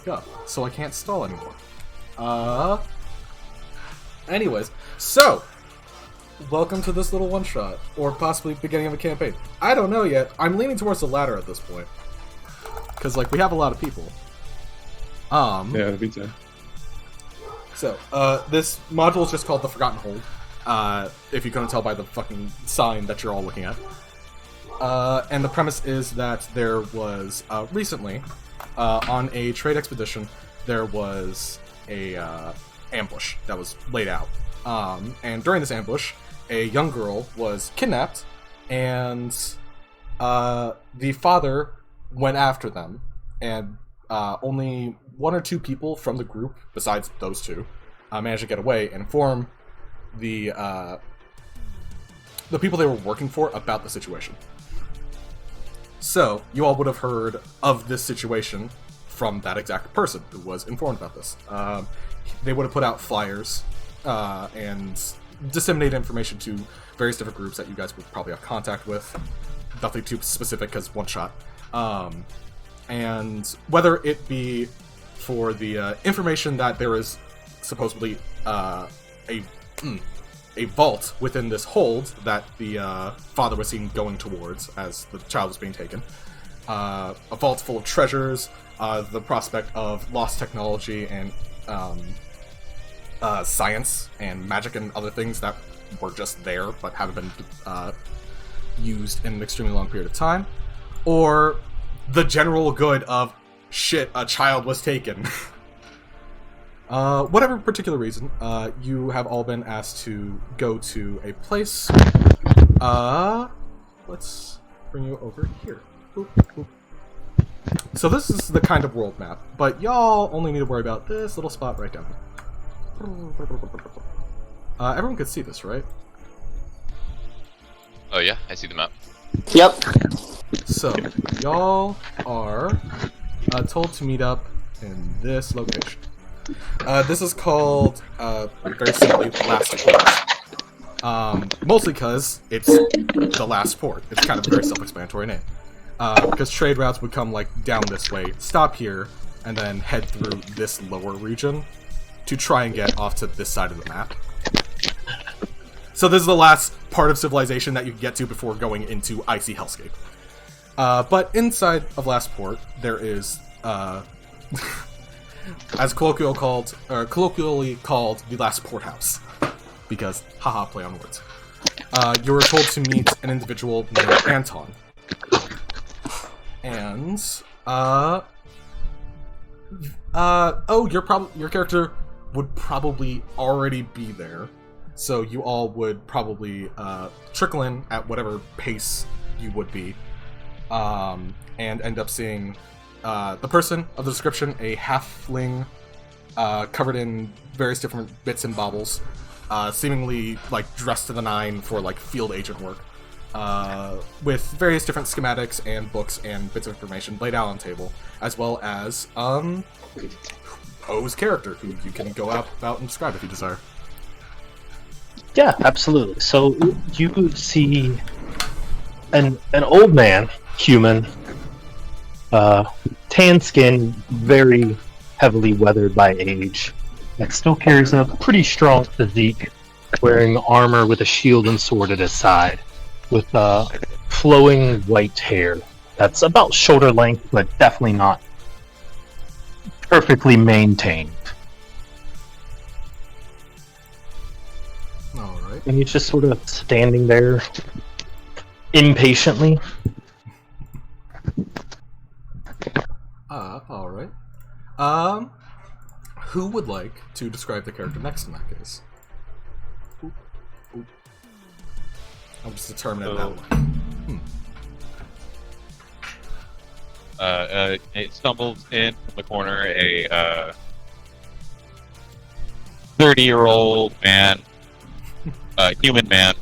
up, so I can't stall anymore. Anyways, so welcome to this little one-shot, or possibly beginning of a campaign. I don't know yet. I'm leaning towards the latter at this point, because like we have a lot of people. Yeah, me too. So, this module is just called the Forgotten Hold. If you couldn't tell by the fucking sign that you're all looking at. And the premise is that there was, recently, on a trade expedition, there was a, ambush that was laid out. And during this ambush, a young girl was kidnapped, and, the father went after them, and, only one or two people from the group, besides those two, managed to get away and inform the people they were working for about the situation. So, you all would have heard of this situation from that exact person who was informed about this. They would have put out flyers and disseminated information to various different groups that you guys would probably have contact with. Nothing too specific, because one shot. And whether it be for the information that there is supposedly a vault within this hold that the father was seen going towards as the child was being taken. A vault full of treasures, the prospect of lost technology and science and magic and other things that were just there but haven't been used in an extremely long period of time. Or the general good of, shit, a child was taken. Whatever particular reason, you have all been asked to go to a place. Let's bring you over here. Boop, boop. So this is the kind of world map, but y'all only need to worry about this little spot right down here. Everyone can see this, right? Oh yeah, I see the map. Yep. So, y'all are told to meet up in this location. This is called, very simply, Last Port. Mostly because it's the last port. It's kind of a very self-explanatory name. Because trade routes would come, like, down this way, stop here, and then head through this lower region to try and get off to this side of the map. So this is the last part of civilization that you can get to before going into Icy Hellscape. But inside of Last Port, there is, as colloquially called, the Last Port House. Because, haha, play on words. You were told to meet an individual named Anton. And, your character would probably already be there. So you all would probably, trickle in at whatever pace you would be. And end up seeing the person of the description, a halfling covered in various different bits and baubles, seemingly like dressed to the nine for like field agent work, with various different schematics and books and bits of information laid out on the table, as well as Poe's character, who you can go out about and describe if you desire. Yeah, absolutely. So you see an old man, human, tan skin, very heavily weathered by age, that still carries a pretty strong physique, wearing armor with a shield and sword at his side, with flowing white hair that's about shoulder length, but definitely not perfectly maintained. Alright. And he's just sort of standing there impatiently. Alright. Who would like to describe the character next in that case? Oop, oop. I'll just determine it that way. It stumbles in from the corner a 30-year-old man, human man.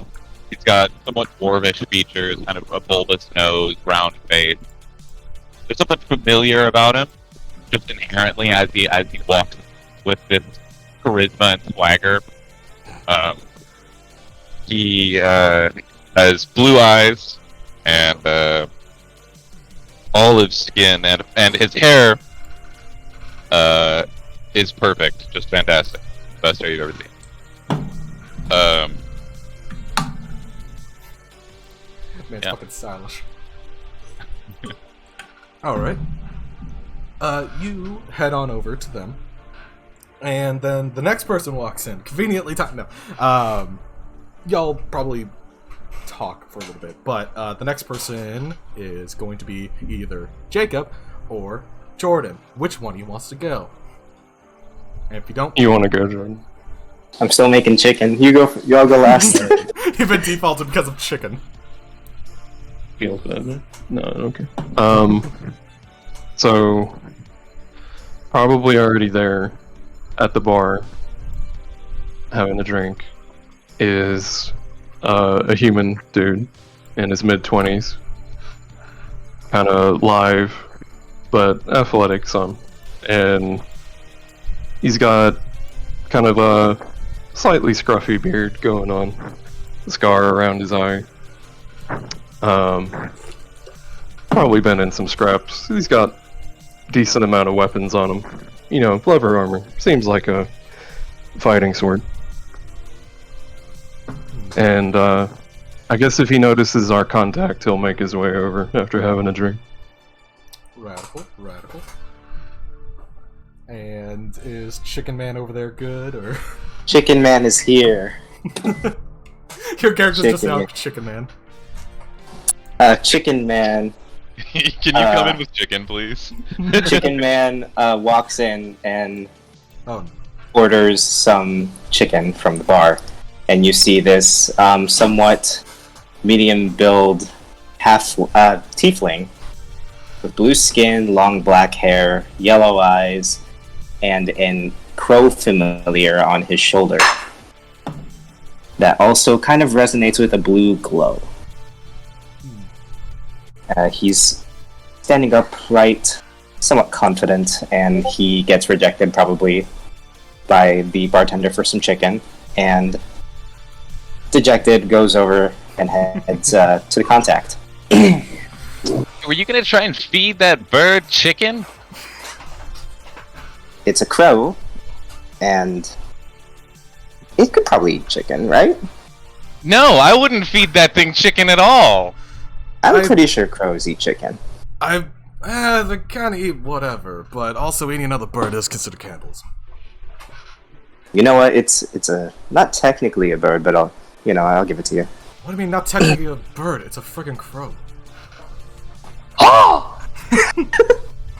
He's got somewhat dwarvish features, kind of a bulbous nose, round face. There's something familiar about him, just inherently as he walks with this charisma and swagger. He has blue eyes and olive skin, and his hair is perfect. Just fantastic. Best hair you've ever seen. Man's Yeah. fucking stylish. Alright. You head on over to them. And then the next person walks in. Conveniently timed. No. Y'all probably talk for a little bit. But the next person is going to be either Jacob or Jordan. Which one he wants to go? And if you don't... You want to go, Jordan? I'm still making chicken. You all go last. You've been defaulted because of chicken. Feel that? No, okay. So probably already there at the bar, having a drink, is a human dude in his mid-20s, kind of live, but athletic some, and he's got kind of a slightly scruffy beard going on, a scar around his eye. Probably been in some scraps. He's got decent amount of weapons on him. You know, leather armor. Seems like a fighting sword. And I guess if he notices our contact, he'll make his way over after having a drink. Radical. And is Chicken Man over there good, or...? Chicken Man is here. Your character's just Chicken now Man. Chicken Man. Chicken Man. Can you come in with chicken, please? Chicken Man walks in and Oh, orders some chicken from the bar, and you see this somewhat medium-build half tiefling with blue skin, long black hair, yellow eyes, and an crow familiar on his shoulder that also kind of resonates with a blue glow. He's standing upright, somewhat confident, and he gets rejected probably by the bartender for some chicken, and dejected goes over and heads to the contact. Were you gonna try and feed that bird chicken? It's a crow, and it could probably eat chicken, right? No, I wouldn't feed that thing chicken at all. I'm pretty sure crows eat chicken. they kind of eat whatever, but also eating another bird is considered cannibalism. You know what? It's a not technically a bird, but I'll give it to you. What do you mean, not technically a bird? It's a friggin' crow. Oh!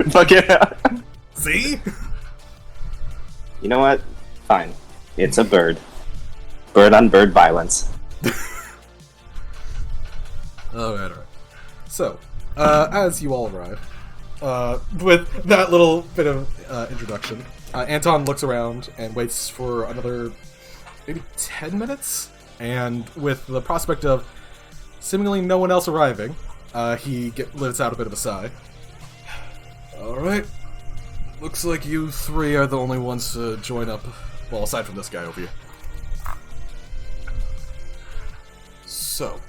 Fuck yeah. See? You know what? Fine. It's a bird. Bird on bird violence. Alright. So, as you all arrive, with that little bit of introduction, Anton looks around and waits for another maybe 10 minutes, and with the prospect of seemingly no one else arriving, he lets out a bit of a sigh. Alright. Looks like you three are the only ones to join up, well, aside from this guy over here. So,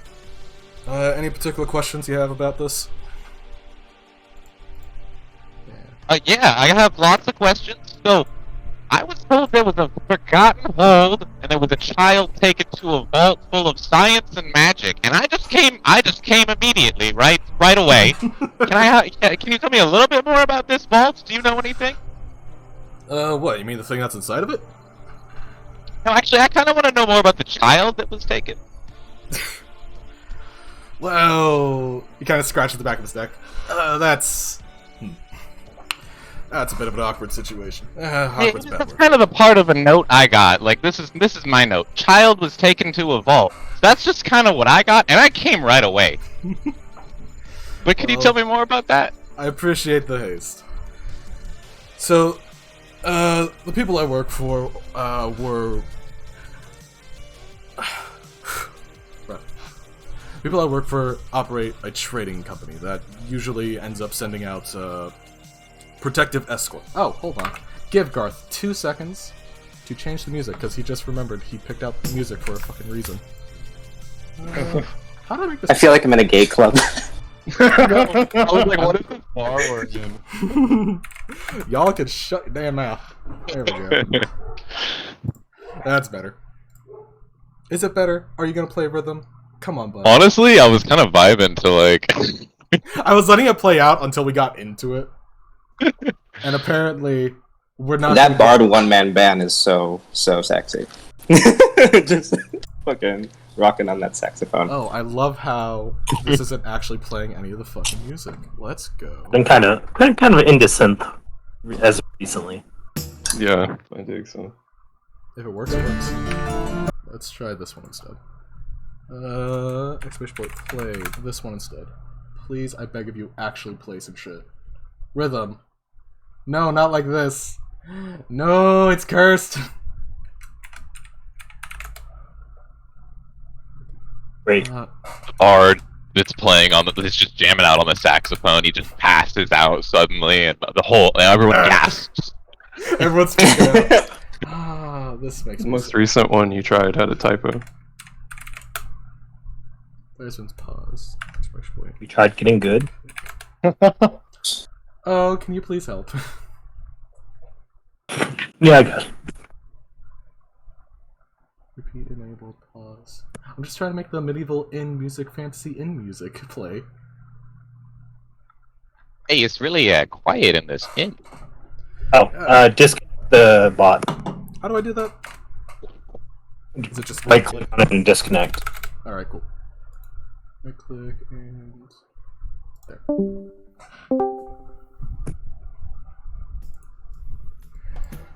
any particular questions you have about this? Yeah, I have lots of questions. So, I was told there was a forgotten hold, and there was a child taken to a vault full of science and magic, and I just came immediately, right away. Can you tell me a little bit more about this vault? Do you know anything? What, you mean the thing that's inside of it? No, actually, I kind of want to know more about the child that was taken. Well, he kind of scratches the back of his neck. That's a bit of an awkward situation. Awkward's a bad That's word. kind of a part of a note I got. Like, this is my note. Child was taken to a vault. That's just kind of what I got, and I came right away. But can you tell me more about that? I appreciate the haste. So, the people I work for were... Right. People I work for operate a trading company that usually ends up sending out protective escort. Oh, hold on. Give Garth 2 seconds to change the music, because he just remembered he picked out the music for a fucking reason. How did I make this? I feel like I'm in a gay club. I was like, what is this bar we're in? Y'all can shut your damn mouth. There we go. That's better. Is it better? Are you gonna play rhythm? Come on, bud. Honestly, I was kind of vibing to like. I was letting it play out until we got into it, and apparently we're not. That Bard one-man band is so sexy. Just fucking rocking on that saxophone. Oh, I love how this isn't actually playing any of the fucking music. Let's go. Been kind of into synth as of recently. Yeah, I think so. If it works, it works. Let's try this one instead. Exclamation point, play this one instead. Please, I beg of you, actually play some shit. Rhythm. No, not like this. No, it's cursed. Great. Bard that's playing on the, it's just jamming out on the saxophone. He just passes out suddenly, and everyone gasps. Everyone's freaking out. Ah, this makes The me most sick. recent one you tried had a typo. There's one's pause. Exclamation point. We tried getting good. Oh, can you please help? Yeah, I guess. Repeat enabled pause. I'm just trying to make the medieval in music fantasy in music play. Hey, it's really quiet in this inn. Oh, disconnect the bot. How do I do that? Is it just Right click on it and disconnect. Alright, cool. Right click and there.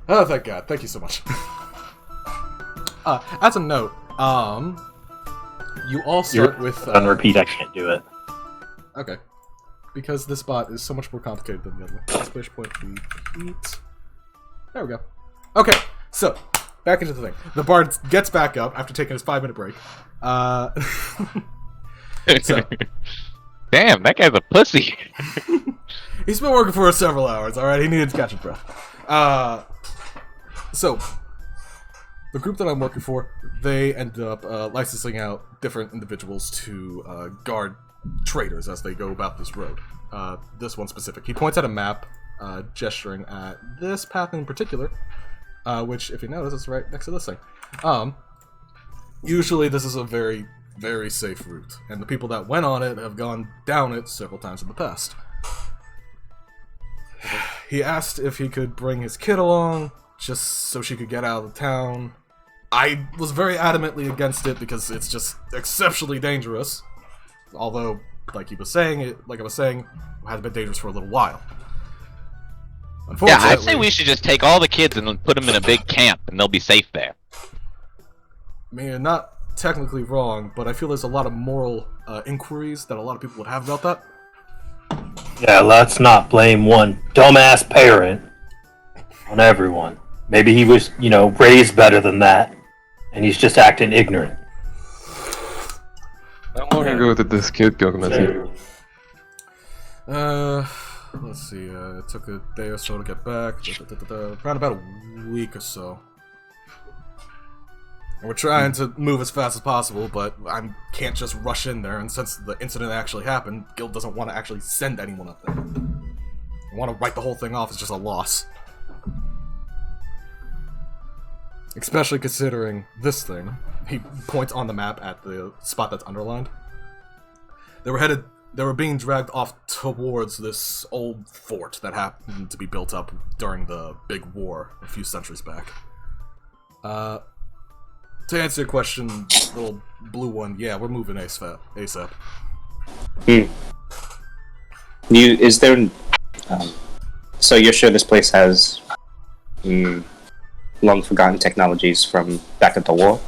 Oh, thank God. Thank you so much. As a note, you all start with on repeat. I can't do it. Okay. Because this bot is so much more complicated than the other one. Splash point repeat. There we go. Okay, so back into the thing. The bard gets back up after taking his 5-minute break. So. Damn, that guy's a pussy. He's been working for us several hours, alright? He needed to catch his breath. So, the group that I'm working for, they ended up licensing out different individuals to guard traders as they go about this road. This one specific. He points at a map, gesturing at this path in particular, which, if you notice, is right next to this thing. Usually this is a very, very safe route, and the people that went on it have gone down it several times in the past. He asked if he could bring his kid along, just so she could get out of the town. I was very adamantly against it because it's just exceptionally dangerous. Although, like I was saying, it has been dangerous for a little while. Yeah, Unfortunately, I'd say we should just take all the kids and put them in a big camp, and they'll be safe there. I mean, you're not technically wrong, but I feel there's a lot of moral inquiries that a lot of people would have about that. Yeah, let's not blame one dumbass parent on everyone. Maybe he was, raised better than that, and he's just acting ignorant. How long ago did this kid go missing? Let's see, it took a day or so to get back. Around about a week or so. And we're trying to move as fast as possible, but I can't just rush in there, and since the incident actually happened, Guild doesn't want to actually send anyone up there. I want to write the whole thing off as just a loss. Especially considering this thing. He points on the map at the spot that's underlined. They were being dragged off towards this old fort that happened to be built up during the big war a few centuries back. To answer your question, little blue one, yeah, we're moving ASAP. Is there... so you're sure this place has long-forgotten technologies from back at the war?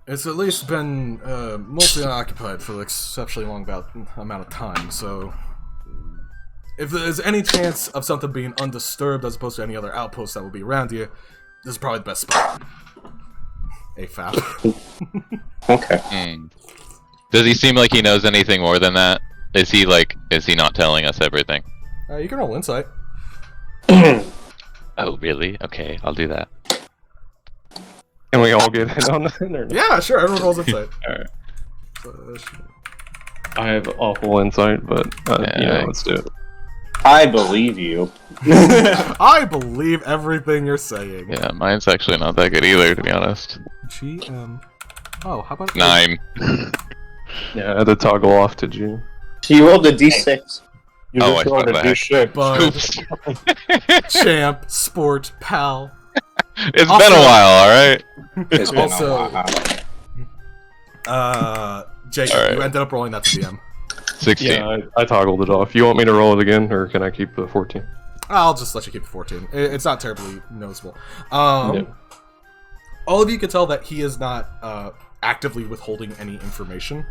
It's at least been mostly unoccupied for an exceptionally long amount of time, so... If there's any chance of something being undisturbed as opposed to any other outposts that would be around here, this is probably the best spot. AFAP. Okay. Does he seem like he knows anything more than that? Is he not telling us everything? You can roll insight. Oh, really? Okay, I'll do that. Can we all get in on the internet? Yeah, sure, everyone rolls insight. Alright. I have awful insight, but Yeah. let's do it. I believe you. I believe everything you're saying. Yeah, mine's actually not that good either, to be honest. GM. Oh, how about 9. Yeah, I had to toggle off to G. You rolled a d6. You Oh, just I rolled a thought that. d6. Bud, Oops. champ, sport, pal. It's Also- been a while, alright? It's been Also- a while. Jacob, Alright. you ended up rolling that to DM. 16. Yeah, I toggled it off. You want me to roll it again, or can I keep the 14? I'll just let you keep the 14. It's not terribly noticeable. Yeah. All of you can tell that he is not actively withholding any information.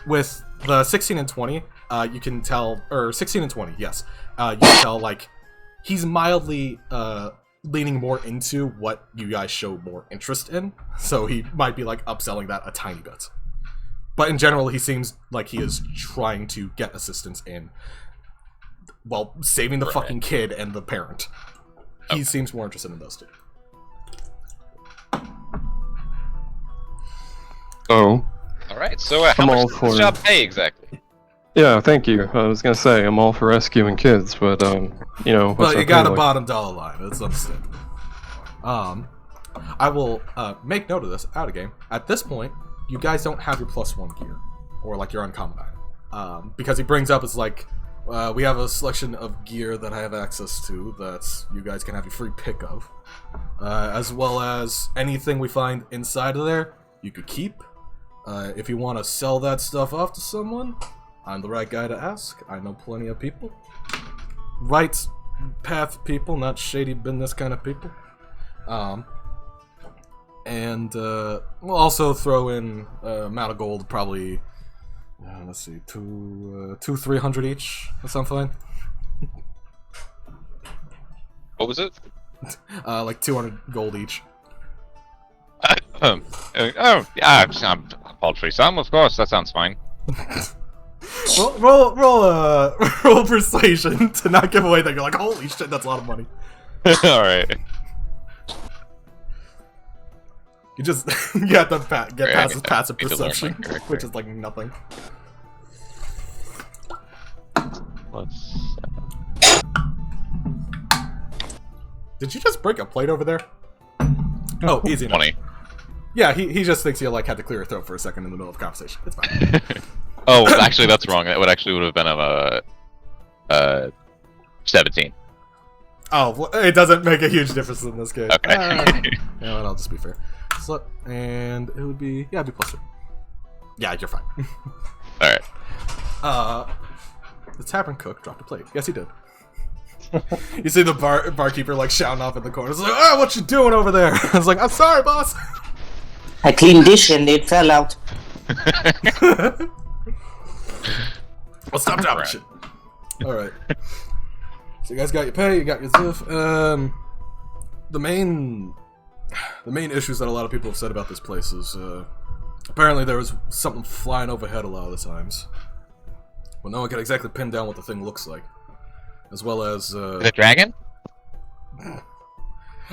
With the 16 and 20, you can tell, or 16 and 20, yes. You can tell, like, he's mildly leaning more into what you guys show more interest in. So he might be, like, upselling that a tiny bit. But in general, he seems like he is trying to get assistance in, well, saving the fucking kid and the parent. He seems more interested in those two. Oh, Alright, so how I'm much all does for this it. job pay exactly? yeah, thank you. I was gonna say, I'm all for rescuing kids, but, you know... what's But you our got pay a like? bottom dollar line. That's understandable. I will make note of this out of game. At this point, you guys don't have your +1 gear, or like your uncommon item, because he brings up it's like we have a selection of gear that I have access to that you guys can have a free pick of, as well as anything we find inside of there you could keep. If you want to sell that stuff off to someone, I'm the right guy to ask. I know plenty of people. Right path people, not shady business kind of people. And we'll also throw in amount of gold, probably, let's see, 300 each. That sound fine? What was it? Like 200 gold each. Yeah, I'm paltry sum, of course, that sounds fine. Roll persuasion to not give away that you're like, holy shit, that's a lot of money. Alright. You just you have to get past his passive need to learn my perception, character. which is like nothing. Let's... Did you just break a plate over there? Oh, easy enough. 20. Yeah, he just thinks you like had to clear your throat for a second in the middle of a conversation. It's fine. Oh, actually, that's wrong. That would have been a 17. Oh, well, it doesn't make a huge difference in this case. Okay. Yeah, I'll just be fair. So, and it would be it'd be +2. Yeah, you're fine. Alright. The tavern cook dropped a plate. Yes, he did. You see the barkeeper like shouting off in the corner. It's like, oh, what you doing over there? I was like, I'm sorry, boss. I cleaned dish and it fell out. Well, stop dropping Right. shit. All right. So you guys got your pay, you got your ziff. The main issues that a lot of people have said about this place is apparently there was something flying overhead a lot of the times, but no one can exactly pin down what the thing looks like, as well as The dragon?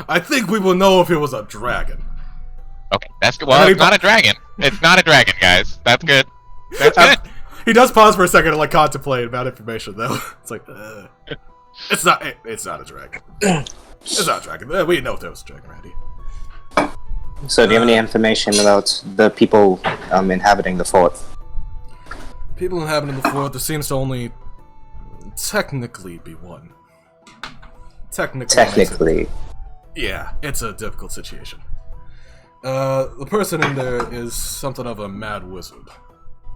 I think we will know if it was a dragon. Okay, that's good. Well, it's not a dragon. It's not a dragon, guys. That's good. That's good. He does pause for a second to like contemplate about information though. It's like it's not a dragon. It's not a dragon. We know if there was a dragon, Randy. So, do you have any information about the people inhabiting the fort? People inhabiting the fort, there seems to only technically be one. Technically. Yeah, it's a difficult situation. The person in there is something of a mad wizard.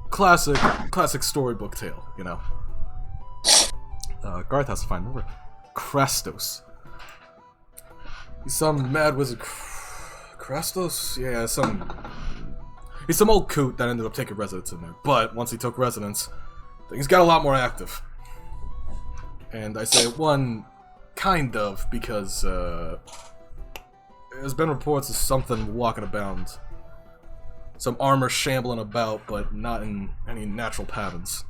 Classic storybook tale, you know. Garth has to find the word. Krastos. He's some mad wizard. Krastos? Yeah, he's some old coot that ended up taking residence in there. But once he took residence, things got a lot more active. And I say one kind of because there's been reports of something walking about, some armor shambling about, but not in any natural patterns,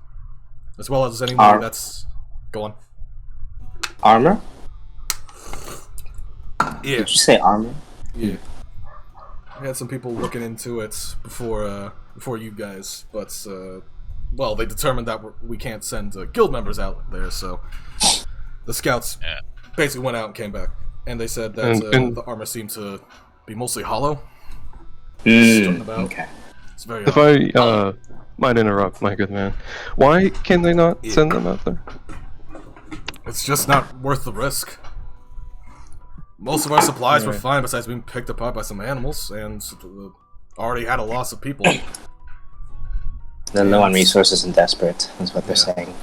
as well as anyone that's go on. Armor? Yeah, Did you say armor? yeah. I had some people looking into it before you guys, but well, they determined that we can't send guild members out there, so the scouts basically went out and came back, and they said that the armor seemed to be mostly hollow. Okay. It's very If I might interrupt, my good man, why can they not send them out there? It's just not worth the risk. Most of our supplies were fine, besides being picked apart by some animals, and already had a loss of people. They're low on resources and desperate, is what they're saying.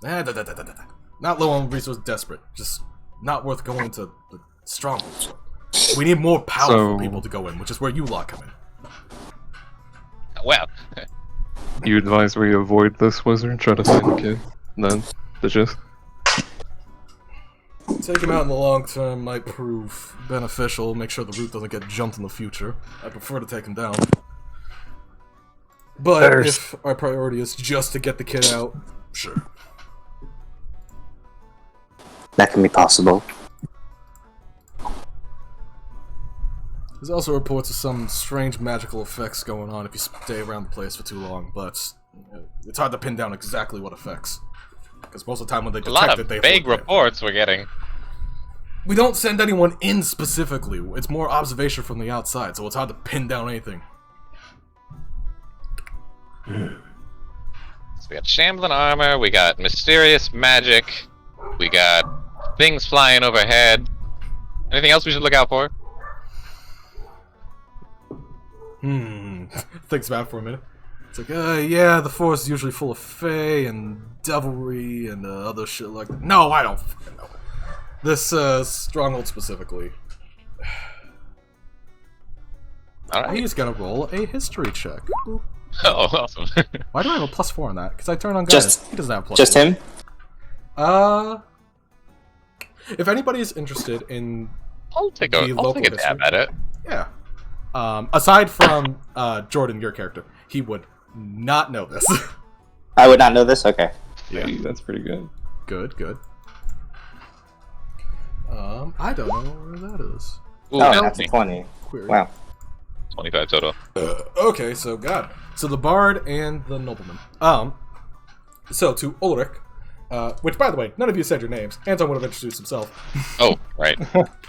Not low on resources, desperate. Just not worth going to the strongholds for. We need more powerful people to go in, which is where you lot come in. Well, You advise we avoid this wizard, try to find the kid, then the gist. Take him out in the long term might prove beneficial, make sure the root doesn't get jumped in the future. I prefer to take him down. But if our priority is just to get the kid out, sure. That can be possible. There's also reports of some strange magical effects going on if you stay around the place for too long, but it's hard to pin down exactly what effects. Because most of the time when they a lot detect of it, they vague avoid it. reports we're getting. We don't send anyone in specifically. It's more observation from the outside, so it's hard to pin down anything. So we got shambling armor, we got mysterious magic, we got things flying overhead. Anything else we should look out for? Thinks about it for a minute. It's like, yeah, the forest is usually full of fae and devilry and other shit like that. No, I don't fucking know. This stronghold specifically. Alright. He's gonna roll a history check. Boop. Oh, awesome. Why do I have a +4 on that? Because I turn on guidance. He doesn't have a +4. Just him? If anybody's interested in I'll take a dab at it. yeah. Aside from Jordan, your character, he would not know this. I would not know this? Okay. Yeah. Hey, that's pretty good. Good. I don't know where that is. Ooh, That's a 20. Query. Wow. 25 total. Okay, so so the bard and the nobleman. So to Ulrich, which by the way, none of you said your names. Anton would have introduced himself. Oh, right.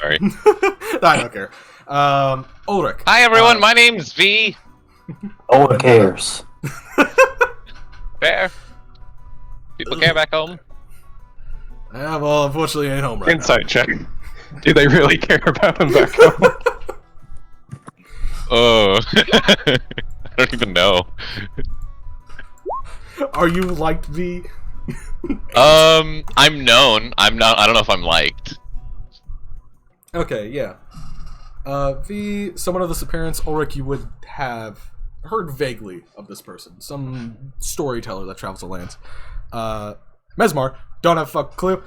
Sorry. I don't care. Ulrich. Hi everyone, my name's V. No one cares. Fair. People care back home. Yeah, well, unfortunately, he ain't home right Insight check. Do they really care about him back home? Oh. I don't even know. now. Are you liked, V? I'm known. I don't know if I'm liked. Okay, yeah. V, someone of this appearance, Ulrich, you would have heard vaguely of this person. Some storyteller that travels the lands. Mesmar, don't have a fucking clue.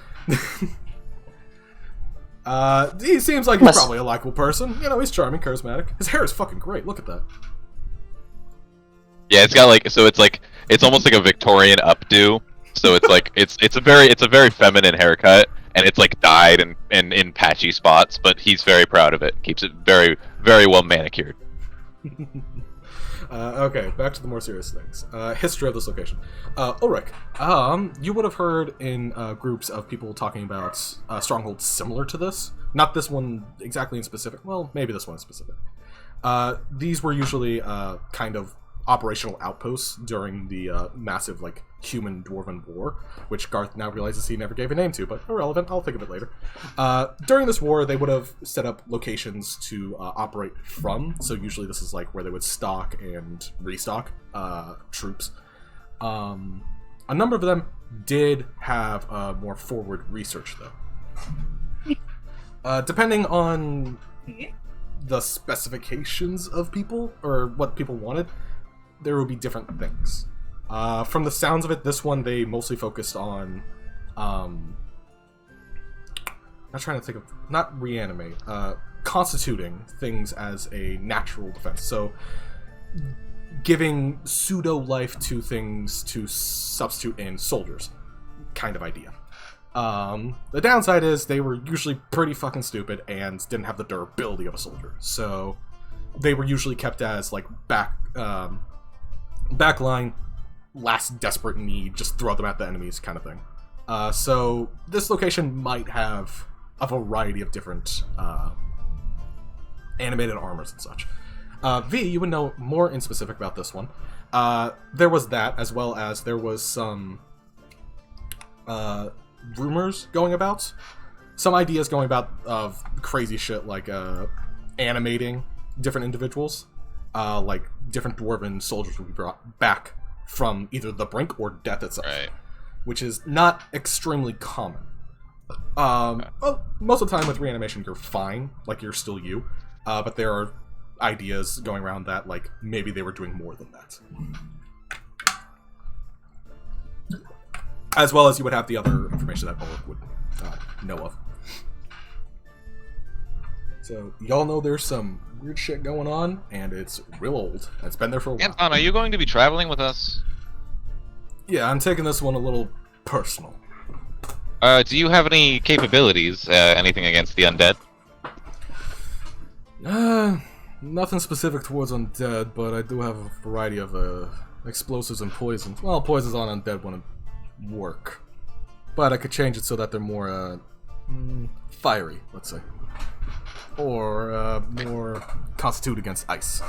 He seems like he's probably a likable person. You know, he's charming, charismatic. His hair is fucking great. Look at that. Yeah, it's got it's almost like a Victorian updo. So it's like it's a very feminine haircut, and it's like dyed and in patchy spots, but he's very proud of it. Keeps it very, very well manicured. Okay, back to the more serious things. History of this location. Ulrich, you would have heard in groups of people talking about strongholds similar to this. Not this one exactly in specific. Well, maybe this one in specific. These were usually kind of operational outposts during the massive, like, human-dwarven war, which Garth now realizes he never gave a name to, but irrelevant, I'll think of it later. During this war, they would have set up locations to operate from, so usually this is like where they would stock and restock troops. A number of them did have more forward research, though. Depending on the specifications of people, or what people wanted, there would be different things. From the sounds of it, this one they mostly focused on I'm trying to think of, not reanimate, constituting things as a natural defense. So giving pseudo life to things to substitute in soldiers kind of idea. The downside is they were usually pretty fucking stupid and didn't have the durability of a soldier. So they were usually kept as like backline last desperate need, just throw them at the enemies kind of thing. So this location might have a variety of different animated armors and such. V, you would know more in specific about this one. There was that, as well as there was some rumors going about, some ideas going about of crazy shit like animating different individuals, like different dwarven soldiers will be brought back from either the brink or death itself, Right. which is not extremely common. Well, most of the time with reanimation you're fine, like you're still you, but there are ideas going around that like maybe they were doing more than that. As well as you would have the other information that Ulrich would know of. So, y'all know there's some weird shit going on, and it's real old. It's been there for a while. Anton, are you going to be traveling with us? Yeah, I'm taking this one a little personal. Do you have any capabilities? Anything against the undead? Nothing specific towards undead, but I do have a variety of explosives and poisons. Well, poisons on undead wouldn't work. But I could change it so that they're more fiery, let's say. Or more constitute against ice.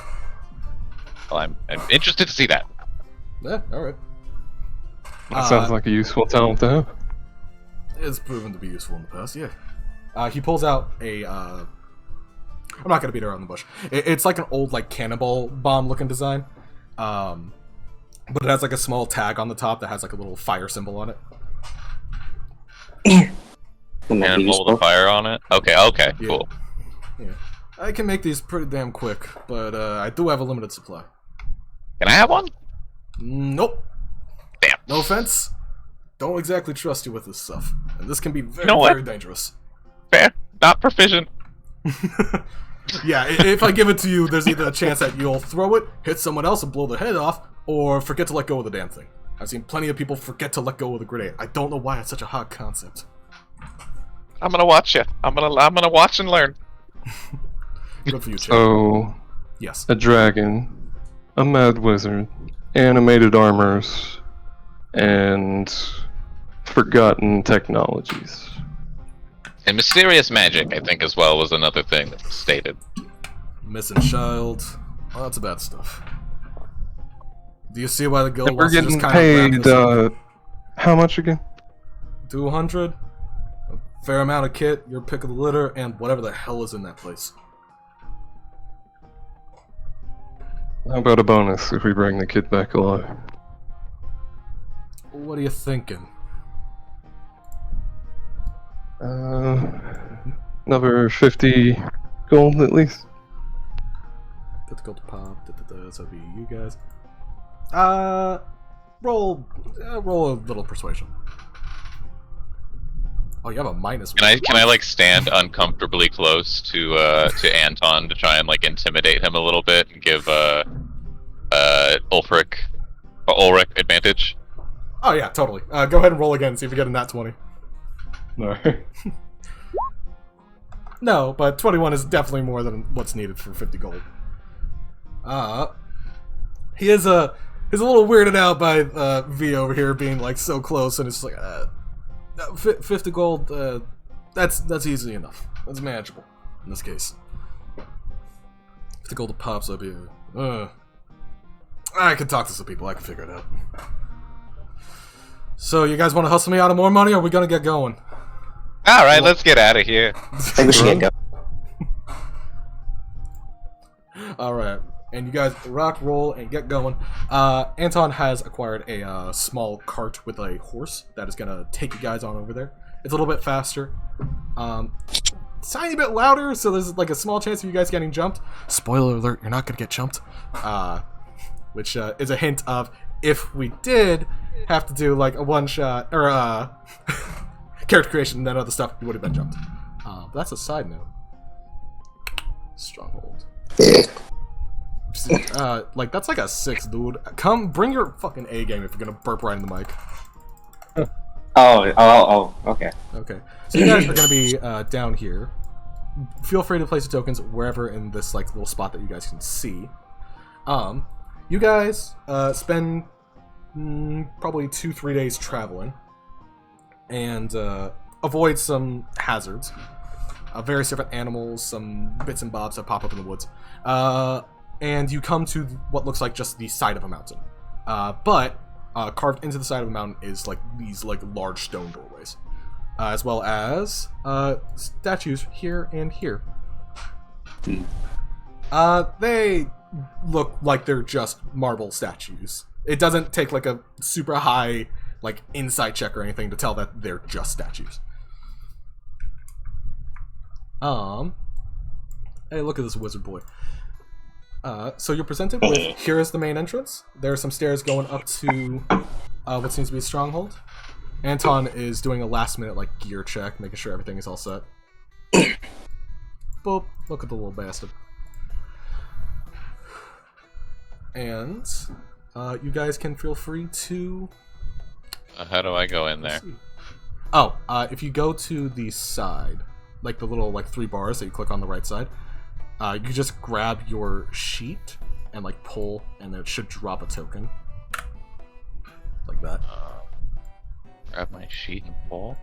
Well, I'm interested to see that. Yeah, alright. That sounds like a useful talent to have. It's proven to be useful in the past, yeah. He pulls out a, I'm not gonna beat around the bush. It's like an old, like, cannonball bomb-looking design. But it has, like, a small tag on the top that has, like, a little fire symbol on it. And hold a fire on it? Okay, Yeah. cool. Yeah. I can make these pretty damn quick, but I do have a limited supply. Can I have one? Nope. Damn. No offense. Don't exactly trust you with this stuff. And this can be very, know what? very dangerous. Fair. Not proficient. Yeah, if I give it to you, there's either a chance that you'll throw it, hit someone else and blow their head off, or forget to let go of the damn thing. I've seen plenty of people forget to let go of the grenade. I don't know why it's such a hard concept. I'm gonna watch you. I'm gonna watch and learn. Good for you, Chad. So, Yes. a dragon, a mad wizard, animated armors, and forgotten technologies. And mysterious magic, I think, as well, was another thing that was stated. Missing child. Lots of bad stuff. Do you see why the guild And we're wants to just getting kind of paid, wrap this how much again? 200? A fair amount of kit, your pick of the litter, and whatever the hell is in that place. How about a bonus if we bring the kid back alive? What are you thinking? Another 50 gold at least. Difficult to pop. So be you guys. Roll a little persuasion. Oh, you have a minus. Can I like stand uncomfortably close to Anton to try and like intimidate him a little bit and give Ulrich advantage? Oh yeah, totally. Go ahead and roll again. See if you get a nat 20. No. No, but 21 is definitely more than what's needed for 50 gold. He's a little weirded out by V over here being like so close, and it's just like 50 gold. That's easy enough. That's manageable in this case. 50 gold pops up here. I can talk to some people. I can figure it out. So you guys want to hustle me out of more money, or are we gonna get going? All right, let's get out of here. I think we should get going. Alright, and you guys rock, roll, and get going. Anton has acquired a small cart with a horse that is going to take you guys on over there. It's a little bit faster. Tiny bit louder, so there's like a small chance of you guys getting jumped. Spoiler alert, you're not going to get jumped. Which is a hint of if we did have to do like a one-shot, or character creation and that other stuff, you would have been jumped. But that's a side note. Stronghold. Like that's like a 6, dude. Come, bring your fucking A game if you're gonna burp right in the mic. Oh, okay. Okay. So you guys are gonna be down here. Feel free to place the tokens wherever in this like little spot that you guys can see. You guys spend probably 2-3 days traveling, and avoid some hazards. Various different animals, some bits and bobs that pop up in the woods. And you come to what looks like just the side of a mountain. But carved into the side of the mountain is like these like large stone doorways. As well as statues here and here. They look like they're just marble statues. It doesn't take like a super high like insight check or anything to tell that they're just statues. Hey, look at this wizard boy. So you're presented with, here is the main entrance. There are some stairs going up to what seems to be a stronghold. Anton is doing a last minute like gear check, making sure everything is all set. Boop, look at the little bastard. And you guys can feel free to... How do I go in there? Oh, if you go to the side, like the little like 3 bars that you click on the right side, you just grab your sheet and like pull, and it should drop a token. Like that. Grab my sheet and pull.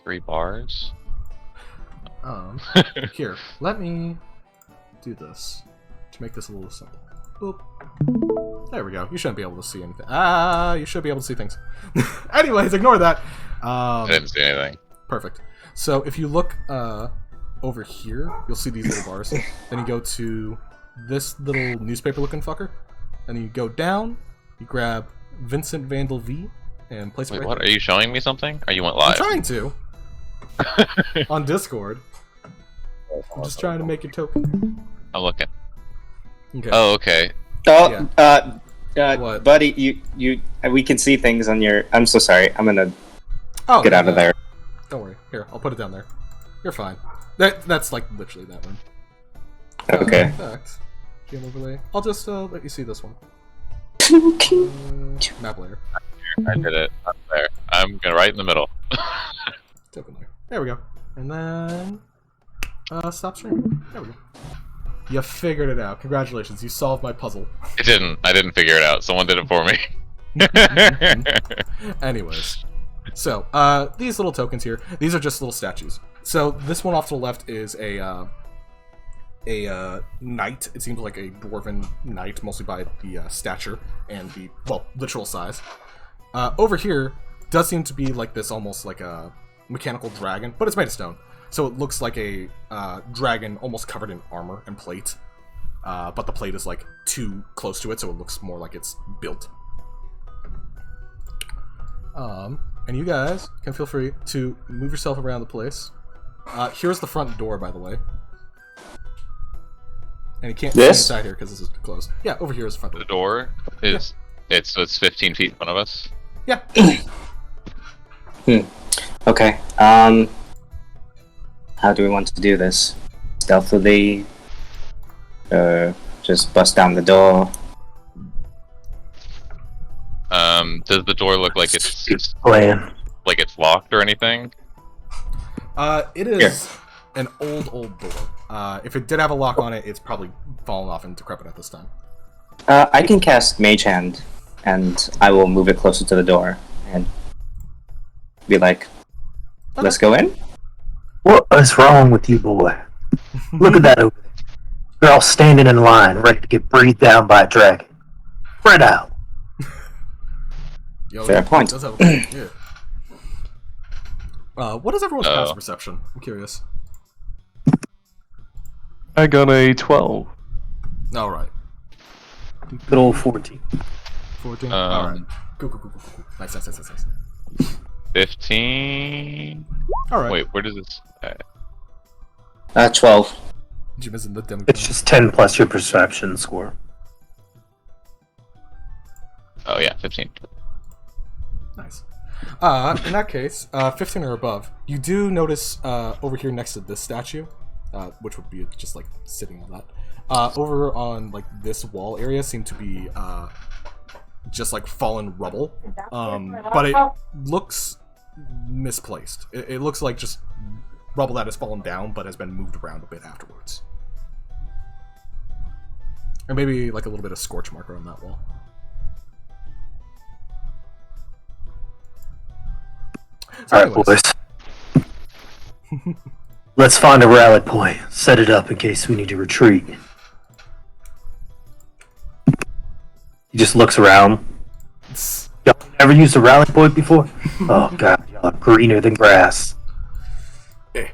3 bars. Here, let me do this to make this a little simple. Boop. There we go. You shouldn't be able to see anything. You should be able to see things. Anyways, ignore that. I didn't see anything. Perfect. So if you look over here, you'll see these little bars. Then you go to this little newspaper-looking fucker. Then you go down, you grab Vincent Vandal V, and place it Wait, right what? there. Are you showing me something? Or you went I'm live? trying to. On Discord. I'm just trying to make a token. I'm looking. Okay. Oh, okay. Oh, What? buddy, we can see things on your. I'm so sorry. I'm gonna Oh, get out of there. Don't worry. Here, I'll put it down there. You're fine. That's like literally that one. Okay. In fact, GM overlay. I'll just let you see this one. Map layer. I did it. I'm there. I'm gonna right in the middle. Token layer. There we go. And then stop streaming. There we go. You figured it out. Congratulations. You solved my puzzle. It didn't. I didn't figure it out. Someone did it for me. Anyways. So, these little tokens here, these are just little statues. So, this one off to the left is a knight. It seems like a dwarven knight, mostly by the stature and the, well, literal size. Over here does seem to be like this, almost like a mechanical dragon, but it's made of stone. So it looks like a dragon almost covered in armor and plate. But the plate is like too close to it, so it looks more like it's built. And you guys can feel free to move yourself around the place. Here's the front door, by the way. And you can't see This? inside here because this is closed. Yeah, over here is the front door. The door is it's 15 feet in front of us. Yeah. Okay. How do we want to do this? Stealthily? Just bust down the door? Does the door look like it's Plan. like it's locked or anything? It is an old door. If it did have a lock on it, it's probably fallen off and decrepit at this time. I can cast Mage Hand, and I will move it closer to the door, and be like, let's go in? What is wrong with you, boy? Look at that over there. They're all standing in line, ready to get breathed down by a dragon. Spread out. Yo, Fair point. Does have a point. Yeah. What is everyone's passive perception? I'm curious. I got a 12. All right. Good old 14. 14. All right. Cool. Nice. 15. All right. Wait, where does this? 12. Jim is in the demo. It's just 10 plus your perception score. Oh yeah, 15. Nice. In that case, 15 or above, you do notice over here next to this statue, which would be just like sitting on that. Over on like this wall area seem to be just like fallen rubble, but it looks misplaced. It looks like just rubble that has fallen down but has been moved around a bit afterwards. Or maybe like a little bit of scorch marker on that wall. So Alright, anyways, boys. Let's find a rally point. Set it up in case we need to retreat. He just looks around. Y'all never used a rally point before? Oh god, y'all are greener than grass. eh.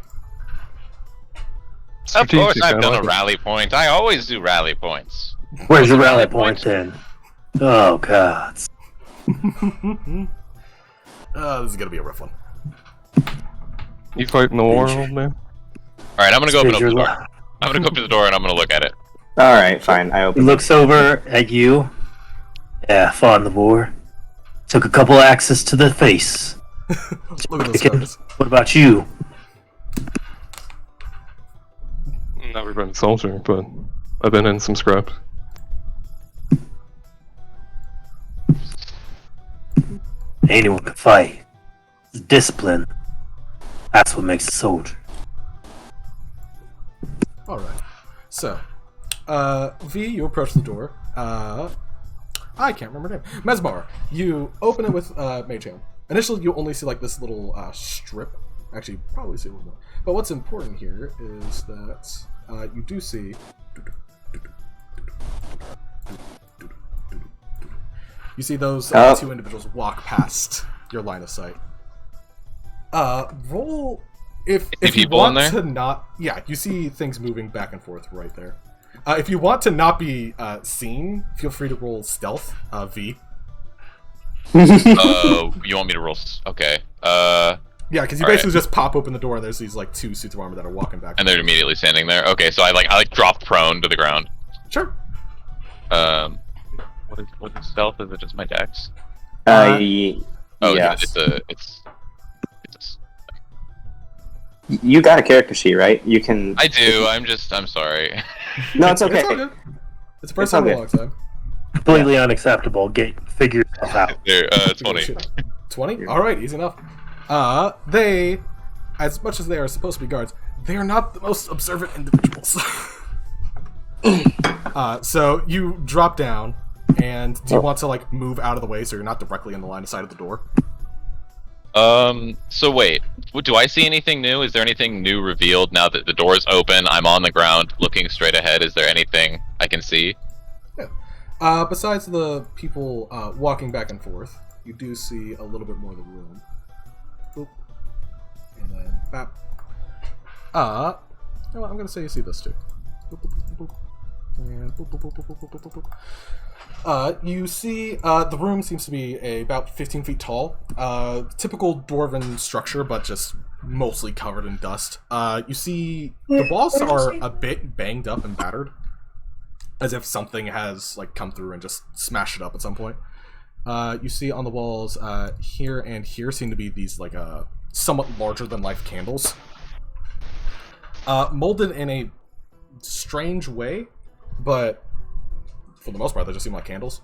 Of course, Strategic, I've I done like a it. rally point. I always do rally points. Where's your What's a rally rally point point? then? Oh god. This is gonna be a rough one. You fighting the war, old man? All right, I'm gonna go open up the Your door. li- I'm gonna go up to the door and I'm gonna look at it. Alright, fine. I He open. looks over at you. Yeah, fought in the war. Took a couple axes to the face. Look at those scars. What about you? Never been a soldier, but I've been in some scrap. Anyone can fight. It's discipline. That's what makes a soldier. Alright. So, V, you approach the door. I can't remember her name. Mesmar, you open it with Mage Hand. Initially, you only see like this little strip. Actually, probably see a little more. But what's important here is that you do see. You see those two individuals walk past your line of sight. Roll if you people want in there? to not. Yeah, you see things moving back and forth right there. If you want to not be seen, feel free to roll stealth, V. You want me to roll? Okay. Yeah, because you All basically just pop open the door and there's these like two suits of armor that are walking back. And they're immediately standing there. Okay, so I drop prone to the ground. Sure. What is stealth? Is it just my dex? Oh, It's a. You got a character sheet, right? You can. I do. I'm sorry. No, it's okay. It's all good. It's the first It's all time in a good. long time. Completely unacceptable. Figure yourself out. Here, 20. 20? Alright, easy enough. They, as much as they are supposed to be guards, they are not the most observant individuals. So you drop down, and do you want to like move out of the way so you're not directly in the line of sight of the door? So wait. Do I see anything new? Is there anything new revealed now that the door's open? I'm on the ground, looking straight ahead. Is there anything I can see? Yeah. Besides the people walking back and forth, you do see a little bit more of the room. Boop. And then bap. You know what, I'm gonna say you see this too. Boop, boop, boop, boop, boop. And boop, boop, boop, boop, boop, boop, boop, boop. You see the room seems to be about 15 feet tall. Typical dwarven structure, but just mostly covered in dust. You see the walls are a bit banged up and battered, as if something has like come through and just smashed it up at some point. You see on the walls here and here seem to be these like somewhat larger than life candles, molded in a strange way, but for the most part they just seem like candles.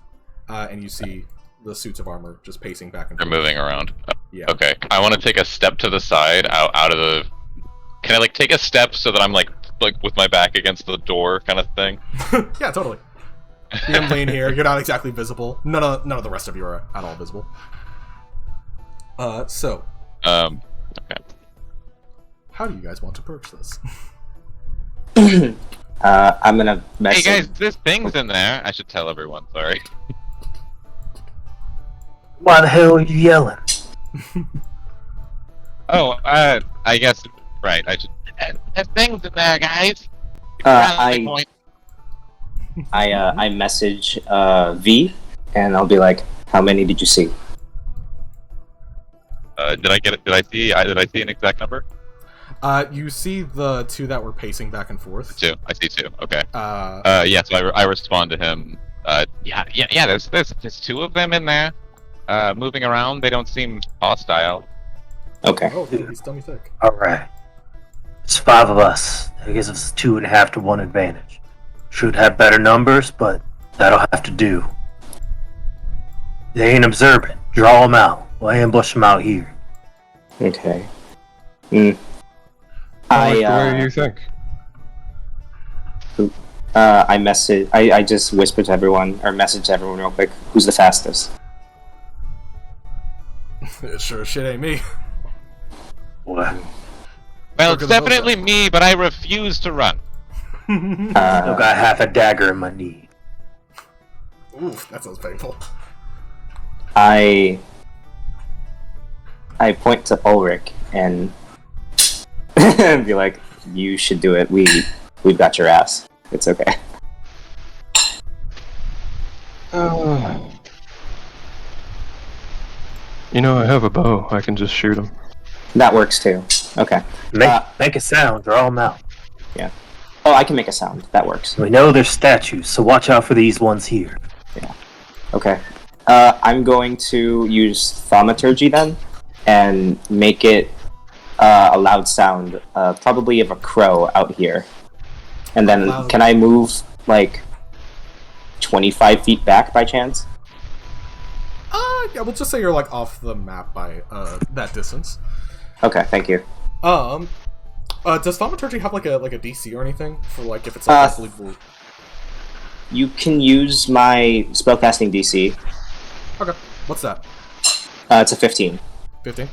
And you see the suits of armor just pacing back and They're forth. moving around. Yeah. Okay. I want to take a step to the side, out of the. Can I like take a step so that I'm like with my back against the door, kind of thing? Yeah, totally. You can lean here. You're not exactly visible. None of the rest of you are at all visible. So Okay. how do you guys want to approach this? I'm gonna message. Hey guys, there's things in there. I should tell everyone. Sorry. Why the hell are you yelling? Oh, I guess right. I should. There's things in there, guys. I message V, and I'll be like, "How many did you see?" Did I get it? Did I see an exact number? You see the two that were pacing back and forth. Two. I see two. Okay. Uh, Yeah. So I respond to him. Yeah. There's two of them in there, moving around. They don't seem hostile. Okay. oh, he's dummy thick. Alright. It's 5 of us. That gives us 2.5 to 1 advantage. Should have better numbers, but that'll have to do. They ain't observant. Draw them out. We'll ambush them out here. Okay. I like the way you think. I just whisper to everyone, or message everyone real quick. Who's the fastest? Sure, shit ain't me. boy. Well, Look it's at the definitely me, but I refuse to run. Still got half a dagger in my knee. Oof, that sounds painful. I point to Ulrich and be like, "You should do it. We've got your ass. It's okay." You know, I have a bow. I can just shoot him. That works too. Okay. Make a sound, draw them out. Oh, I can make a sound. That works. We know there's statues, so watch out for these ones here. Okay. I'm going to use thaumaturgy then, and make it a loud sound, probably of a crow out here. And then, Loud. can I move like 25 feet back by chance? Yeah, we'll just say you're like off the map by that distance. Okay, thank you. Does thaumaturgy have like a DC or anything for like if it's like unbelievable? You can use my spellcasting DC. Okay, what's that? It's a 15. 15.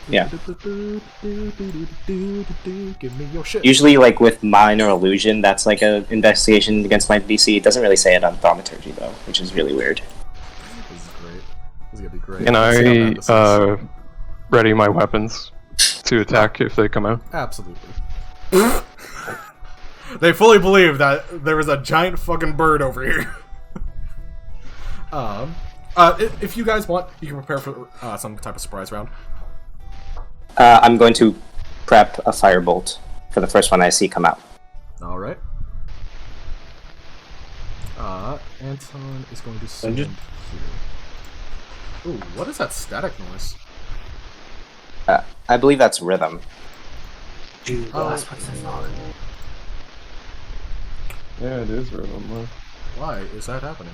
Yeah. Give me your shit. Usually, like with minor illusion, that's like a investigation against my DC. It doesn't really say it on thaumaturgy though, which is really weird. This is great. This is gonna be great. Can Let's see how bad this is. ready my weapons to attack if they come out? Absolutely. They fully believe that there is a giant fucking bird over here. If you guys want, you can prepare for some type of surprise round. I'm going to prep a firebolt for the first one I see come out. All right. Anton is going to stand here. Ooh, what is that static noise? I believe that's rhythm. Yeah, it is rhythm. Why is that happening?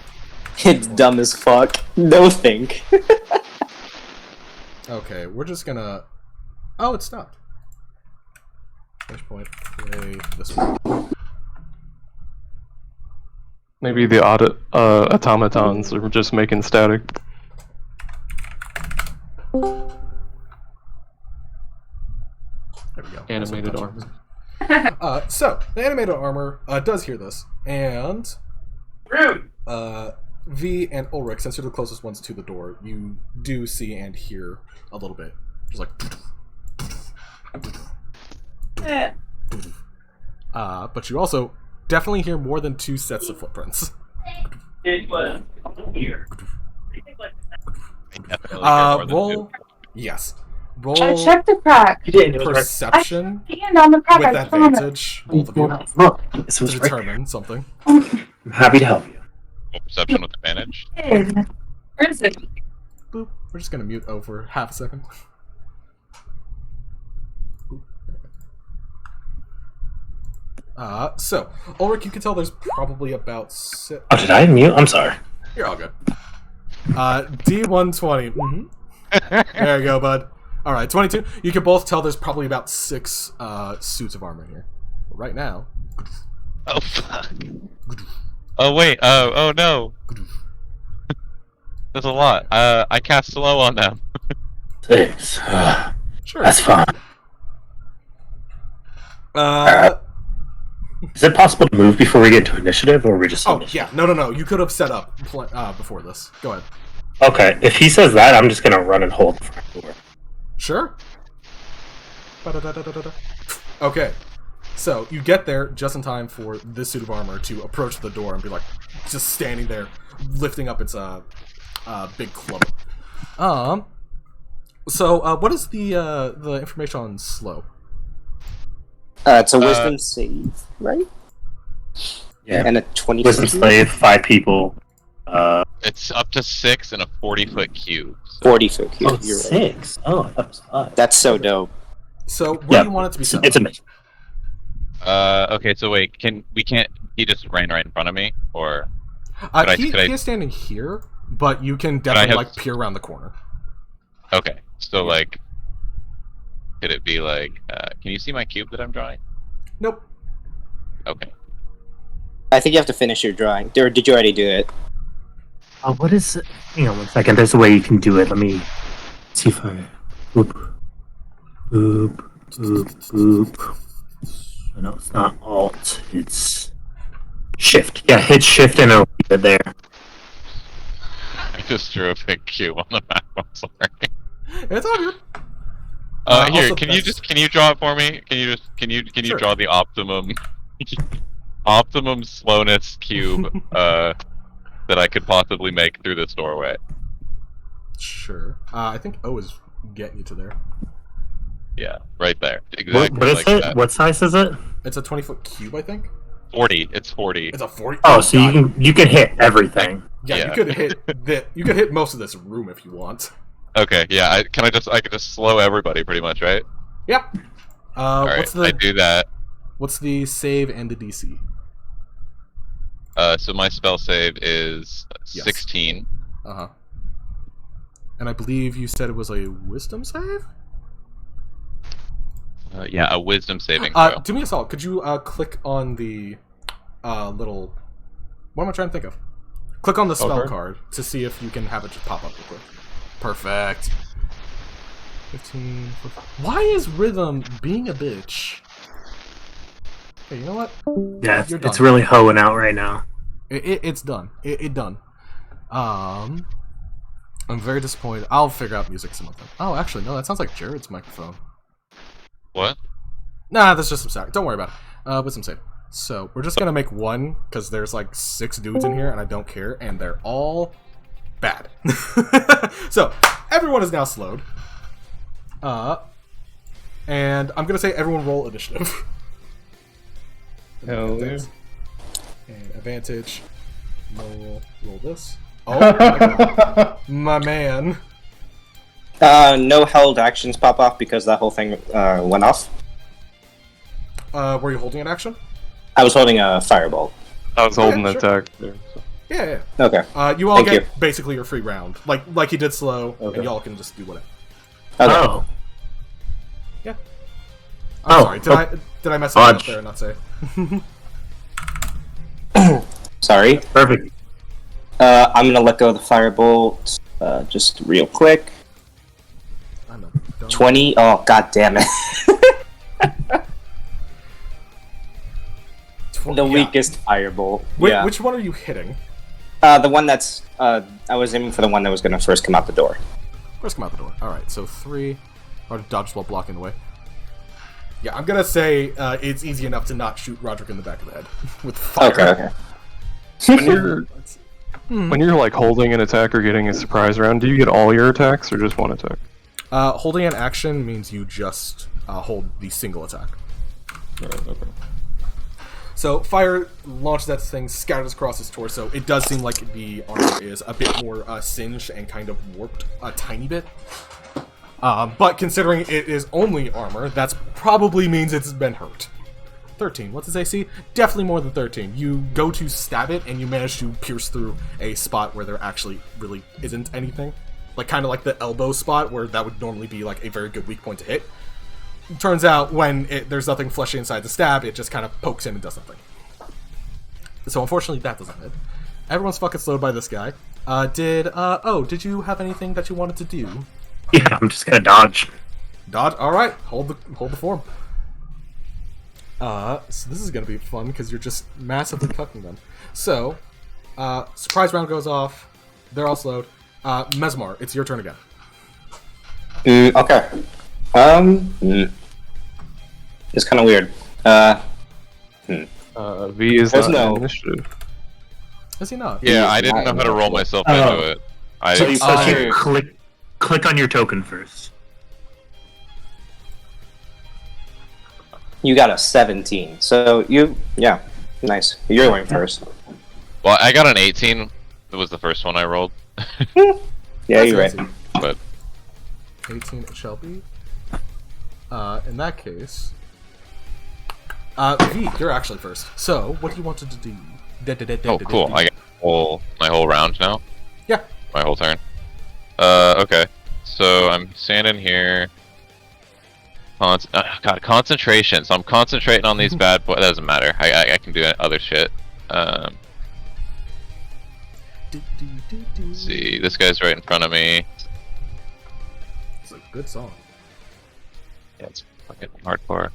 It's dumb as fuck. No think. Okay, we're just gonna... Oh, it stopped. Finish point. Play this one. Maybe the automatons are just making static. There we go. Animated Also, armor. so, the animated armor does hear this, and... V and Ulrich, since you're the closest ones to the door, you do see and hear a little bit. Just like... but you also definitely hear more than 2 sets of footprints. Roll... Yes. Roll I checked the crack. You didn't. It was right. perception And on the crack, with I found it. advantage, both of you, Look, this to was right. determine something. I'm happy to help you. Perception with advantage. Where is it? Boop. We're just gonna mute over half a second. So, Ulrich, you can tell there's probably about Oh, did I mute? I'm sorry. You're all good. D120. Mm-hmm. There you go, bud. Alright, 22. You can both tell there's probably about 6 suits of armor here. Right now. Oh fuck. Oh wait. Oh no. There's a lot. I cast slow on them. 6. Sure. That's fine. Is it possible to move before we get to initiative, or are we just... Oh, yeah. No. You could have set up before this. Go ahead. Okay, if he says that, I'm just gonna run and hold the front door. Sure. Ba-da-da-da-da-da. Okay. So, you get there just in time for this suit of armor to approach the door and be like, just standing there, lifting up its big club. So, what is the information on slow? It's a wisdom save, right? Yeah. And a 20. Wisdom slave, 5 people. It's up to 6 in a 40-foot cube. 40-foot cube. Oh, You're right. 6. Oh, I thought it was 5. That's so dope. So, where do you want it to be set It's up? amazing. Okay, so wait, he just ran right in front of me, or He is standing here, but you can definitely like peer around the corner. okay, so like, could it be like, can you see my cube that I'm drawing? Nope. Okay. I think you have to finish your drawing. Or did you already do it? What is it? Hang on one second. There's a way you can do it. Let me see if I... Oop. Boop, boop, boop. No, it's not Alt. It's Shift. Yeah, hit Shift and it'll leave it there. I just drew a big cube on the map. I'm sorry. It's all good. Here, Also, can you draw it for me? Can you Sure. draw the optimum slowness cube that I could possibly make through this doorway? Sure. I think O is getting you to there. Yeah, right there. Exactly What is like it? that. What size is it? It's a 20-foot cube, I think. 40. It's 40. It's a 40. Oh, so God. you can hit everything. Yeah, Yeah. you could hit most of this room if you want. Okay, yeah. I could just slow everybody pretty much, right? Yep. All right, I do that. What's the save and the DC? So my spell save is Yes. 16. Uh-huh. And I believe you said it was a wisdom save? Yeah, a wisdom saving throw. Do me a solid. Could you click on the little... What am I trying to think of? Click on the spell card to see if you can have it just pop up real quick. Perfect. 15... Why is Rhythm being a bitch? Hey, you know what? Yeah, You're it's done. really hoeing out right now. It's done. It done. I'm very disappointed. I'll figure out music some other time. Oh, actually, no, that sounds like Jared's microphone. What? Nah, that's just some sound. Don't worry about it. Wisdom save. So, we're just gonna make one, because there's like 6 dudes in here, and I don't care, and they're all bad. So, everyone is now slowed. And I'm gonna say everyone roll initiative. Hell yeah. And advantage. Roll this. Oh my god. My man. No held actions pop off because that whole thing went off. Were you holding an action? I was holding a firebolt. I was holding Yeah, the sure. attack there. So. Yeah. Okay. You all Thank get you. basically your free round. Like you did slow, Okay. and y'all can just do whatever. Okay. Oh. Yeah. I'm Oh, sorry. oh. Did I mess something up Fudge. there and not say? Sorry. Perfect. I'm gonna let go of the firebolt. Just real quick. I know. Don't- 20. Oh, god damn it. The yeah. weakest firebolt. Yeah. Which one are you hitting? The one that's. I was aiming for the one that was gonna first come out the door. First come out the door. Alright, so 3. Or dodge while blocking the way. Yeah, I'm gonna say it's easy enough to not shoot Roderick in the back of the head with fire. Okay. When you're like holding an attack or getting a surprise round, do you get all your attacks or just one attack? Holding an action means you just hold the single attack. Alright, okay. So fire launches that thing, scatters across his torso. It does seem like the armor is a bit more singed and kind of warped a tiny bit. But considering it is only armor, that probably means it's been hurt. 13. What's his AC? Definitely more than 13. You go to stab it, and you manage to pierce through a spot where there actually really isn't anything. Like, kind of like the elbow spot, where that would normally be, like, a very good weak point to hit. Turns out, when there's nothing fleshy inside the stab, it just kind of pokes in and does something. So, unfortunately, that doesn't hit. Everyone's fucking slowed by this guy. Did you have anything that you wanted to do? Yeah, I'm just gonna dodge. Dodge. All right, hold the form. So this is gonna be fun because you're just massively cucking them. So, surprise round goes off. They're all slowed. Mesmar, it's your turn again. Okay. It's kind of weird. V is There's not no- initiative. Is he not? Yeah, I He's didn't know not how to roll initiative. myself Oh. into it. I So you Oh. click on your token first. You got a 17. So yeah, nice. You're going first. well, I got an 18. It was the first one I rolled, Yeah, That's you're right. easy. but 18 it shall be. In that case, V, you're actually first. So, what do you wanted to do? oh, cool. I got my whole round now. Yeah. My whole turn. Okay. So I'm standing here. God, concentration. So I'm concentrating on these bad boys. That doesn't matter. I can do other shit. Let's see, this guy's right in front of me. It's a good song. Yeah, it's fucking hardcore.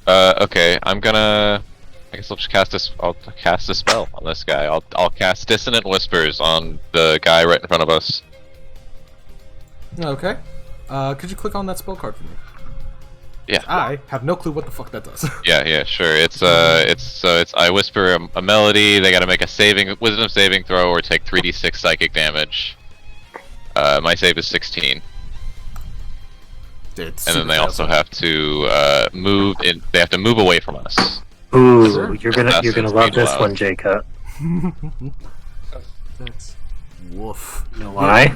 Okay, I'm gonna. I guess I'll just cast this. I'll cast a spell on this guy. I'll cast Dissonant Whispers on the guy right in front of us. Okay. Could you click on that spell card for me? Yeah. I have no clue what the fuck that does. Yeah, sure. It's I whisper a melody. They got to make a wisdom saving throw or take 3d6 psychic damage. My save is 16. And then they also have to move in. They have to move away from us. Ooh, Sure. you're gonna love this one, Jacob. That's woof. You know why?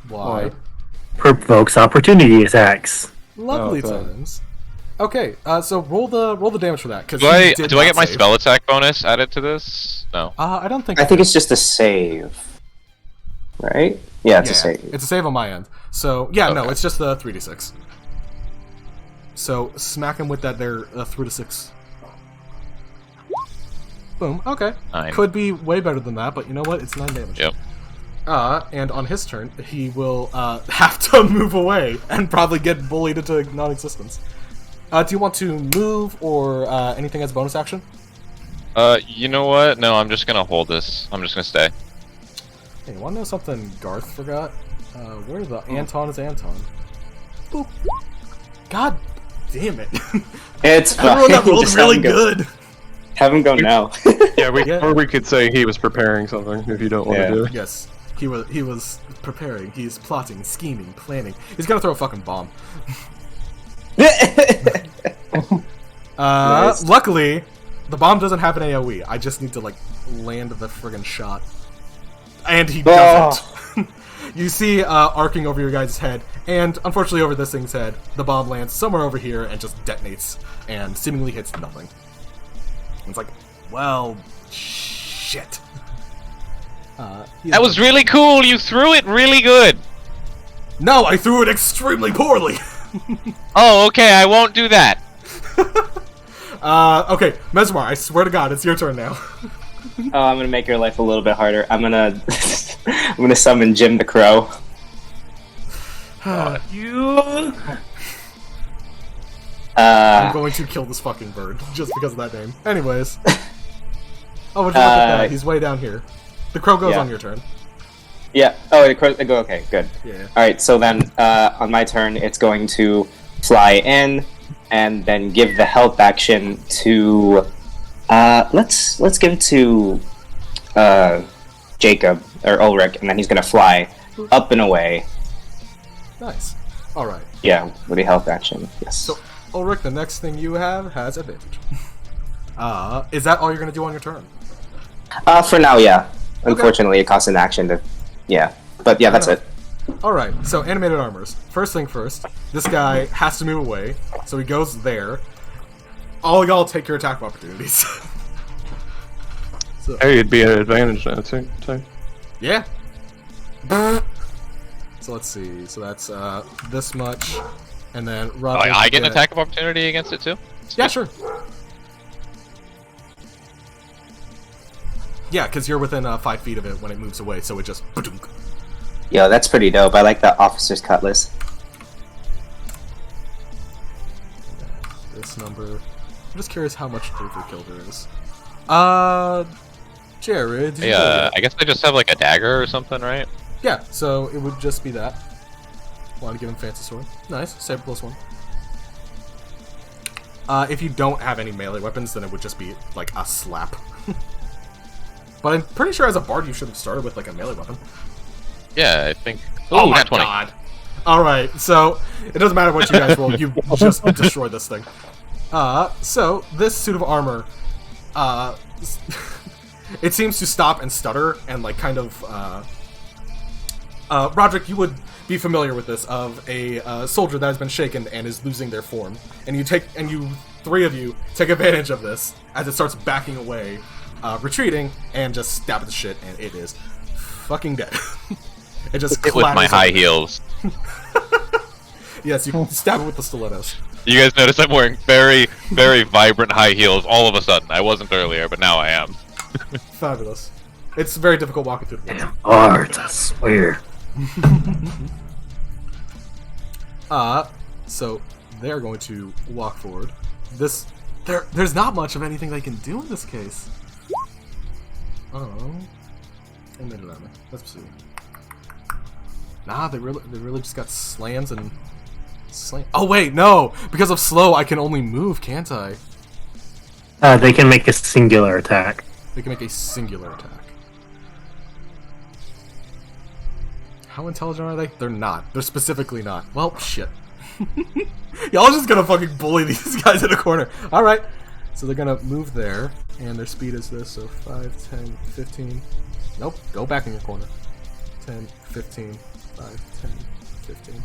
Why? Provokes opportunity attacks. Lovely Oh, okay. times. Okay, so roll the damage for that. Cause Do I did do I not get my save. spell attack bonus added to this? No. I don't think. I think it's just a save. Right? Yeah, it's a save. It's a save on my end. So yeah, no, Okay. it's just the 3d6. So smack him with that there 3d6. Boom. Okay. 9. Could be way better than that, but you know what? It's 9 damage. Yep. And on his turn, he will have to move away and probably get bullied into non-existence. Do you want to move or anything as bonus action? You know what? No, I'm just gonna hold this. I'm just gonna stay. Hey, you want to know something Garth forgot? Where the Anton is Anton? Boop. God damn it. It's fine. Everyone that rolled Just really have him go- good. Have him go now. Yeah, Yeah. or we could say he was preparing something if you don't want Yeah. to do it. Yes, he was preparing. He's plotting, scheming, planning. He's gonna throw a fucking bomb. Nice. Luckily, the bomb doesn't have an AoE. I just need to like land the friggin' shot, and he doesn't. You see, arcing over your guys' head, and unfortunately over this thing's head, the bomb lands somewhere over here and just detonates, and seemingly hits nothing. It's like, well, shit. That was really cool. You threw it really good. No, I threw it extremely poorly. Oh, okay. I won't do that. Okay, Mesmar, I swear to God, it's your turn now. Oh, I'm gonna make your life a little bit harder. I'm gonna I'm gonna summon Jim the Crow. I'm Uh, going to kill this fucking bird just because of that name. Anyways. Oh, would you look at that? He's way down here. The crow goes yeah. on your turn. yeah. Oh, the crow. Go. Okay, good. Yeah. All right. So then, on my turn, it's going to fly in and then give the help action to. Let's give it to Jacob or Ulrich, and then he's gonna fly up and away. Nice. Alright. Yeah, with a help action. Yes. So, Ulrich, the next thing you have has advantage. Is that all you're going to do on your turn? For now, yeah. Unfortunately, it costs an action to. Yeah, but yeah, that's it. Alright, so animated armors. First thing first, this guy has to move away, so he goes there. All y'all take your attack opportunities. So, Hey, it'd be an advantage now too. yeah. So let's see. So that's this much, and then Oh, Roger. I get an attack of opportunity against it too. Yeah, sure. Yeah, because you're within 5 feet of it when it moves away, so it just. Ba-dunk. Yo, that's pretty dope. I like the officer's cutlass. This number. I'm just curious how much overkill there is. Jared. did you Yeah, know I guess I just have like a dagger or something, right? Yeah, so it would just be that. Want to give him fancy sword? Nice, saber +1. If you don't have any melee weapons, then it would just be like a slap. But I'm pretty sure as a bard you should have started with like a melee weapon. Yeah, I think. Oh my nat 20. god! Alright, so it doesn't matter what you guys roll, you just destroy this thing. So this suit of armor, it seems to stop and stutter and like kind of, Roderick, you would be familiar with this, of a soldier that has been shaken and is losing their form. And you three of you take advantage of this as it starts backing away, retreating, and just stab at the shit, and it is fucking dead. It just With my clatters high over. heels. Yes, you stab it with the stilettos. You guys notice I'm wearing very, very vibrant high heels all of a sudden. I wasn't earlier, but now I am. Fabulous. It's very difficult walking through the woods. Damn bards, I swear. So they're going to walk forward. There's not much of anything they can do in this case. Let's see. Nah, they really just got slams and slam. Oh wait, no! Because of slow, I can only move, can't I? They can make a singular attack. They can make a singular attack. How intelligent are they? They're not. They're specifically not. Well, shit. Y'all just gonna fucking bully these guys in a corner. Alright. So they're gonna move there, and their speed is this, so 5, 10, 15. Nope, go back in your corner. 10, 15, 5, 10, 15.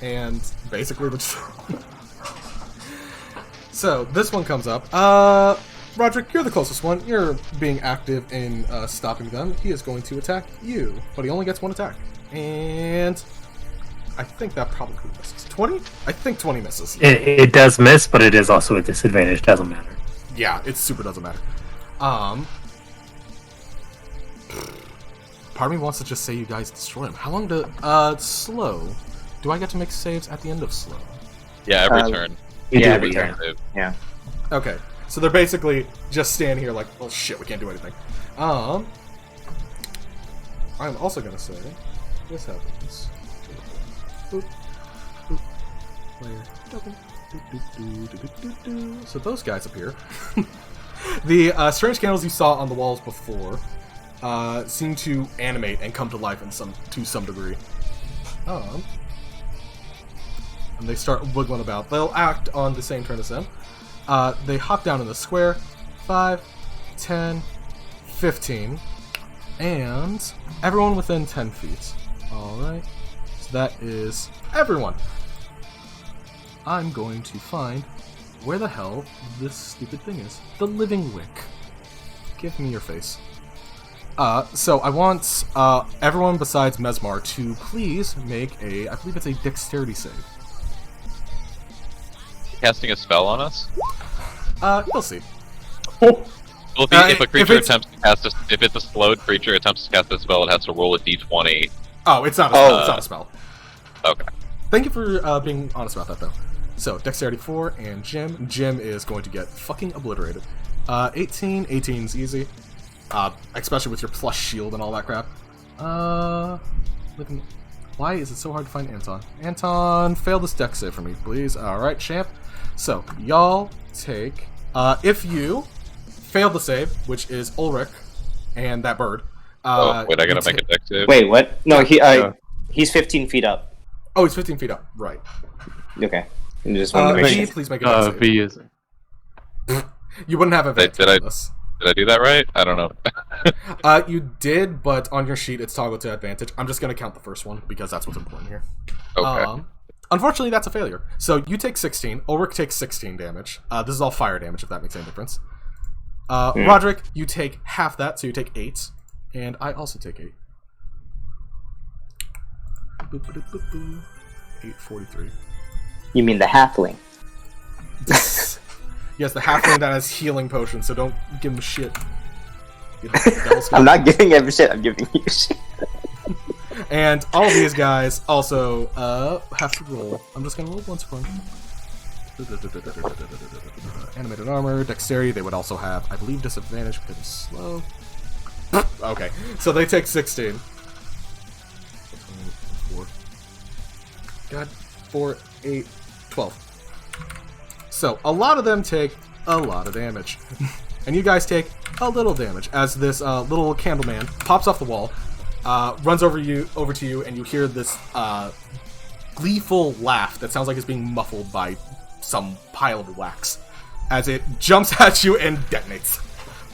And basically the So, this one comes up. Roderick, you're the closest one. You're being active in stopping them. He is going to attack you, but he only gets one attack. And I think that probably misses. 20? I think 20 misses. It does miss, but it is also a disadvantage. Doesn't matter. Yeah, it super doesn't matter. Part of me wants to just say you guys destroy him. How long do slow? Do I get to make saves at the end of slow? Yeah, every turn. Every turn. turn. Yeah. Okay, so they're basically just standing here like, well, shit, we can't do anything. I'm also gonna say this happens. Boop, boop, player, double, so those guys appear. The strange candles you saw on the walls before seem to animate and come to life to some degree. And they start wiggling about. They'll act on the same turn as them. They hop down in the square. 5, 10, 15. And everyone within 10 feet. Alright. So that is everyone. I'm going to find where the hell this stupid thing is. The living wick. Give me your face. So I want everyone besides Mesmar to please make I believe it's a dexterity save. Casting a spell on us? You'll see. Well, if a creature it's- attempts to cast if it's a slowed creature attempts to cast a spell, it has to roll a d20. Oh, it's not a spell. It's not a spell. Okay. Thank you for being honest about that, though. So, dexterity 4 and Jim. Jim is going to get fucking obliterated. 18. 18's easy. Especially with your plus shield and all that crap. Why is it so hard to find Anton? Anton, fail this dex save for me, please. Alright, champ. So, y'all take... if you fail the save, which is Ulrich and that bird... wait, I gotta make a dex save? Wait, what? No, he's 15 feet up. Oh, he's 15 feet up. Right. Okay. I just wanted to make V, sure. please make a dex save. V is. You wouldn't have advantage Did I- on this. Did I do that right? I don't know. You did, but on your sheet it's toggled to advantage. I'm just going to count the first one because that's what's important here. Okay. Unfortunately, that's a failure. So you take 16. Ulrich takes 16 damage. This is all fire damage, if that makes any difference. Roderick, you take half that, so you take 8. And I also take 8. 843. You mean the halfling? Yes, the halfling that has healing potions, so don't give him shit. You know, devil skill. I'm not giving him shit, I'm giving you shit. And all of these guys also have to roll. I'm just gonna roll once for them. Animated armor, dexterity, they would also have, I believe, disadvantage because it's slow. Okay, so they take 16. 4. God, 4, 8, 12. So, a lot of them take a lot of damage. And you guys take a little damage as this little candle man pops off the wall, runs over to you, and you hear this gleeful laugh that sounds like it's being muffled by some pile of wax as it jumps at you and detonates,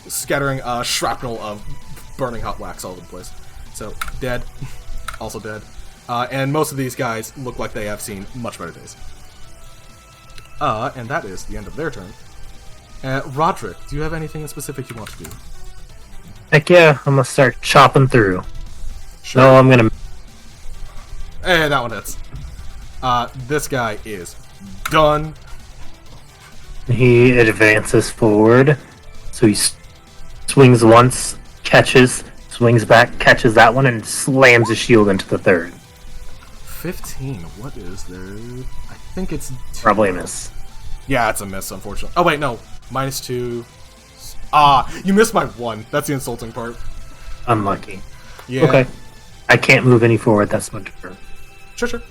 scattering shrapnel of burning hot wax all over the place. So, dead. Also dead. And most of these guys look like they have seen much better days. And that is the end of their turn. Roderick, do you have anything in specific you want to do? Heck yeah, I'm gonna start chopping through. Sure. No, I'm gonna... Hey, that one hits. This guy is done. He advances forward, so he's swings once, catches, swings back, catches that one, and slams his shield into the third. 15. What is there? I think it's Probably a miss. Yeah, it's a miss, unfortunately. Oh wait, no. -2. Ah, you missed my 1. That's the insulting part. Unlucky. Yeah. Okay. I can't move any forward. That's my turn. Sure.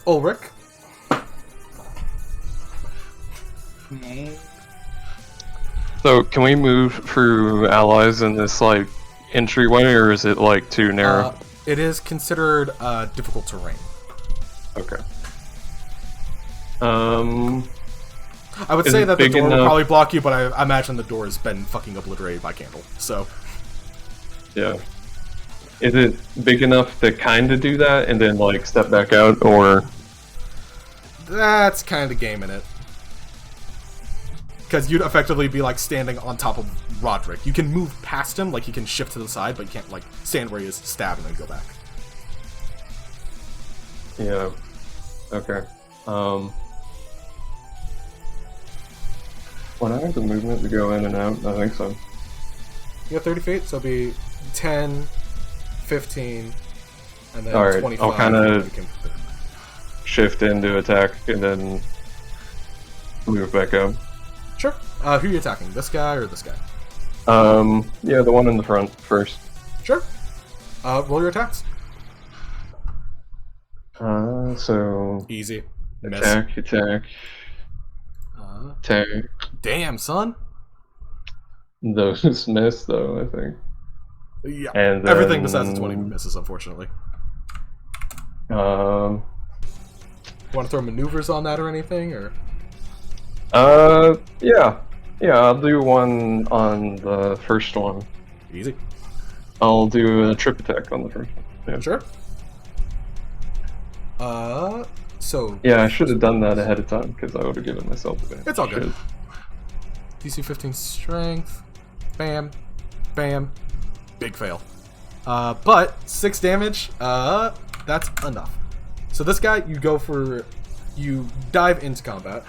Ulrich. So, can we move through allies in this, like, entryway, or is it, like, too narrow? It is considered difficult terrain. Okay. I would Is say it that the big door will enough- probably block you, but I imagine the door has been fucking obliterated by Candle. So, Yeah. Is it big enough to kind of do that and then, like, step back out, or... that's kind of gaming it. Because you'd effectively be, like, standing on top of Roderick. You can move past him, like, you can shift to the side, but you can't, like, stand where he is, stab, and then go back. Yeah. Okay. When I have the movement to go in and out, I think so. You have 30 feet, so it'll be 10, 15, and then Alright, 25. I'll kinda- and then you can- Shift into attack and then move back up. Sure. Who are you attacking? This guy or this guy? Yeah, the one in the front first. Sure. Roll your attacks. So... Easy. Miss. Attack, attack, attack. Damn, son. Those miss, though, I think. Yeah. And Everything then- besides the 20 misses, unfortunately. Um... Want to throw maneuvers on that or anything, or? Yeah. Yeah, I'll do one on the first one. Easy. I'll do a trip attack on the first one. Yeah. Sure. So Yeah, I should have done that ahead of time, because I would have given myself advantage. It's all good. Shit. DC 15 strength. Bam. Bam. Big fail. But 6 damage. That's enough. So this guy, you dive into combat.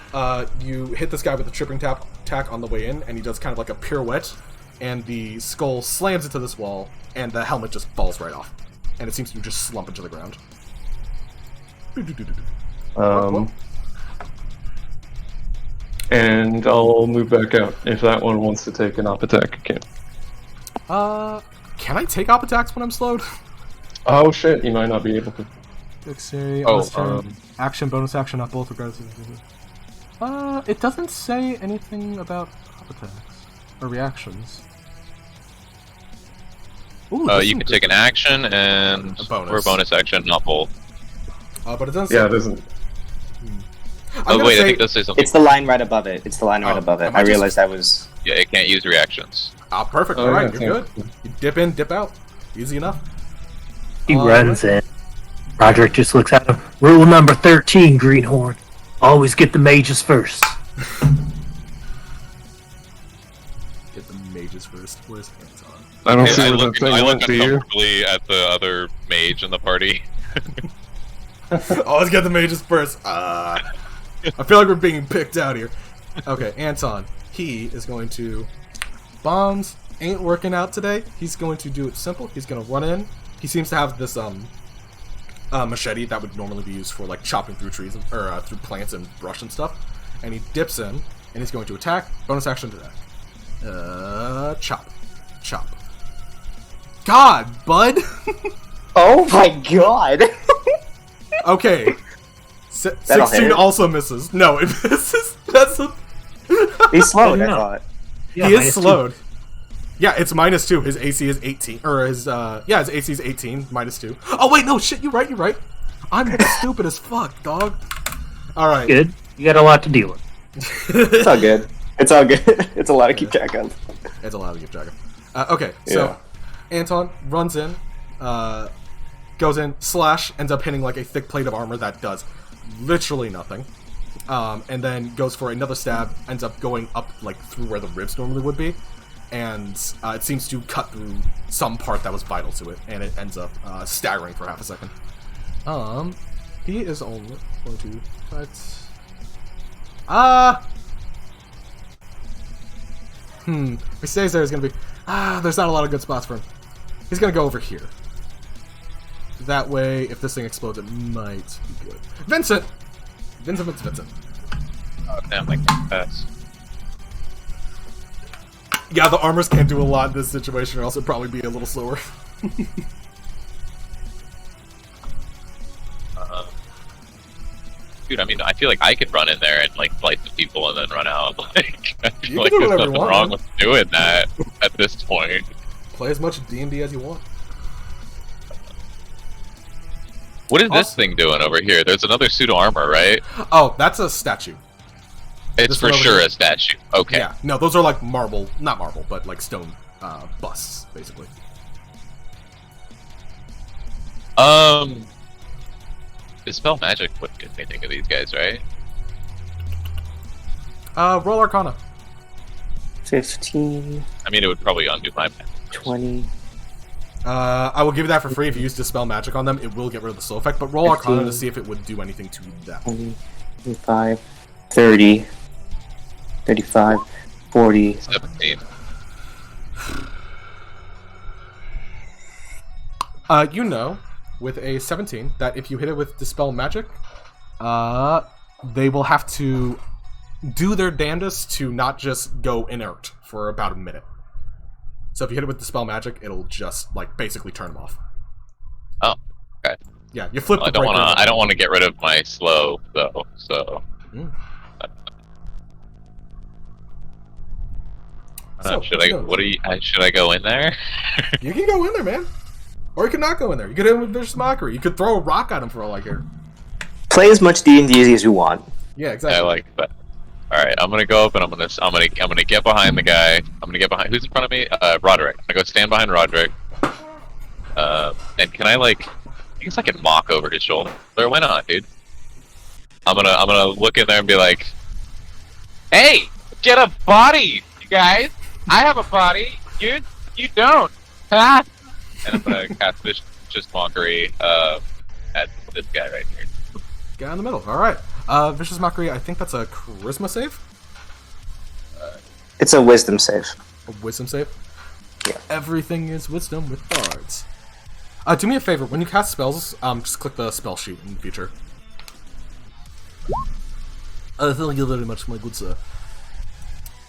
You hit this guy with a tripping attack on the way in, and he does kind of like a pirouette, and the skull slams into this wall, and the helmet just falls right off, and it seems to just slump into the ground. And I'll move back out. If that one wants to take an op attack, it can. Can I take op attacks when I'm slowed? Oh shit, you might not be able to. Dexterity, Oh, on this turn, action, bonus action, not both, regardless of... it doesn't say anything about op attacks or reactions. Ooh, this You is can take an action and A bonus. or a bonus action, not both. but it doesn't. Yeah, it say... doesn't. I'm gonna Wait, say... I think it does say something. It's the line right above it. It's the line right Oh, above it. am I I just- realized I was. Yeah, it can't use reactions. Perfect. Oh, All right, yeah, you're thanks. good. You dip in, dip out. Easy enough. He All runs right. in. Roderick just looks at him. Rule number 13, Greenhorn. Always get the mages first. Get the mages first. Where's Anton? I don't I see where that look thing went, do you? uncomfortably at the other mage in the party. Always get the mages first. I feel like we're being picked out here. Okay, Anton. He is going to... Bombs ain't working out today. He's going to do it simple. He's going to run in. He seems to have this machete that would normally be used for like chopping through trees or through plants and brush and stuff. And he dips in, and he's going to attack. Bonus action to attack. Chop. Chop. God, bud! Oh my god! Okay. That'll 16 hit. also misses. No, it misses. That's a... He's slowed, I no. thought. Yeah, he is -2. slowed. Yeah, it's -2. His AC is 18. Or his AC is 18, -2. Oh, wait, no, shit, you're right. I'm stupid as fuck, dog. Alright. Good. You got a lot to deal with. It's all good. It's all good. It's a lot to keep track of. It's a lot to keep track of. Okay, so Anton runs in, goes in, slash, ends up hitting like a thick plate of armor that does literally nothing. And then goes for another stab, ends up going up like through where the ribs normally would be, and it seems to cut through some part that was vital to it, and it ends up staggering for half a second. He is only going to fight. If he stays there, he's gonna be... there's not a lot of good spots for him. He's gonna go over here. That way, if this thing explodes, it might be good. Vincent! Vincent. Oh, damn, I can't pass. Yeah, the armors can't do a lot in this situation, or else it'd probably be a little slower. Dude, I mean, I feel like I could run in there and, like, fight the people and then run out. Like, I feel You like can do there's whatever you nothing want, wrong man. with doing that at this point. Play as much D&D as you want. What is this Also- thing doing over here? There's another suit of armor, right? Oh, that's a statue. It's This for one over sure here? a statue. Okay. Yeah, no, those are like marble, not marble, but like stone busts, basically. Dispel magic wouldn't get anything of these guys, right? Roll Arcana. 15, I mean, it would probably undo my magic. 20, I will give you that for free if you use Dispel Magic on them. It will get rid of the slow effect, but roll Arcana to 15. see if it would do anything to them. 20, 25, 30, 35, 40. 17. You know, with a 17, that if you hit it with Dispel Magic, they will have to do their damnedest to not just go inert for about a minute. So if you hit it with Dispel Magic, it'll just, like, basically turn them off. Oh, okay. Yeah, you flip Well, the breaker. I don't want to get rid of my slow though. So. Mm. Should what I? you doing? What do you? Should I go in there? You can go in there, man. Or you could not go in there. You could hit him with Vicious Mockery. You could throw a rock at him for all I care. Play as much D&D as you want. Yeah, I exactly. like that. All right, I'm gonna go up and I'm gonna get behind the guy. I'm gonna get behind. Who's in front of me? Roderick. I'm gonna go stand behind Roderick. And can I like? I guess I can mock over his shoulder. Why not, dude? I'm gonna look in there and be like, "Hey, get a body, you guys. I have a body. You don't." Ha! And I'm gonna cast Vicious Mockery at this guy right here. Guy in the middle. All right. Vicious Mockery, I think that's a Charisma save? It's a wisdom save. A Wisdom save? Yeah. Everything is wisdom with bards. Do me a favor. When you cast spells, just click the spell sheet in the future. Thank you very much, my good sir.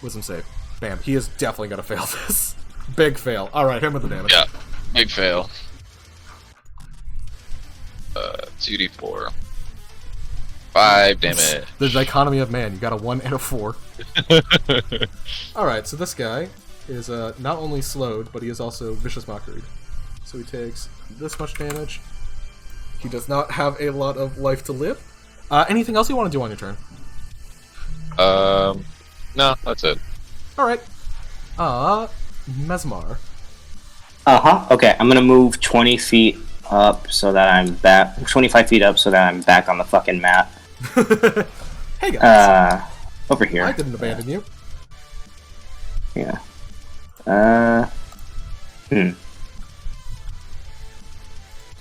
Wisdom save. Bam. He is definitely going to fail this. Big fail. All right, hit him with the damage. Yeah, big fail. 2d4. 5 damage. The dichotomy of man. You got a 1 and a 4. Alright, so this guy is not only slowed, but he is also Vicious Mockery. So he takes this much damage. He does not have a lot of life to live. Anything else you want to do on your turn? No, that's it. Alright. Mesmar. Okay, I'm gonna move 20 feet up so that I'm back. 25 feet up so that I'm back on the fucking map. Hey guys. Over here. I didn't abandon you. Yeah.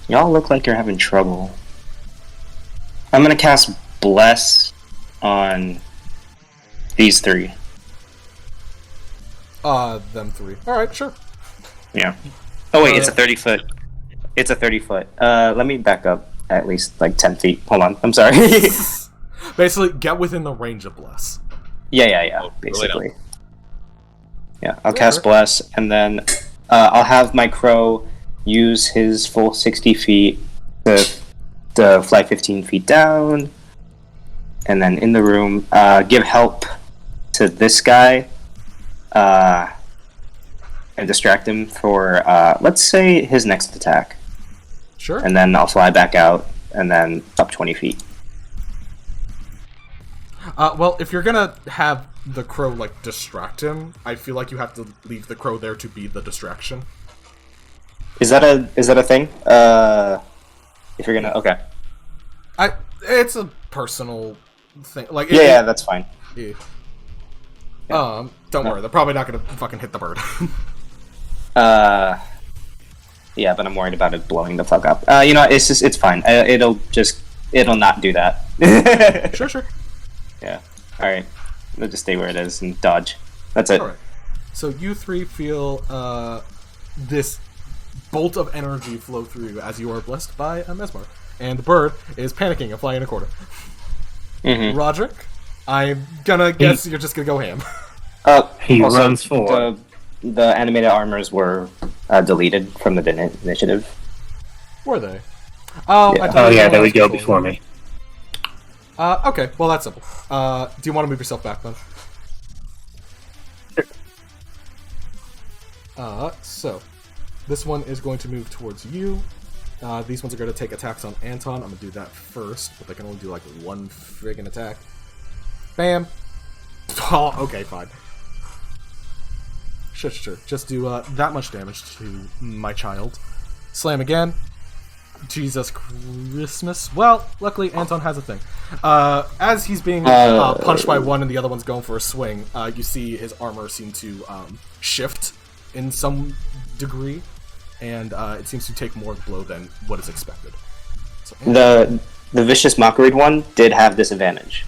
Y'all look like you're having trouble. I'm gonna cast Bless on these three. Them three. Alright, sure. Yeah. Oh wait, it's a 30 foot. It's a 30 foot. Let me back up at least like 10 feet. Hold on. I'm sorry. Basically, get within the range of Bless. Yeah. Oh, Basically. Yeah, I'll Yeah, cast sure. Bless, and then I'll have my crow use his full 60 feet to fly 15 feet down, and then in the room, give help to this guy, and distract him for, let's say, his next attack. Sure. And then I'll fly back out, and then up 20 feet. Well, if you're gonna have the crow, like, distract him, I feel like you have to leave the crow there to be the distraction. Is that a thing? If you're gonna, okay. It's a personal thing. Like, Yeah, that's fine. Yeah. Don't worry, they're probably not gonna fucking hit the bird. Yeah, but I'm worried about it blowing the fuck up. You know, it's fine. It'll not do that. Sure. Yeah. All right. It'll just stay where it is and dodge. That's it. Alright. So you three feel this bolt of energy flow through you as you are blessed by a mesmer. And the bird is panicking and flying in a corner. Mm-hmm. Roderick, I'm gonna guess you're just gonna go ham. He Also, runs forward. The animated armors were deleted from the initiative. Were they? Oh, Yeah. I thought Oh they yeah, were there we go controlling. before me. Okay, well that's simple. Do you want to move yourself back then? So this one is going to move towards you. These ones are going to take attacks on Anton. I'm going to do that first, but they can only do like one friggin' attack. Bam. Oh, okay, fine. Sure. Just do that much damage to my child. Slam again. Jesus Christmas. Well, luckily Anton has a thing. As he's being punched by one and the other one's going for a swing, you see his armor seem to shift in some degree, and it seems to take more blow than what is expected. So, The vicious mockery one did have disadvantage.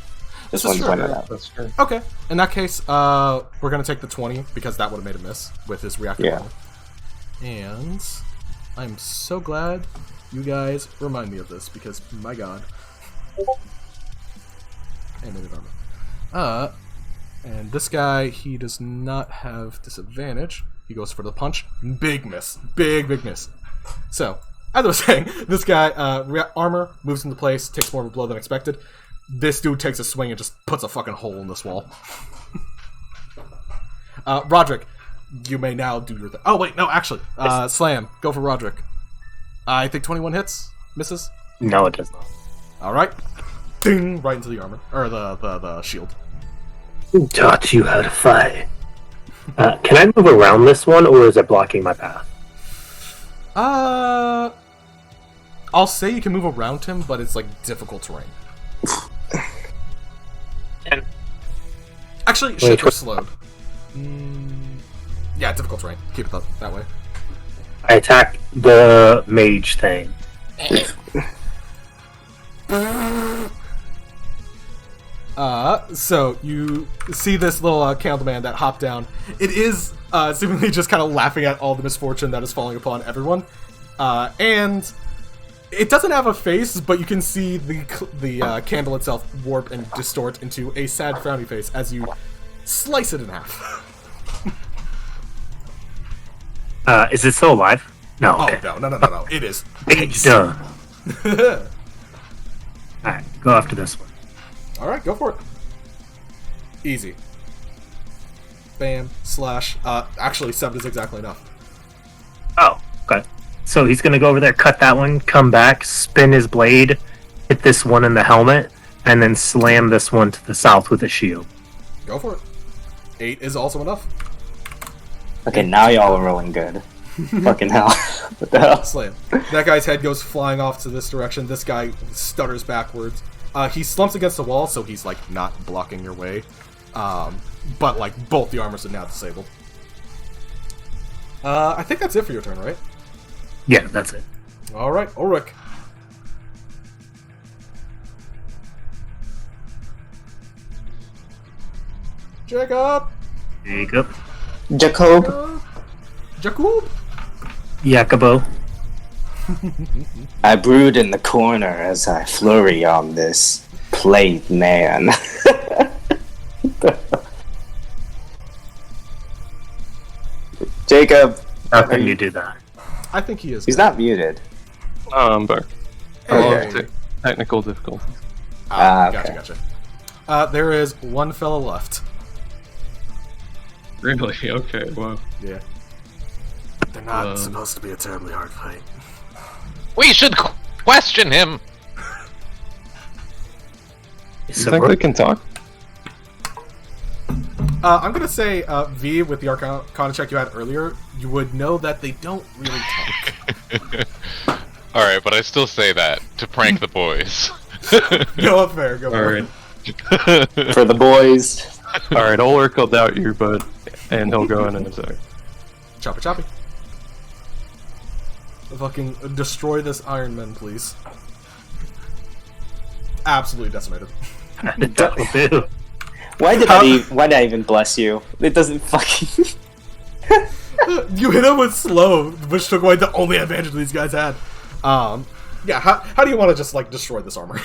This This is one's true. pointed out. That's true. okay, in that case, we're going to take the 20, because that would have made a miss with his reactive Yeah. armor. And I'm so glad you guys remind me of this, because my god. Animated armor. And this guy, he does not have disadvantage. He goes for the punch. Big miss. Big miss. So, as I was saying, this guy, armor, moves into place, takes more of a blow than expected. This dude takes a swing and just puts a fucking hole in this wall. Roderick, you may now do your thing. Oh, wait, no, actually. Slam, go for Roderick. I think 21 hits. Misses. No, it does not. Alright. Ding! Right into the armor. Or the shield. Who taught you how to fight? Can I move around this one, or is it blocking my path? I'll say you can move around him, but it's, like, difficult terrain. Actually, shit, you're slowed. Yeah, difficult terrain. Keep it that way. I attack the mage thing. So you see this little candleman that hopped down. It is seemingly just kind of laughing at all the misfortune that is falling upon everyone, and it doesn't have a face, but you can see the candle itself warp and distort into a sad, frowny face as you slice it in half. Is it still alive? No. Oh Okay. no! It is. Mage done. Alright, go after this one. All right, go for it. Easy. Bam, slash. Actually, 7 is exactly enough. Oh, okay. So he's gonna go over there, cut that one, come back, spin his blade, hit this one in the helmet, and then slam this one to the south with a shield. Go for it. 8 is also enough. Okay, now y'all are rolling good. Fucking hell. What the hell? Slam. That guy's head goes flying off to this direction. This guy stutters backwards. He slumps against the wall, so he's, like, not blocking your way. But, like, both the armors are now disabled. I think that's it for your turn, right? Yeah, that's it. Alright, Ulrich. Jacob! Jacob. Jacob, Jacob! Jacobo. I brood in the corner as I flurry on this plate man. Jacob, How can you do that? I think he is. he's not muted. Bear. Okay. Technical difficulties. Gotcha, Okay. gotcha. There is one fella left. Really? Okay, wow. Yeah. They're not supposed to be a terribly hard fight. We should question him. You think they can talk? I'm gonna say, V, with the Arcana check you had earlier, you would know that they don't really talk. Alright, but I still say that to prank the boys. Go up there, go for it. Alright. For the boys. Alright, Ulrich will doubt you, and he'll go in and attack. Choppy choppy. Fucking destroy this Iron Man, please. Absolutely decimated. That'll do. Why did I even bless you? It doesn't fucking. You hit him with slow, which took away the only advantage these guys had. Yeah, how do you want to just, like, destroy this armor?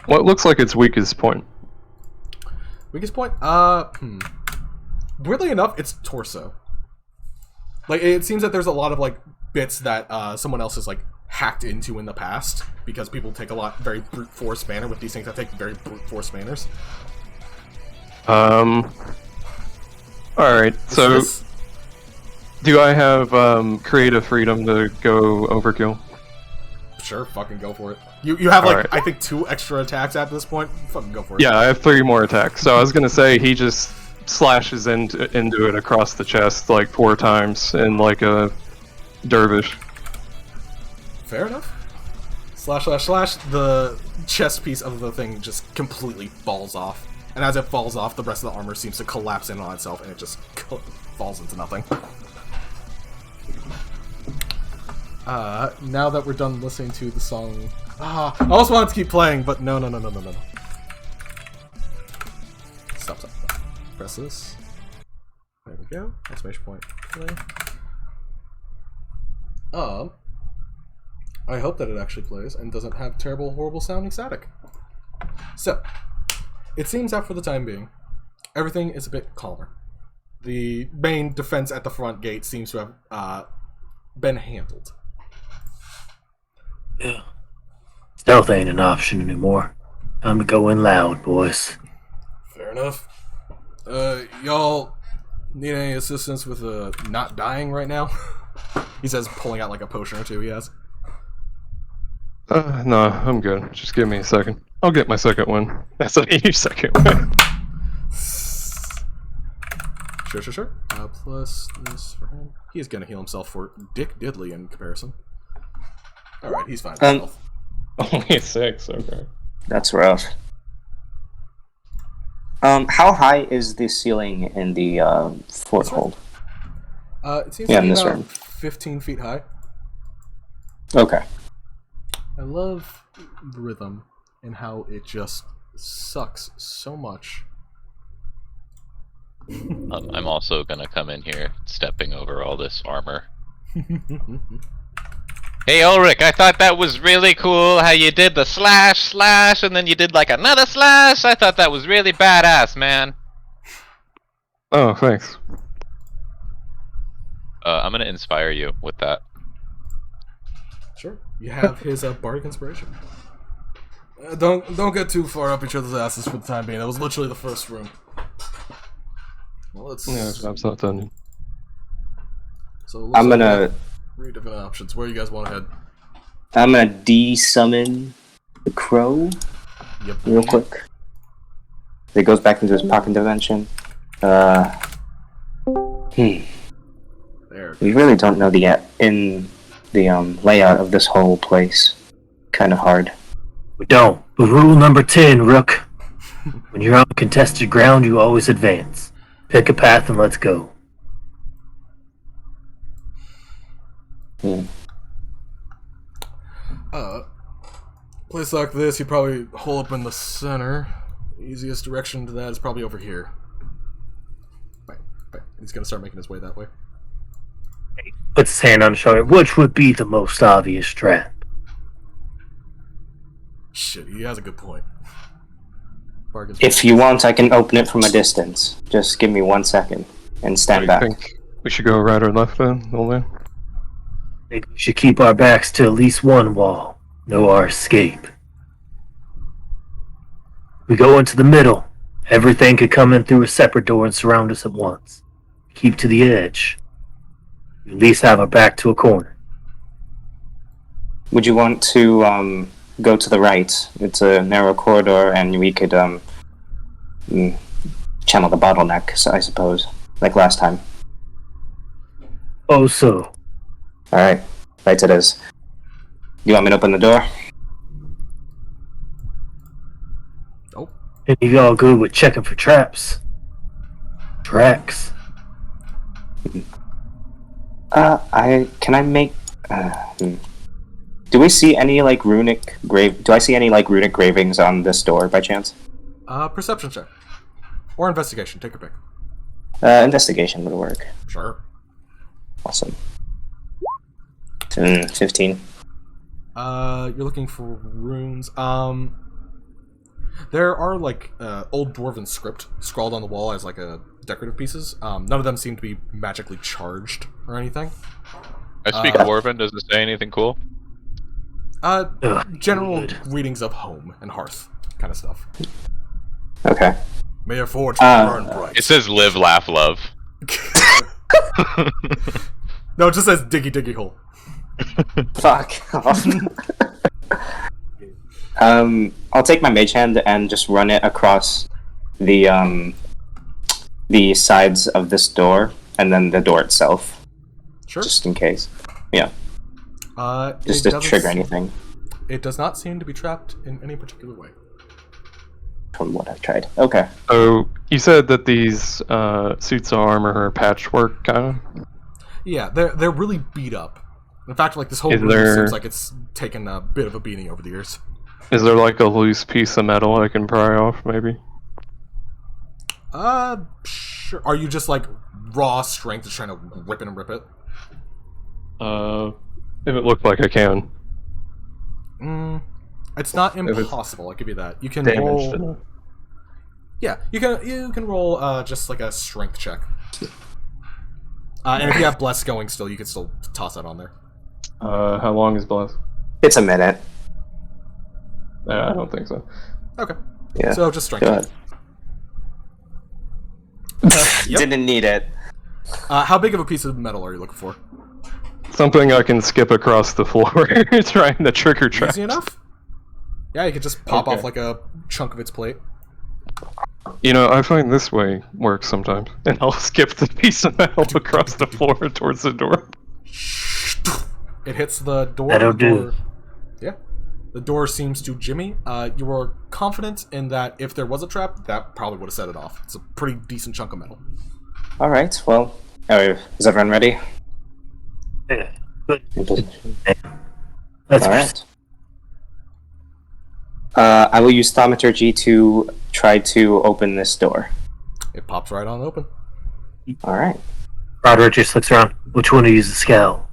What looks like its weakest point? Weakest point? Weirdly enough, it's torso. Like, it seems that there's a lot of, like, bits that someone else has, like, hacked into in the past, because people take a lot very brute force manner with these things that take very brute force manners. Alright, so do I have creative freedom to go overkill? Sure, fucking go for it. You have, like, Alright. I think 2 extra attacks at this point. Fucking go for it. Yeah, I have 3 more attacks. So I was gonna say he just slashes into it across the chest like 4 times in like a dervish. Fair enough. Slash, slash, slash. The chest piece of the thing just completely falls off. And as it falls off, the rest of the armor seems to collapse in on itself, and it just falls into nothing. Now that we're done listening to the song... I also wanted to keep playing, but no. Stop. Press this. There we go. Exclamation point. Play. I hope that it actually plays and doesn't have terrible, horrible sounding static. So, it seems that for the time being, everything is a bit calmer. The main defense at the front gate seems to have been handled. Yeah. Stealth ain't an option anymore. Time to go in loud, boys. Fair enough. Y'all need any assistance with not dying right now? He says, pulling out like a potion or two he has. No, I'm good. Just give me a second. I'll get my second one. That's a huge second one. Sure. Plus this for him. He's gonna heal himself for Dick Diddley in comparison. Alright, he's fine with himself. Only a 6, okay. That's rough. How high is the ceiling in the fort hold? It seems Yeah, to be in this about room. 15 feet high. Okay. I love the rhythm and how it just sucks so much. I'm also gonna come in here, stepping over all this armor. Hey Ulrich, I thought that was really cool how you did the slash, and then you did like another slash. I thought that was really badass, man. Oh, thanks. I'm gonna inspire you with that. Sure. You have his bardic inspiration. Don't get too far up each other's asses for the time being. That was literally the first room. Well, let's. Yeah, job's not done. So it looks I'm like we gonna have 3 different options. Where you guys want to head? I'm gonna de-summon the crow Yep. real quick. It goes back into his pocket dimension. There. We really don't know the layout of this whole place. Kind of hard. We don't. But rule number 10, Rook. When you're on contested ground, you always advance. Pick a path and let's go. Place like this, you probably hole up in the center. The easiest direction to that is probably over here. Right. He's gonna start making his way that way. Puts his hand on his shoulder. Which would be the most obvious trap? Shit, he has a good point. Bargain's If you want, I can open it from a distance. Just give me 1 second and stand I back. think we should go right or left then, old man. I think we should keep our backs to at least one wall. Know our escape. We go into the middle. Everything could come in through a separate door and surround us at once. Keep to the edge. We at least have our back to a corner. Would you want to go to the right? It's a narrow corridor, and we could channel the bottleneck, so I suppose, like last time. Oh, so. Alright, right it is. You want me to open the door? Oh, And you all good with checking for traps? Tracks. Can I make... Do we see any, like, Do I see any, like, runic gravings on this door, by chance? perception check. Or investigation, take a pick. Investigation would work. Sure. Awesome. 15. You're looking for runes. There are like old dwarven script scrawled on the wall as like a decorative pieces. None of them seem to be magically charged or anything. I speak Dwarven. Does it say anything cool? General readings of home and hearth kind of stuff. Okay. May your forge burn bright. It says live, laugh, love. No, it just says diggy diggy hole. Fuck off. I'll take my mage hand and just run it across the sides of this door and then the door itself. Sure. Just in case. Yeah. Just to trigger anything. It does not seem to be trapped in any particular way. From what I've tried. Okay. So you said that these suits of armor are patchwork, kind of. Yeah, they're really beat up. In fact, like this whole Is room there- seems like it's taken a bit of a beating over the years. Is there like a loose piece of metal I can pry off, maybe? Sure. Are you just like raw strength, just trying to rip it and rip it? If it looked like I can. It's not If it's impossible. I'll give you that. You can Damaged roll. enough. Yeah, you can roll just like a strength check. And if you have bless going still, you can still toss that on there. How long is bless? It's a minute. I don't think so. Okay. Yeah. So just strength. Go ahead. Yep. Didn't need it. How big of a piece of metal are you looking for? Something I can skip across the floor trying to trigger trap. Easy enough? Yeah, you could just pop Okay. off like a chunk of its plate. You know, I find this way works sometimes. And I'll skip the piece of metal across the floor towards the door. It hits the door. That'll the do. door- Yeah. The door seems to jimmy. You are confident in that if there was a trap, that probably would have set it off. It's a pretty decent chunk of metal. Alright, well. Is everyone ready? Yeah. Good. In position. That's Alright. I will use thaumaturgy to try to open this door. It pops right on open. Alright. Roderick just looks around. Which one to use the scout?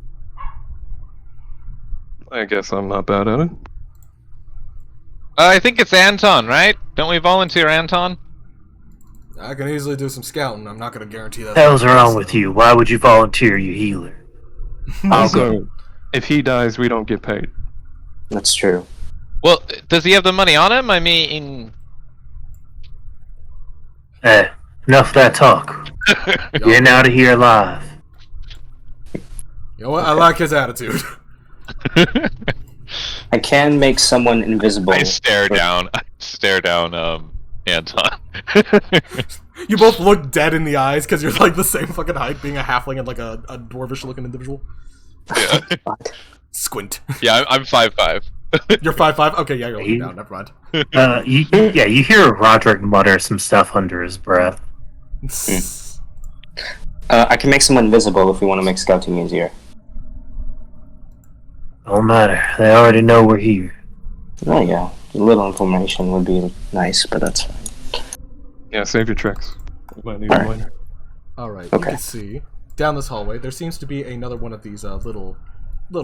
I guess I'm not bad at it. I think it's Anton, right? Don't we volunteer Anton? I can easily do some scouting. I'm not going to guarantee that. What the hell's wrong with you? Why would you volunteer, you healer? I'll go. Also, if he dies, we don't get paid. That's true. Well, does he have the money on him? I mean... Hey, enough of that talk. You're getting out of here alive. You know what? I like his attitude. I can make someone invisible. I stare down Anton. You both look dead in the eyes because you're like the same fucking height, being a halfling and like a dwarvish looking individual. Yeah, Squint. yeah, I'm 5'5". You're 5'5"? Okay, yeah, you're looking down. Never mind. You hear Roderick mutter some stuff under his breath. I can make someone invisible if we want to make scouting easier. Don't matter. They already know we're here. Oh yeah, a little information would be nice, but that's fine. Yeah, save your tricks. We might need Alright. them later. Alright, Okay. you can see down this hallway, there seems to be another one of these little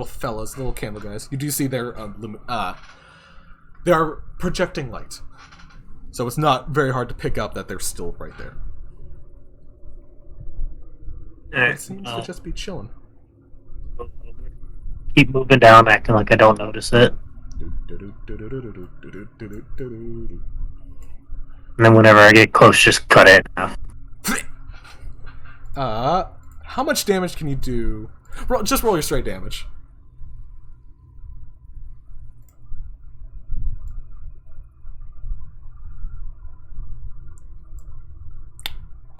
fellas, little candle guys. You do see their they are projecting light. So it's not very hard to pick up that they're still right there. It seems to just be chilling. Keep moving down, acting like I don't notice it. And then whenever I get close, just cut it in half. How much damage can you do? Just roll your straight damage.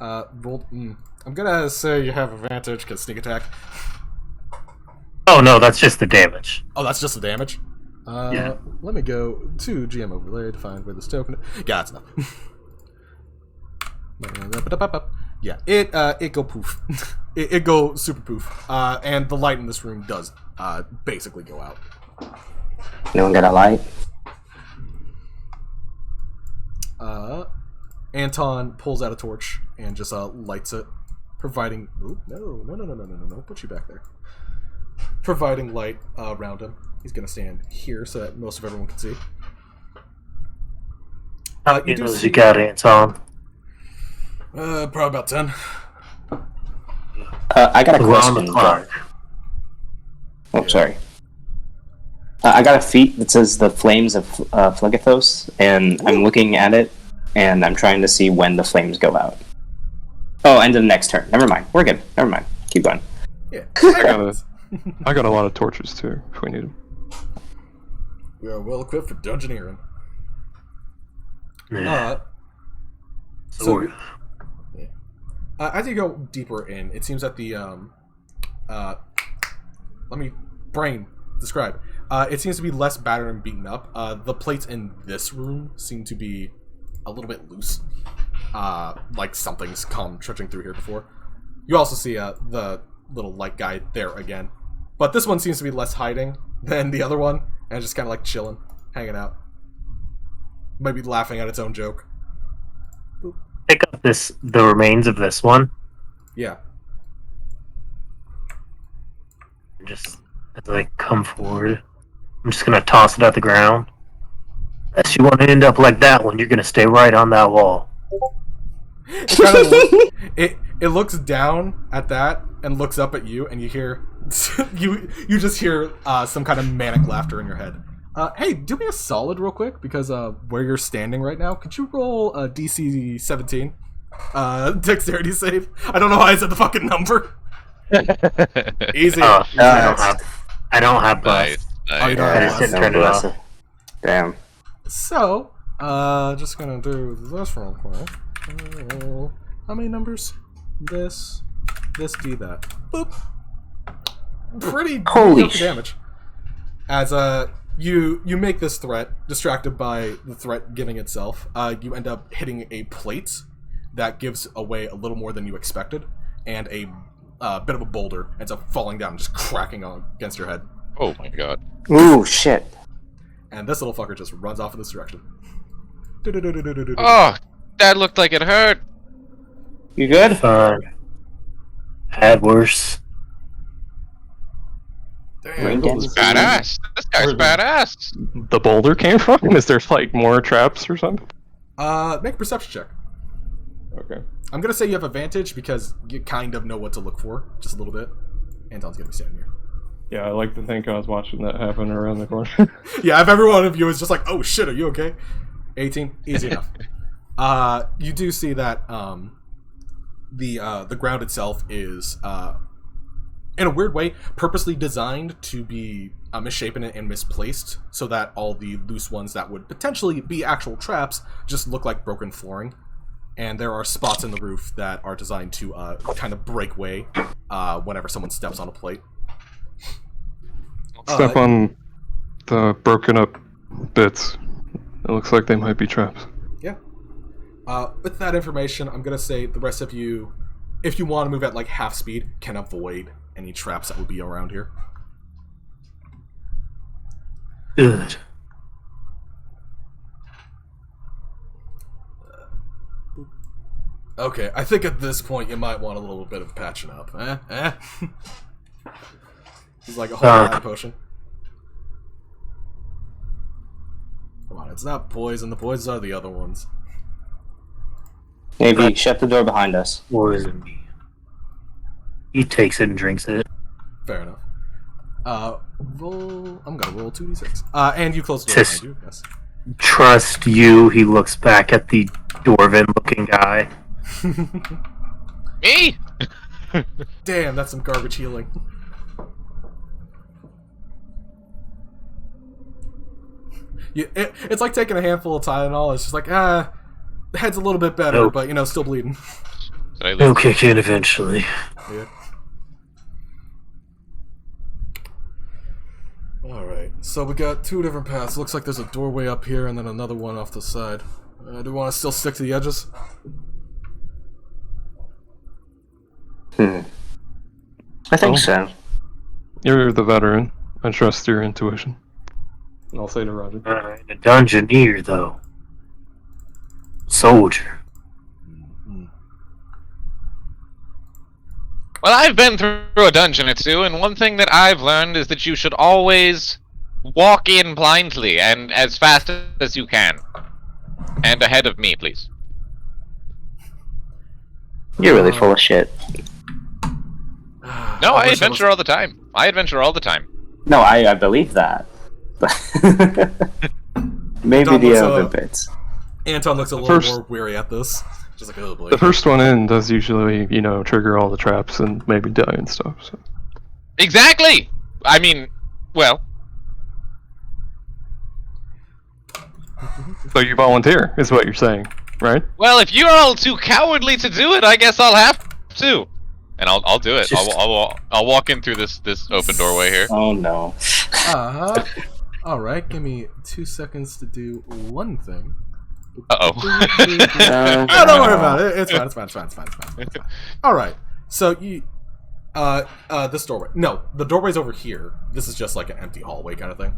I'm gonna say you have advantage because sneak attack. Oh no, that's just the damage. Oh, that's just the damage? Yeah. Let me go to GM overlay to find where this token is. Yeah, that's enough. Yeah, it go poof. it go super poof. And the light in this room does basically go out. No one got a light? Anton pulls out a torch and just lights it, providing. Ooh, no! Put you back there. Providing light around him. He's gonna stand here so that most of everyone can see. How many needles you got, Anton? Probably about 10. I got a Around question. the clock. Oh, sorry. I got a feat that says the flames of Phlegethos, and I'm looking at it, and I'm trying to see when the flames go out. Oh, end of next turn. Never mind. We're good. Never mind. Keep going. Yeah. I got a lot of torches too, if we need them. We are well equipped for dungeoneering. Yeah. So, yeah. As you go deeper in, it seems that the let me describe. It seems to be less battered and beaten up. The plates in this room seem to be a little bit loose, like something's come trudging through here before. You also see the little light guy there again, but this one seems to be less hiding than the other one, and just kind of like chilling, hanging out, maybe laughing at its own joke. Pick up the remains of this one. Yeah. Just as I come forward, I'm just gonna toss it at the ground. Unless you want to end up like that one, you're gonna stay right on that wall. It looks down at that and looks up at you, and you hear you just hear some kind of manic laughter in your head. Hey, do me a solid real quick, because where you're standing right now, could you roll a DC 17 dexterity save? I don't know why I said the fucking number. Easy. I don't have Nice. Oh, you don't I have just didn't bless. turn it off. Damn. So, just gonna do this real quick. How many numbers? This, D, that. Boop. Pretty Holy mediocre damage. As you make this threat, distracted by the threat giving itself, you end up hitting a plate that gives away a little more than you expected, and a bit of a boulder ends up falling down and just cracking against your head. Oh my god. Ooh, shit. And this little fucker just runs off in this direction. Oh, that looked like it hurt. You good? Fine. Had worse. Damn. Badass. This guy's Where's badass. The boulder came from? Is there like more traps or something? Make a perception check. Okay. I'm gonna say you have advantage because you kind of know what to look for, just a little bit. Anton's gonna be standing here. Yeah, I like to think I was watching that happen around the corner. Yeah, if every one of you is just like, "Oh shit, are you okay?" 18, easy enough. You do see that the ground itself is in a weird way purposely designed to be misshapen and misplaced, so that all the loose ones that would potentially be actual traps just look like broken flooring. And there are spots in the roof that are designed to kind of break way whenever someone steps on a plate. Step on the broken up bits. It looks like they might be traps. Yeah. With that information, I'm gonna say the rest of you, if you want to move at like half speed, can avoid any traps that would be around here. Good. Okay, I think at this point you might want a little bit of patching up. It's like a whole life potion. Come on, it's not poison. The poisons are the other ones. Maybe shut the door behind us. Poison me. He takes it and drinks it. Fair enough. I'm gonna roll 2d6. And you close the door Tis- behind you, yes. Trust you. He looks back at the dwarven-looking guy. Me? Damn, that's some garbage healing. It's like taking a handful of Tylenol. It's just like, the head's a little bit better, Nope. but, still bleeding. Did I He'll lose? kick in eventually. Yeah. Alright, so we got two different paths. Looks like there's a doorway up here and then another one off the side. Do we want to still stick to the edges? I think so. You're the veteran. I trust your intuition. I'll say to Roger. Alright, a dungeoneer, though. Soldier. Well, I've been through a dungeon or two, and one thing that I've learned is that you should always walk in blindly and as fast as you can. And ahead of me, please. You're really full of shit. No, I wish adventure all the time. I adventure all the time. No, I believe that. Maybe Don the looks, other bits. Anton looks a little more weary at this. Just like, oh boy. The first one in does usually, trigger all the traps and maybe die and stuff. So. Exactly! I mean, well... So you volunteer, is what you're saying, right? Well, if you're all too cowardly to do it, I guess I'll have to. And I'll do it. I'll walk in through this open doorway here. Oh no. Alright, give me 2 seconds to do one thing. Uh-oh. Oh, don't worry about it. It's fine. Alright, so you... this doorway. No, the doorway's over here. This is just like an empty hallway kind of thing.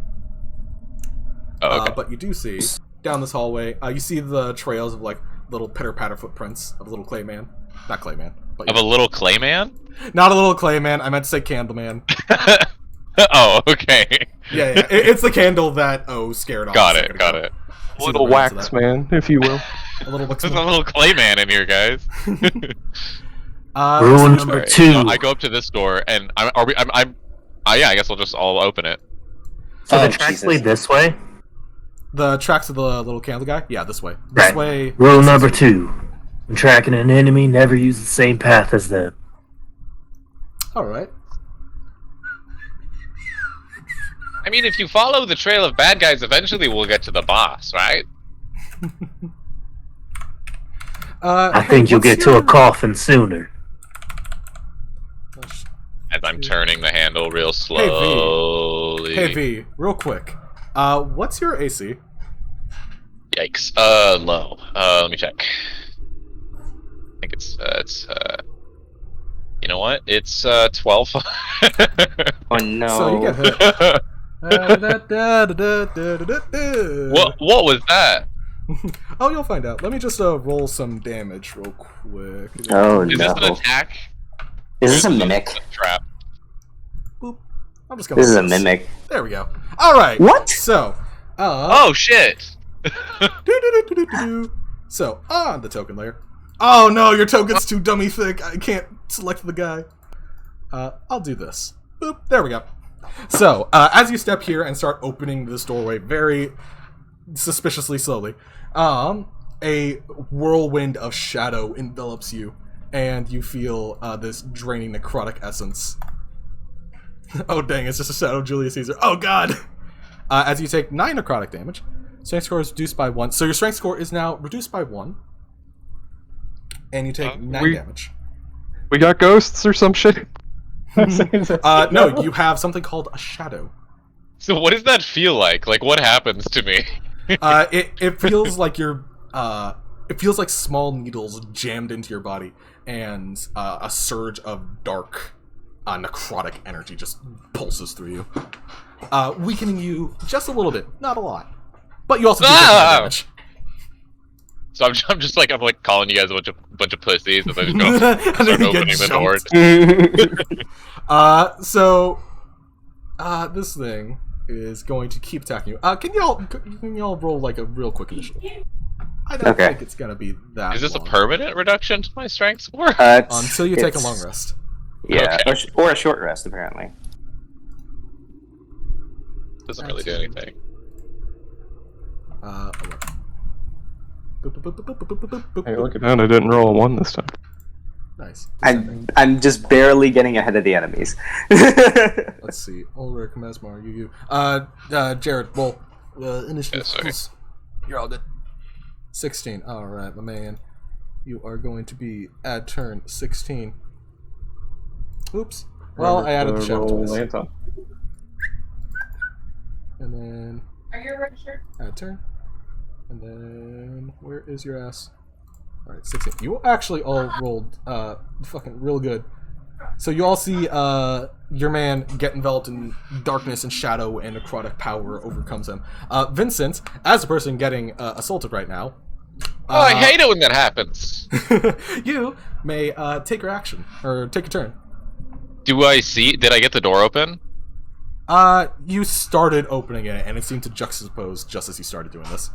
Oh, okay. But you do see, down this hallway, you see the trails of, like, little pitter-patter footprints of a little clay man. Not clay man. But Of a little clay man? Not a little clay man. I meant to say candle man. Oh, okay. Yeah. It's the candle that scared off. Got it. See Little the reference to wax that. man, if you will. A little wax There's a man. little clay man in here, guys. Rule number Alright, 2. so I go up to this door, and I guess I'll open it. So Oh, the tracks Jesus. lead this way. The tracks of the little candle guy? Yeah, this way. This Right. way. Rule number 2. When tracking an enemy, never use the same path as them. Alright. I mean, if you follow the trail of bad guys, eventually we'll get to the boss, right? I think you'll get to a coffin sooner. As I'm turning the handle real slowly. Hey V, real quick. What's your AC? Yikes. Low. Let me check. I think it's you know what? It's 12. Oh no. So you get hit. What was that? Oh, you'll find out. Let me just roll some damage real quick. Oh Is no. this an attack? Is this a Or is mimic? a trap? Boop. I'm just gonna. This is a miss. mimic. There we go. All right. What? So, Oh shit! So, on the token layer. Oh no, your token's too dummy thick. I can't select the guy. I'll do this. Boop. There we go. So, as you step here and start opening this doorway very suspiciously slowly, a whirlwind of shadow envelops you, and you feel this draining necrotic essence. Oh dang, it's just a shadow of Julius Caesar. Oh god! As you take 9 necrotic damage, strength score is reduced by 1. So your strength score is now reduced by 1, and you take 9 damage. We got ghosts or some shit? No, you have something called a shadow. So what does that feel like? Like what happens to me? It feels like you're it feels like small needles jammed into your body, and a surge of dark necrotic energy just pulses through you, weakening you just a little bit, not a lot, but you also do take more damage. So I'm just like calling you guys a bunch of pussies, and then just And start then you opening get the door. So this thing is going to keep attacking you. Can y'all roll like a real quick initiative? I don't Okay. think it's gonna be that. Is this a long. permanent reduction to my strength score? Until you take a long rest. Yeah, Okay. or a short rest apparently. Doesn't really do anything. Hey, look at that, I didn't roll a 1 this time. Nice. I'm just barely getting ahead of the enemies. Let's see. Ulrich, Mesmar, you. Jared, roll. Initiative. Yeah, sorry. Please. You're all good. 16. Alright, my man. You are going to be at turn 16. Oops. Well, I added the shadow twice. Anton. And then Are you a red shirt? add turn. And then where is your ass? Alright, 16. You actually all rolled fucking real good. So you all see your man get enveloped in darkness and shadow, and necrotic power overcomes him. Vincent, as the person getting assaulted right now, Oh, I hate it when that happens. you may take your action, or take your turn. Do I see? Did I get the door open? You started opening it, and it seemed to juxtapose just as you started doing this.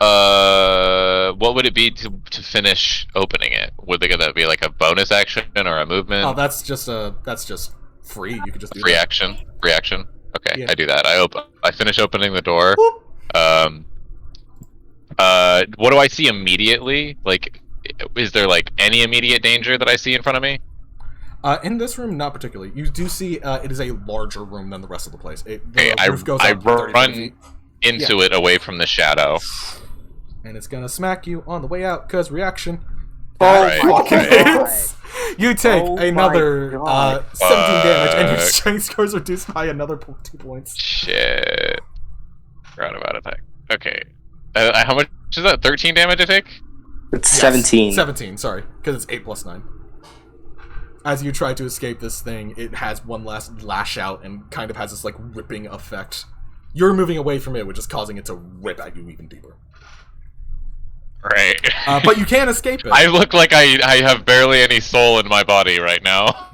What would it be to finish opening it? Would that be like a bonus action or a movement? Oh, that's just free. You could just do Free that. action. Free action. Okay, Yeah. I do that. I finish opening the door. Whoop. What do I see immediately? Like, is there like any immediate danger that I see in front of me? In this room, not particularly. You do see it is a larger room than the rest of the place. The Okay, roof goes I up 30 run feet, into it away from the shadow. and it's gonna smack you on the way out because reaction. Right, fucking right. God. You take Oh my another God. 17 damage, and your Fuck. strength score is reduced by another 2 points. Shit. Roundabout attack. Okay. How much is that? 13 damage I take? It's Yes, 17. 17, sorry, because it's 8 plus 9. As you try to escape this thing, it has one last lash out and kind of has this like ripping effect. You're moving away from it, which is causing it to rip at you even deeper. Right. But you can escape it. I look like I have barely any soul in my body right now.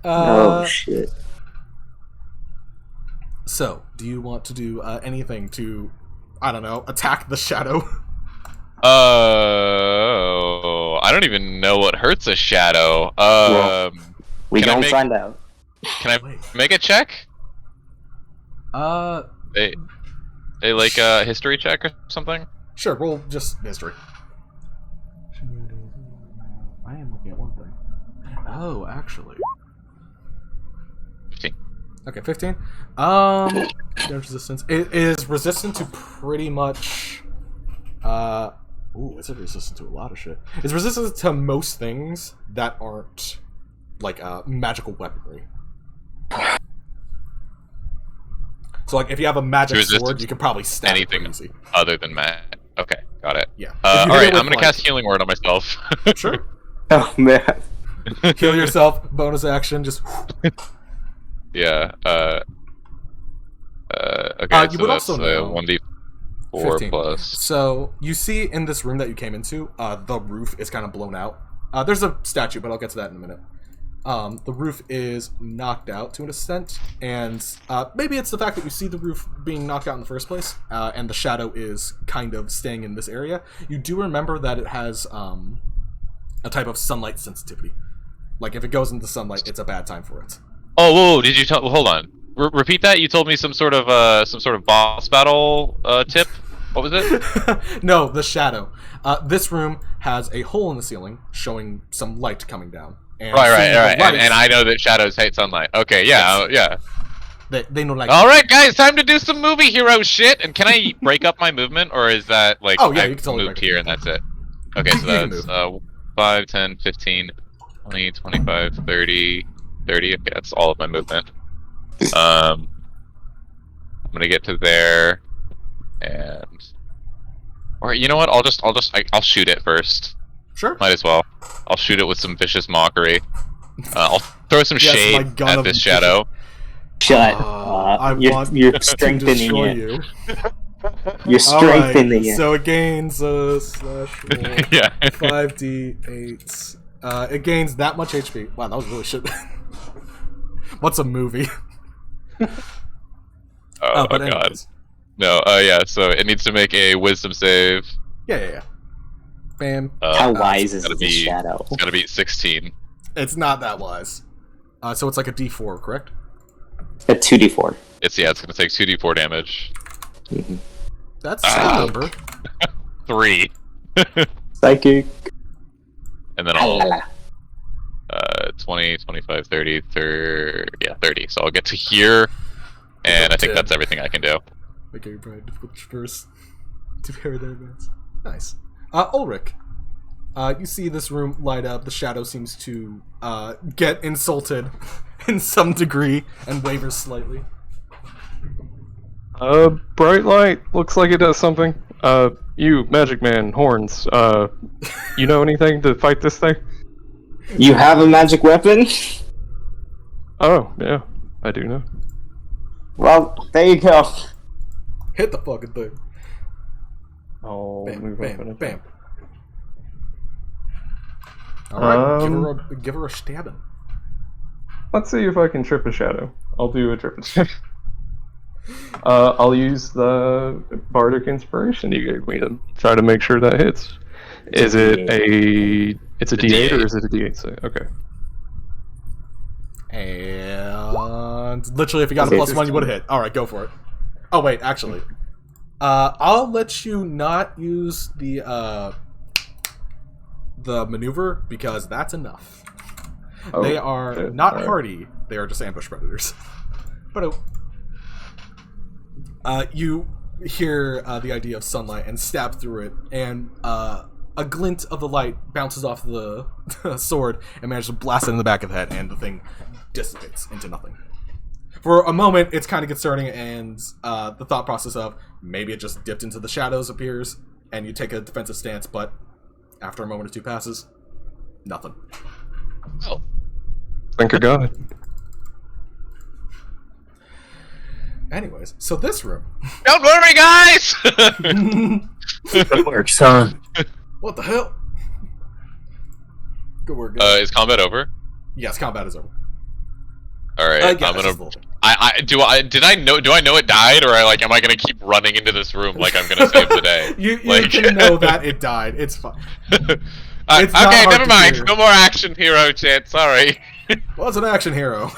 Oh shit. So, do you want to do anything to, I don't know, attack the shadow? I don't even know what hurts a shadow. We Can I don't make- find out. Can I make a check? Uh, A like a history check or something? sure, roll just history. I am looking at one thing. Oh, actually. 15. Okay, 15. Damage resistance. It is resistant to pretty much. It's resistant to a lot of shit. It's resistant to most things that aren't like magical weaponry. So, like, if you have a magic Resistant sword, you can probably stab it anything. pretty easy. Other than that. Okay, got it. Yeah. All right, I'm gonna cast Healing Word on myself. Sure. Oh man. Heal yourself. Bonus action. Just. Yeah. Okay. You So would that's also know- 1d4 15. plus. So you see in this room that you came into, the roof is kind of blown out. There's a statue, but I'll get to that in a minute. The roof is knocked out to an extent, and maybe it's the fact that you see the roof being knocked out in the first place, and the shadow is kind of staying in this area. You do remember that it has a type of sunlight sensitivity. Like, if it goes into sunlight, it's a bad time for it. Oh, whoa! Did you tell? Well, hold on. Repeat that. You told me some sort of boss battle tip. What was it? No, the shadow. This room has a hole in the ceiling showing some light coming down. And Right. seeing the And lights, I know that shadows hate sunlight. Okay, yeah, yeah. They know like. All right, guys, time to do some movie hero shit. And can I break up my movement, or is that like Oh, yeah, I you can totally moved break it. here and that's it? Okay, so You can that's move. 5, 10, 15, 20, 25, 30, 30. Okay, that's all of my movement. I'm gonna get to there, and or you know what? I'll shoot it first. Sure. Might as well. I'll shoot it with some vicious mockery. I'll throw some Yes, my shade gun at of this vicious- shadow. Shut I up. You're, want you're to strengthening destroy it. you. You're strengthening Alright, it. so it gains slash roll Yeah. 5d8. It gains that much HP. Wow, that was really shit. What's a movie? Oh, but God. anyways. No. Yeah. So it needs to make a Wisdom save. Yeah. Bam. How wise is gotta this be- shadow? It's gotta be 16. It's not that wise. So it's like a d4, correct? A 2d4. It's gonna take 2d4 damage. That's a number. 3. Psychic. And then La, la, I'll la. 20, 25, 30, 30. Yeah, 30. So I'll get to here, and I think that's everything I can do. Okay, you're probably difficult first to parry their advance. Nice. Ulrich, you see this room light up. The shadow seems to get insulted in some degree and wavers slightly. Bright light looks like it does something. You, Magic Man, horns. You know anything to fight this thing? You have a magic weapon? Oh, yeah, I do know. Well, there you go. Hit the fucking thing. I'll Bam, move up bam, and bam. All right, give her a stabbing. Let's see if I can trip a shadow. I'll do a trip and shadow. I'll use the bardic inspiration you gave me to try to make sure that hits. Is it a? It's a D8 or is it a D8? So, okay. And literally, if you got a +1, you would have hit. All right, go for it. Oh wait, actually, I'll let you not use the maneuver because that's enough. Oh, they are shit. not hardy; they are just ambush predators. But you hear the idea of sunlight and stab through it, and a glint of the light bounces off the sword and manages to blast it in the back of the head, and the thing dissipates into nothing. For a moment, it's kind of concerning, and the thought process of maybe it just dipped into the shadows appears, and you take a defensive stance, but after a moment or two passes, nothing. Oh. Thank you, God. Anyways, so this room. Don't worry, guys! Good work, son. What the hell? Good work, guys. Is combat over? Yes, combat is over. All right, Yeah, I'm that's gonna. just bullshit. Do I know it died, or am I gonna keep running into this room like I'm gonna save the day? you like... can know that it died. It's fine. Okay, never mind. No more action hero chat. Sorry. Was an action hero.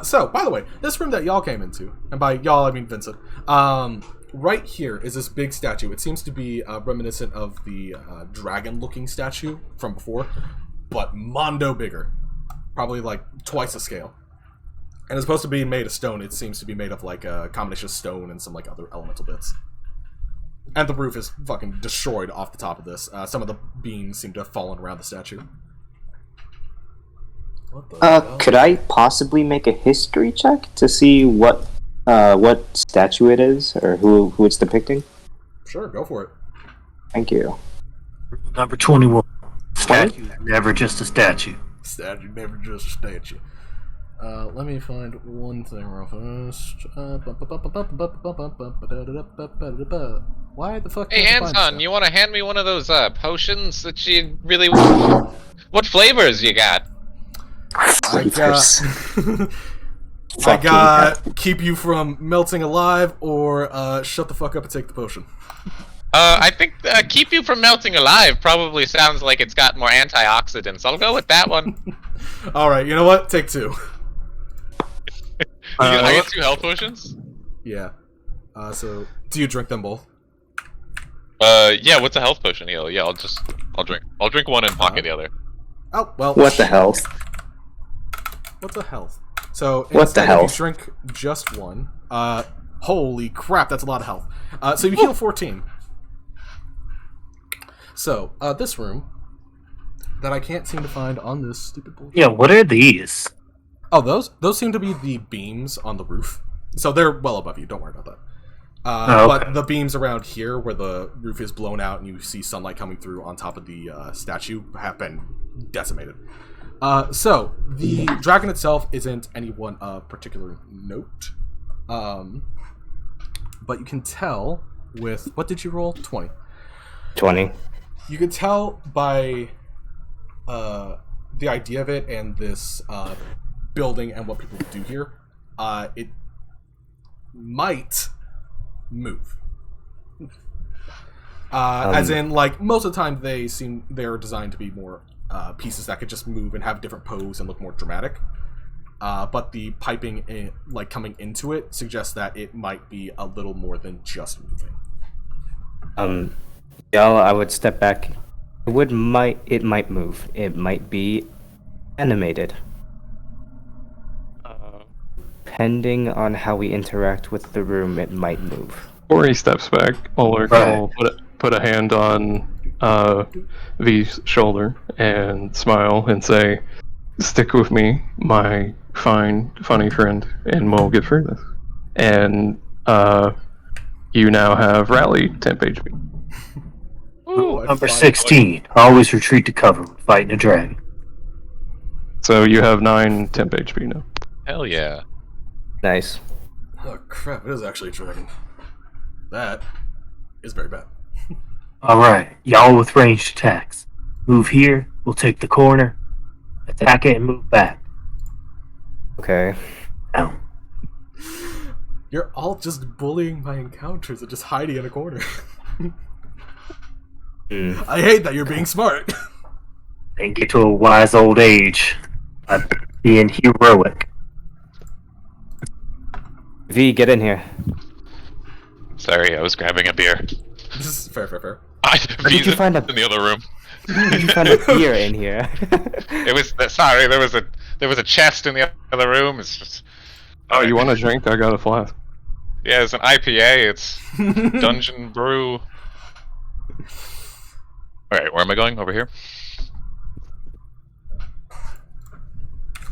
So, by the way, this room that y'all came into, and by y'all I mean Vincent, right here is this big statue. It seems to be reminiscent of the dragon-looking statue from before, but mondo bigger. Probably like twice the scale. And it's supposed to be made of stone. It seems to be made of like a combination of stone and some like other elemental bits. And the roof is fucking destroyed off the top of this. Some of the beams seem to have fallen around the statue. What the hell? Could I possibly make a history check to see what statue it is or who it's depicting? Sure, go for it. Thank you. Number 21. Statue is never just a statue. Statue, never just a statue. Let me find one thing real fast. Why the fuck? Hey, can't I find Anton, stuff? you want to hand me one of those potions that you really? What flavors you got? I got keep you from melting alive, or shut the fuck up and take the potion. I think keep you from melting alive probably sounds like it's got more antioxidants. I'll go with that one. Alright, you know what? Take 2. I get 2 health potions? Yeah. So, do you drink them both? Yeah, what's a health potion heal? Yeah, I'll drink. I'll drink one and pocket the other. Oh, well. What the hell? What the health? So, What the instead, hell? if you drink just one, holy crap, that's a lot of health. So you heal 14. So, this room that I can't seem to find on this stupid bullshit. Yeah, what are these? Oh, those seem to be the beams on the roof. So they're well above you. Don't worry about that. Okay. But the beams around here, where the roof is blown out and you see sunlight coming through on top of the statue, have been decimated. So the dragon itself isn't anyone of particular note, but you can tell with what did you roll? 20. 20. You can tell by the idea of it and this building and what people do here. It might move. As in, like, most of the time they're designed to be more pieces that could just move and have different pose and look more dramatic. But the piping, coming into it, suggests that it might be a little more than just moving. Y'all, I would step back. It might move. It might be animated. Depending on how we interact with the room, it might move. Before he steps back, Ulrich will put a hand on V's shoulder and smile and say, "Stick with me, my fine, funny friend, and we'll get through this." And you now have rally temp HP. Ooh, Number 16. Always retreat to cover when fighting a dragon. So you have 9 temp HP now. Hell yeah. Nice. Oh crap! It is actually a dragon. That is very bad. Alright, y'all with ranged attacks. Move here, we'll take the corner, attack it, and move back. Okay. Now. You're all just bullying my encounters and just hiding in a corner. I hate that you're being smart. And get to a wise old age by being heroic. V, get in here. Sorry, I was grabbing a beer. This is fair. Where did you find a in the other room? Where did you find a beer in here? It was sorry. There was a chest in the other room. It's just. Oh, you want a drink? I got a flask. Yeah, it's an IPA. It's Dungeon Brew. All right, where am I going? Over here.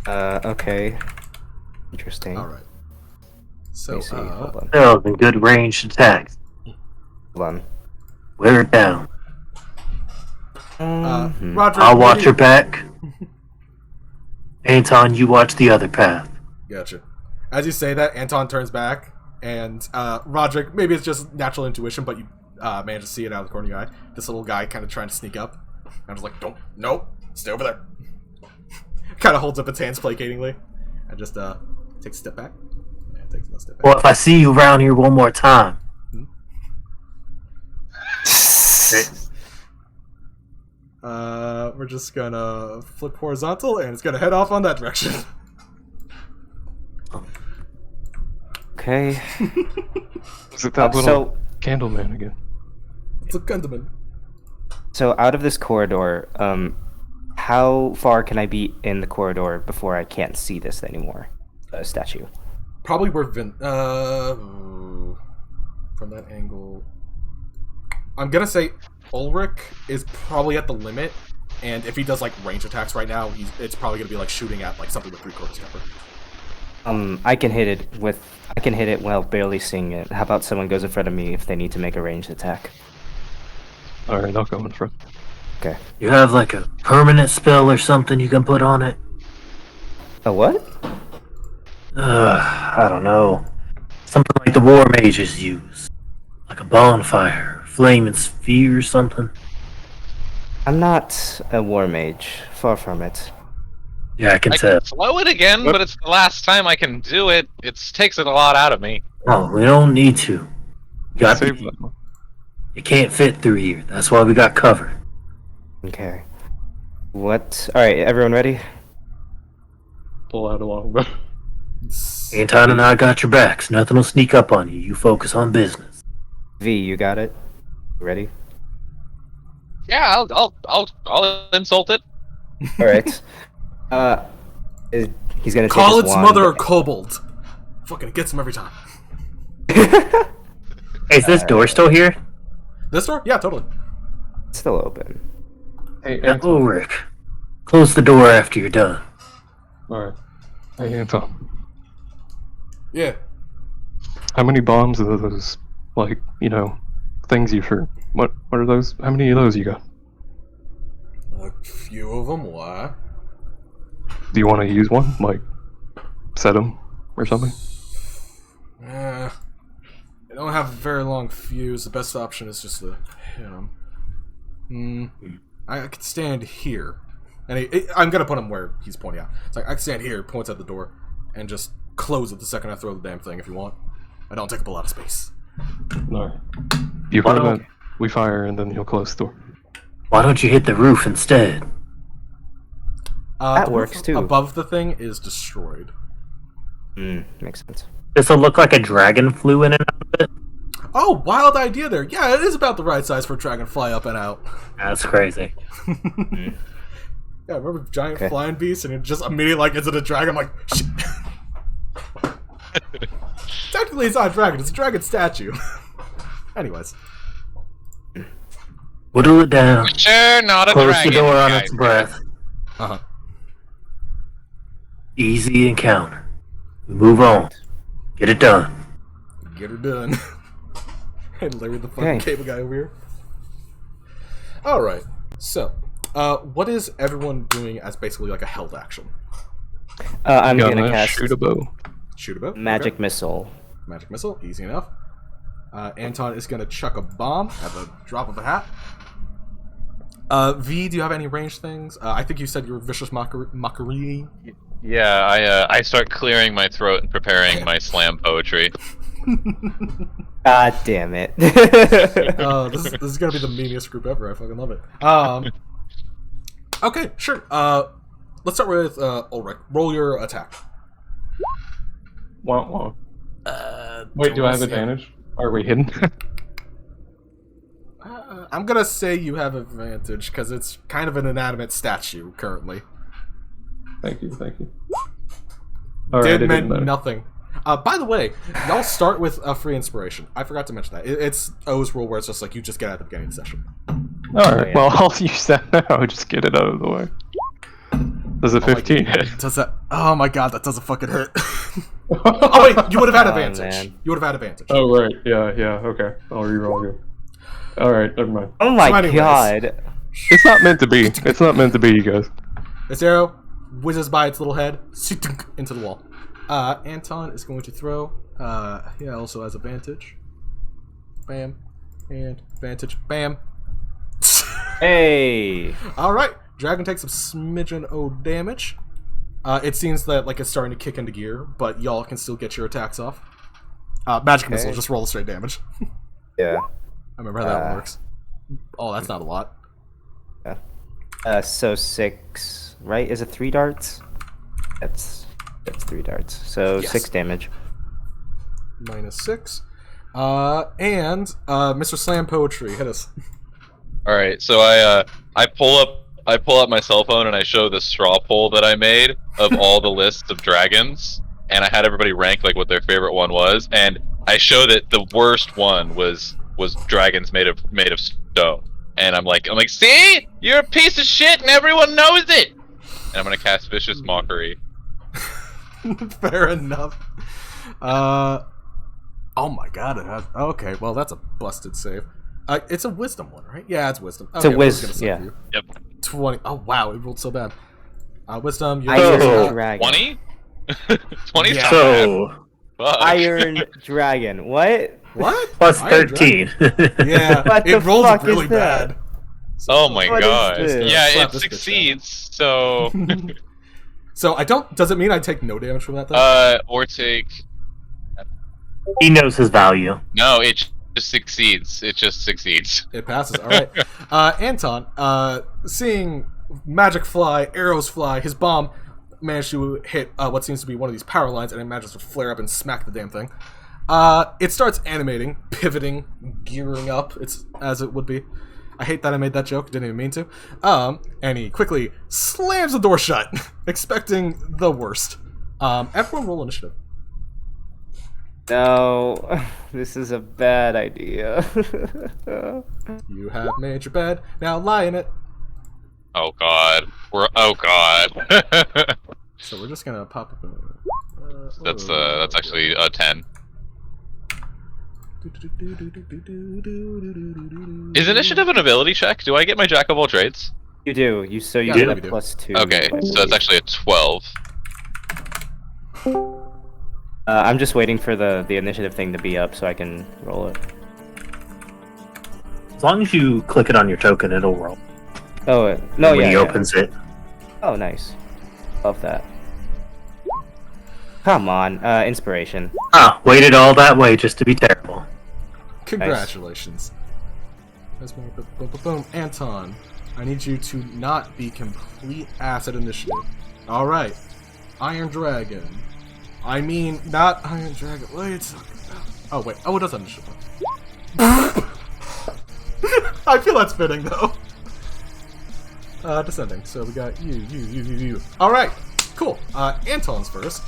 Okay. Interesting. All right. So, Let me see. Hold on. Still, the good ranged attacks. Hold on. Wear it down. Roger, I'll watch your back. Anton, you watch the other path. Gotcha. As you say that, Anton turns back, and Roderick, maybe it's just natural intuition, but you manage to see it out of the corner of your eye. This little guy kind of trying to sneak up. I'm just like, nope, stay over there. Kind of holds up its hands placatingly, and just takes a step back. Yeah, takes another step back. Well, if I see you around here one more time. We're just gonna flip horizontal, and it's gonna head off on that direction. Okay. Is it that little So, candle man again? It's a Gundam. so out of this corridor, how far can I be in the corridor before I can't see this anymore? Statue. Probably where from that angle. I'm gonna say Ulrich is probably at the limit, and if he does like range attacks right now, it's probably gonna be like shooting at like something with 3/4 cover. I can hit it while barely seeing it. How about someone goes in front of me if they need to make a ranged attack? Alright, I'll go in front. Okay. You have like a permanent spell or something you can put on it? A what? I don't know. Something like the war mages use. Like a bonfire, flaming sphere or something. I'm not a war mage. Far from it. Yeah, I can I tell. can slow it again, but it's the last time I can do it. It takes it a lot out of me. Oh, we don't need to. You got Save that one. It can't fit through here. That's why we got cover. Okay. What? Alright, everyone ready? Pull out a longbow. Anton and I got your backs. Nothing will sneak up on you. You focus on business. V, you got it? Ready? Yeah, I'll insult it. Alright. He's gonna take Call his its wand. mother a kobold. Fucking gets him every time. Hey, is this door still here? This door? Yeah, totally. It's still open. Hey, Yeah, Anton. Ulrich. Close the door after you're done. Alright. Hey, Anton. Yeah. How many bombs are those, like, things you for? What are those? How many of those you got? A few of them. Why? Do you want to use one? Like, set them or something? I don't have a very long fuse. The best option is just to hit him. I could stand here. And I'm gonna put him where he's pointing out. It's like, I can stand here, points at the door, and just close it the second I throw the damn thing if you want. I don't take up a lot of space. No. You Why put don't- it, we fire, and then he'll close the door. Why don't you hit the roof instead? That The works, roof too. Above the thing is destroyed. Makes sense. This will look like a dragon flew in and out of it. Oh, wild idea there. Yeah, it is about the right size for a dragonfly up and out. That's crazy. Yeah, remember giant Okay. flying beast, and it just immediately like, is it a dragon? I'm like, shit. Technically, it's not a dragon. It's a dragon statue. Anyways, Whittle it down. Sure, not a Close dragon. the door on guys. its breath. uh-huh. Easy encounter. We move on. Get it done. Get her done. And Larry the fucking Okay. cable guy over here. All right. So, what is everyone doing as basically like a held action? I'm Gonna gonna cast shoot a bow. Shoot a bow. Magic Okay. Missile. Magic missile. Easy enough. Anton is going to chuck a bomb at the drop of a hat. V, do you have any ranged things? I think you said you were Vicious Mockery. Yeah, I start clearing my throat and preparing my slam poetry. God damn it. This is going to be the meanest group ever. I fucking love it. Okay, sure. Let's start with Ulrich. Roll your attack. Wait, do I have advantage? Are we hidden? I'm gonna say you have advantage because it's kind of an inanimate statue currently. Thank you. All right, Did meant nothing. By the way, y'all start with a free inspiration. I forgot to mention that. It's O's rule where it's just like you just get at the beginning of the session. Alright, well, I'll use that now. Just get it out of the way. Does a 15 hit? Does that? Oh my god, that doesn't fucking hit. Oh wait, you would have had advantage. Man. You would have had advantage. Oh, right. Yeah, okay. I'll reroll again. Alright, never mind. Oh my So anyways. god. It's not meant to be. It's not meant to be, you guys. This arrow whizzes by its little head into the wall. Anton is going to throw. He also has advantage. Bam. And advantage. Bam. Hey. Alright. Dragon takes a smidgen o damage. It seems that like it's starting to kick into gear, but y'all can still get your attacks off. Magic missile, just roll the straight damage. Yeah. I remember how that one works. Oh, that's not a lot. So 6, right? Is it 3 darts? That's 3 darts. So Yes. 6 damage. -6. And Mr. Slam Poetry, hit us. All right, so I pull up my cell phone and I show the straw poll that I made of all the lists of dragons, and I had everybody rank like what their favorite one was, and I show that the worst one was dragons made of stone, and I'm like, see, you're a piece of shit, and everyone knows it. And I'm gonna cast Vicious Mockery. Fair enough. Oh my god, it has. Okay, well that's a busted save. It's a wisdom one, right? Yeah, it's wisdom. It's a Okay, I was wisdom, gonna say yeah. for you. Yep. 20. Oh wow, it rolled so bad. Wisdom. You're Iron Dragon. 20? 20 Yeah. So, Fuck. Iron Dragon. What? What? plus Iron 13. Yeah, What it the rolled fuck really is that? bad. Oh my What is god. this? Yeah, Slap it this bitch succeeds. So, So I don't. Does it mean I take no damage from that? Though? or take. He knows his value. No, it just succeeds. It just succeeds. It passes. All right. Anton, seeing magic fly, arrows fly, his bomb managed to hit what seems to be one of these power lines, and it manages to flare up and smack the damn thing. It starts animating, pivoting, gearing up. It's as it would be. I hate that I made that joke. Didn't even mean to. And he quickly slams the door shut, expecting the worst. Everyone roll initiative. No, this is a bad idea. You have made your bed. Now lie in it. Oh god. Oh god. So we're just gonna pop up. That's actually a 10. Is initiative an ability check? Do I get my jack of all trades? You do. You Yeah, get we a do. +2. Okay, so that's actually a 12. I'm just waiting for the initiative thing to be up so I can roll it. As long as you click it on your token, it'll roll. Oh, no, when yeah. he yeah. opens it. Oh, nice. Love that. Come on, inspiration. Ah, waited all that way just to be terrible. Congratulations. Boom. Anton, I need you to not be complete ass at initiative. Alright. Iron Dragon. I mean, not Iron Dragon. What are you talking about? Oh, wait. Oh, it does have initiative. I feel that's fitting, though. Descending. So we got you. Alright. Cool. Anton's first.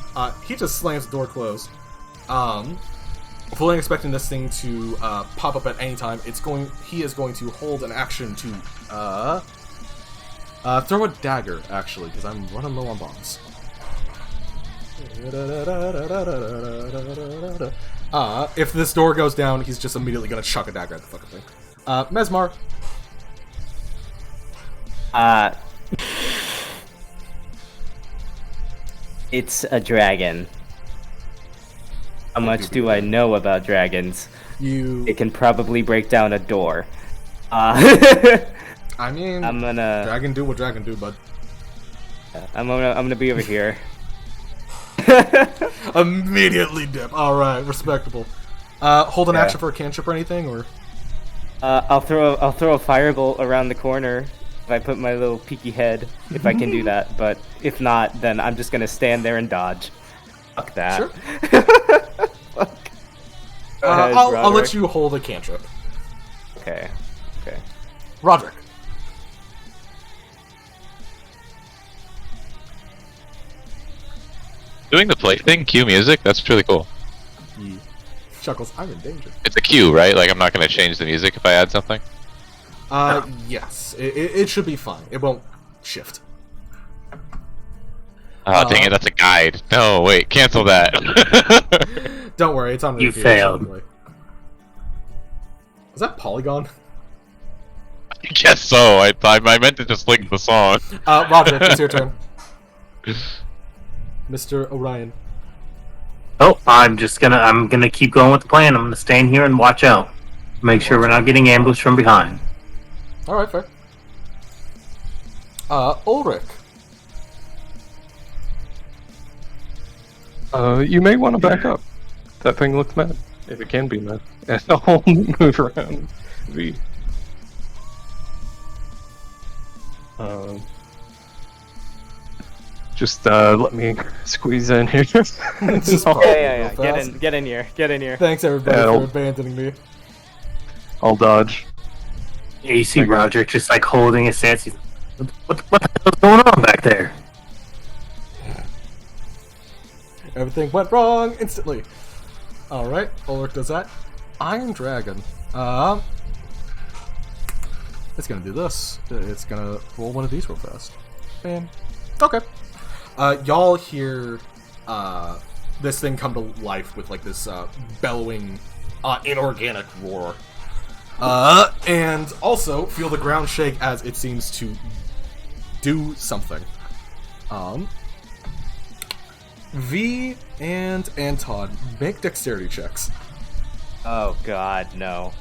He just slams the door closed. Fully expecting this thing to pop up at any time. He is going to hold an action to throw a dagger, actually, because I'm running low on bombs. If this door goes down, he's just immediately gonna chuck a dagger at the fucking thing. Mesmar. It's a dragon. How much do I know about dragons? You. It can probably break down a door. I mean, I'm gonna. dragon do what dragon do, bud. I'm gonna be over here. Immediately dip. All right, respectable. Hold an Yeah. action for a cantrip or anything, or I'll throw a firebolt around the corner if I put my little peeky head. If I can do that, but if not, then I'm just gonna stand there and dodge. Fuck that. Sure. Fuck. Go ahead, I'll let Roderick. you hold a cantrip. Okay. Okay. Roderick. Doing the play thing, cue music. That's really cool. He chuckles. I'm in danger. It's a cue, right? Like I'm not gonna change the music if I add something. Yes, it should be fine. It won't shift. Oh dang it, that's a guide. No, wait, cancel that. Don't worry, it's on. You repeat, failed. anyway. Was that Polygon? I guess so. I meant to just link the song. Roderick, it's your turn. Mr. Orion. Oh, I'm gonna keep going with the plan. I'm gonna stand here and watch out. Make sure we're not getting ambushed from behind. All right, fair. Ulrich. You may want to back up. That thing looks mad. If it can be mad. And I'll move around. V. Just let me squeeze in here. Just Yeah. real fast. Get in here. Get in here. Thanks everybody Yeah, for I'll- abandoning me. I'll dodge. You see Roderick just like holding his stance. He's, what the hell's going on back there? Everything went wrong instantly. All right, Ulrich does that. Iron Dragon. It's gonna do this. It's gonna roll one of these real fast. Bam. Okay. Y'all hear this thing come to life with like this bellowing, inorganic roar. And also feel the ground shake as it seems to do something. V and Anton, make dexterity checks. Oh God, no.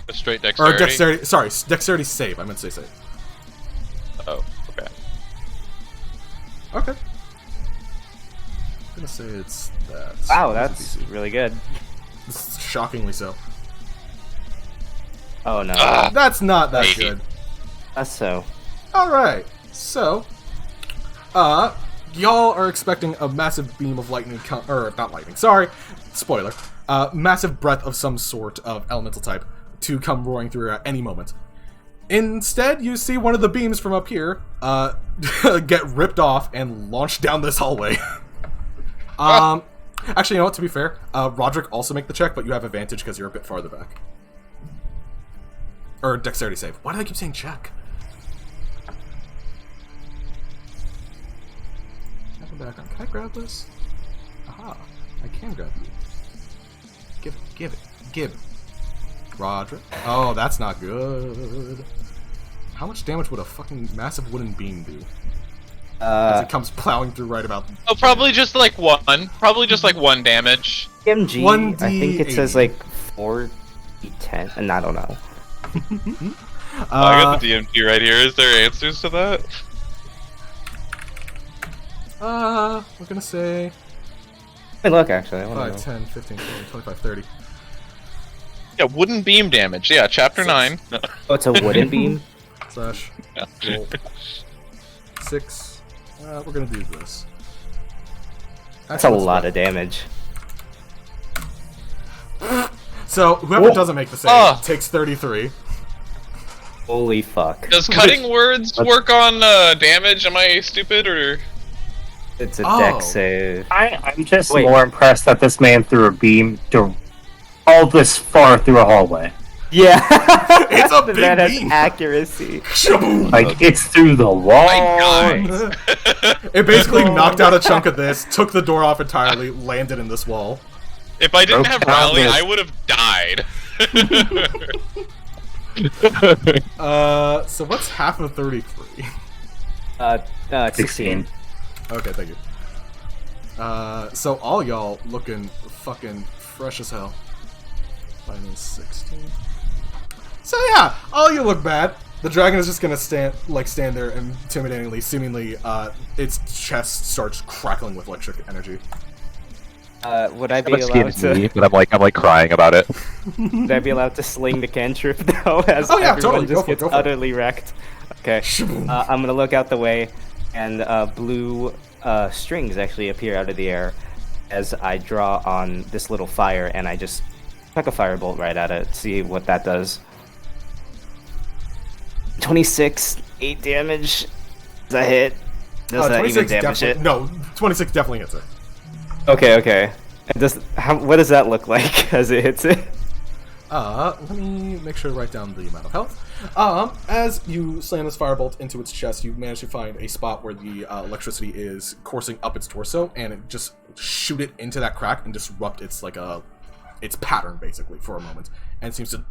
A straight Or dexterity. dexterity save. I meant to say save. Oh, okay. Okay. I'm gonna say it's that. Wow, that's really good. It's shockingly so. Oh no. That's not that Maybe. good. That's so. Alright, so, y'all are expecting a massive beam of lightning or not lightning, sorry, spoiler, massive breath of some sort of elemental type to come roaring through at any moment. Instead, you see one of the beams from up here, get ripped off and launched down this hallway. Actually, you know what, to be fair, Roderick also make the check, but you have advantage because you're a bit farther back. Or dexterity save. Why do I keep saying check? Back on. Can I grab this? Aha. I can grab you. Give it. Roderick. Oh, that's not good. How much damage would a fucking massive wooden beam do? As it comes plowing through right about... Oh, probably just like one. Probably just like one damage. MG. 1d8. I think it says like 4d10, and I don't know. I got the DMT right here. Is there answers to that? We're gonna say... Hey, look, actually, I want 5, to 10, 15, 20, 25, 30. Yeah, wooden beam damage. Yeah, chapter 9. Oh, it's a wooden beam? Slash. Yeah. Roll. 6. We're gonna do this. That's a lot of damage. So, whoever doesn't make the save Ah. takes 33. Holy fuck. Does cutting words work on damage? Am I stupid or? It's a Oh. dex save. I'm just Wait. more impressed that this man threw a beam all this far through a hallway. Yeah! It's a The big man has beam. accuracy. Shaboom! Like, it's through the wall. My God. It basically knocked out a chunk of this, took the door off entirely, landed in this wall. If I didn't Broke have down rally, this- I would have died. So what's half of 33? 16. Okay, thank you. So all y'all looking fucking fresh as hell. minus 16. So yeah, all you look bad. The dragon is just gonna stand there intimidatingly. Seemingly, its chest starts crackling with electric energy. Would I be But allowed to? but I'm like crying about it. Would I be allowed to sling the cantrip though? As Oh, yeah, everyone totally. just Go for it, gets go for it. utterly wrecked. Okay. I'm gonna look out the way, and blue strings actually appear out of the air as I draw on this little fire, and I just chuck a firebolt right at it. See what that does. 26, 8 damage. Does that hit? Does that even 26 damage it? No, 26 definitely hits it. Okay. And what does that look like as it hits it? Let me make sure to write down the amount of health. As you slam this firebolt into its chest, you manage to find a spot where the electricity is coursing up its torso, and it just shoot it into that crack and disrupt its its pattern basically for a moment, and it seems to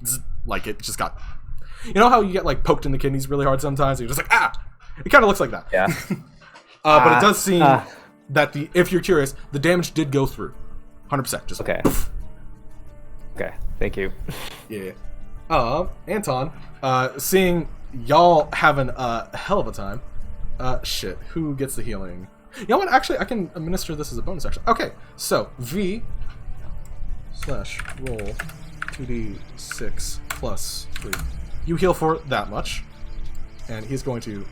like it just got. You know how you get like poked in the kidneys really hard sometimes? And you're just like It kind of looks like that. Yeah. But it does seem that if you're curious, the damage did go through, 100%. Just Okay. Okay. Thank you. Yeah. Anton, seeing y'all having a hell of a time. Shit. Who gets the healing? You know what? Actually, I can administer this as a bonus action. Okay. So V / roll 2d6 plus 3. You heal for that much, and he's going to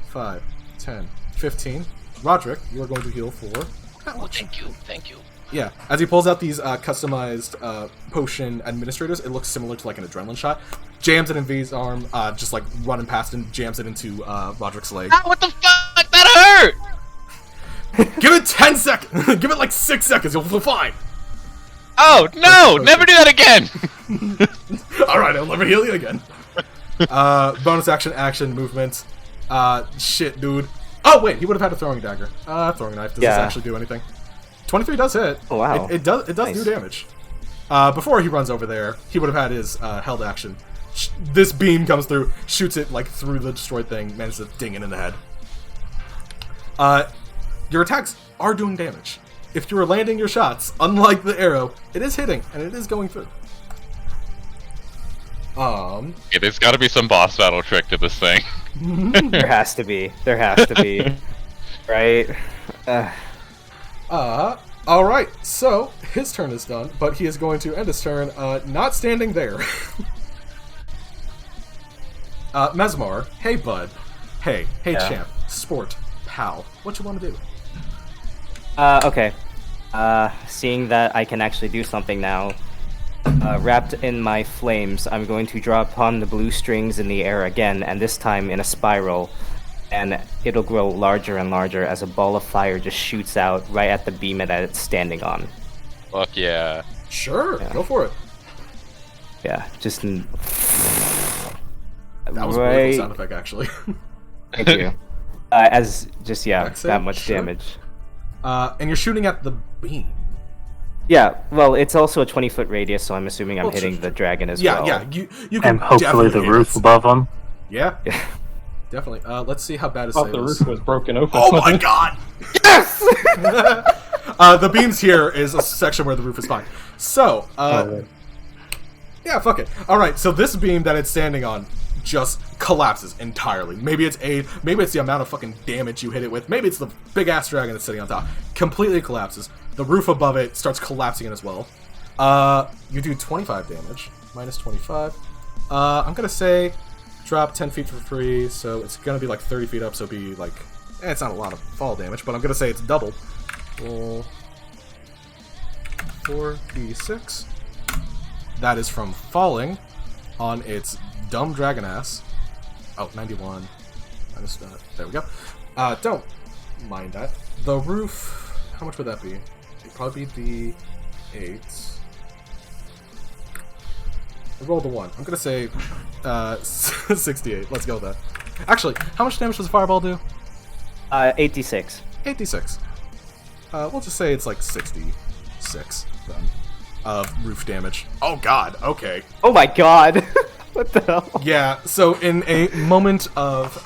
5, 10, 15. Roderick, you are going to heal for that much. Thank you. Yeah, as he pulls out these customized potion administrators, it looks similar to like an adrenaline shot. Jams it in V's arm, just like running past and jams it into Roderick's leg. What the fuck? That hurt! Give it 10 seconds! Give it like 6 seconds, you'll feel fine! Oh, no! Never do that again! Alright, I'll never heal you again. Bonus action, movement. Shit, dude. Oh, wait, he would have had a throwing dagger. Throwing knife. Does this actually do anything? 23 does hit. Oh, wow. It does Nice. do damage. Before he runs over there, he would have had his held action. This beam comes through, shoots it like through the destroyed thing, manages to ding it in the head. Your attacks are doing damage. If you are landing your shots, unlike the arrow, it is hitting, and it is going through. Yeah, there's got to be some boss battle trick to this thing. There has to be. Right? Alright, so his turn is done, but he is going to end his turn not standing there. Mesmar, hey bud. Hey champ, sport, pal. What you want to do? Okay. Seeing that I can actually do something now, wrapped in my flames, I'm going to draw upon the blue strings in the air again, and this time in a spiral, and it'll grow larger and larger as a ball of fire just shoots out right at the beam that it's standing on. Fuck yeah. Sure, go for it. Yeah, just... That was a really cool sound effect, actually. Thank you. As just, Back that save? much Sure. damage. And you're shooting at the beam. Yeah, well, it's also a 20-foot radius, so I'm assuming I'm hitting the dragon as well. Yeah, you can And hopefully the definitely hit roof it. above them. Yeah, definitely. Let's see how bad his I thought save the is. roof was broken open. Oh my god! Yes! The beams here is a section where the roof is fine. So, yeah, fuck it. Alright, so this beam that it's standing on just collapses entirely. Maybe it's the amount of fucking damage you hit it with. Maybe it's the big ass dragon that's sitting on top. Completely collapses. The roof above it starts collapsing in as well. You do 25 damage. Minus 25. I'm gonna say drop 10 feet for free, so it's gonna be like 30 feet up, so it'd be like... it's not a lot of fall damage, but I'm gonna say it's double. Roll 4d6. That is from falling on its dumb dragon ass. Oh, 91. Minus that. There we go. Don't mind that. The roof... How much would that be? It'd probably be the 8. I rolled a 1. I'm gonna say 68. Let's go with that. Actually, how much damage does a fireball do? 86. 86. We'll just say it's like 66 then. Of roof damage. Oh god, okay. Oh my god! What the hell? Yeah, so in a moment of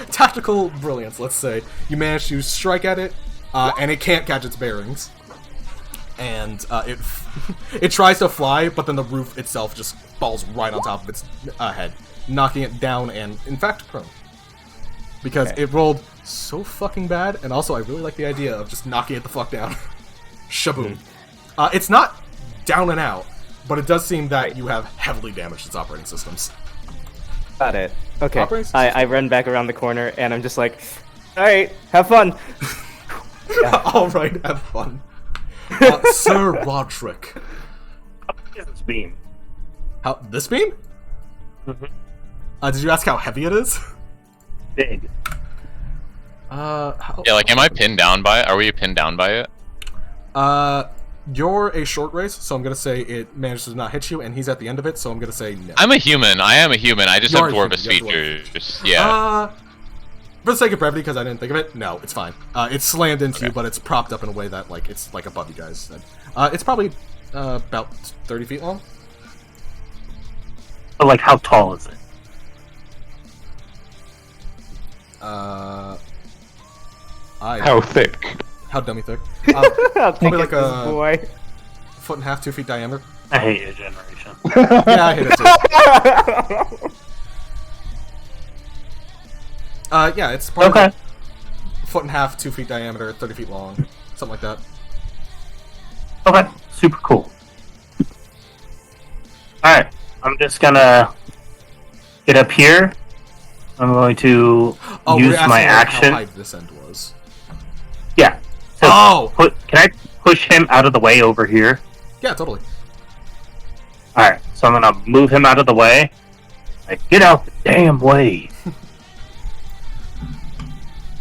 tactical brilliance, let's say, you manage to strike at it, and it can't catch its bearings. and it tries to fly, but then the roof itself just falls right on top of its head, knocking it down and, in fact, prone. Because it rolled so fucking bad, and also I really like the idea of just knocking it the fuck down. Shaboom. It's not down and out, but it does seem that you have heavily damaged its operating systems. Got it. Okay. Operating I run back around the corner, and I'm just like, alright, have fun. Alright, have fun. Sir Roderick. How big is this beam? How, this beam? Mm-hmm. Did you ask how heavy it is? Big. How, Yeah, like, am I pinned down by it? Are we pinned down by it? You're a short race, so I'm gonna say it manages to not hit you, and he's at the end of it, so I'm gonna say no. I'm a human. I am a human. I just You have are a human, dwarvish you have features. Yeah. For the sake of brevity, because I didn't think of it, no, it's fine. It's slammed into you, but it's propped up in a way that, like, it's like above you guys. It's probably about 30 feet long. But like, how tall is it? How thick? How dummy thick? I'll Probably take like it, this a boy. foot and a half, 2 feet diameter. I hate your generation. Yeah, I hate it too. Yeah, it's probably Okay. foot and a half, 2 feet diameter, 30 feet long, something like that. Okay. Super cool. Alright. I'm just gonna get up here. I'm going to Oh, use we're asking my like, action. how high this end was. Yeah. So Oh! can I push him out of the way over here? Yeah, totally. Alright, so I'm gonna move him out of the way. Like, get out the damn way.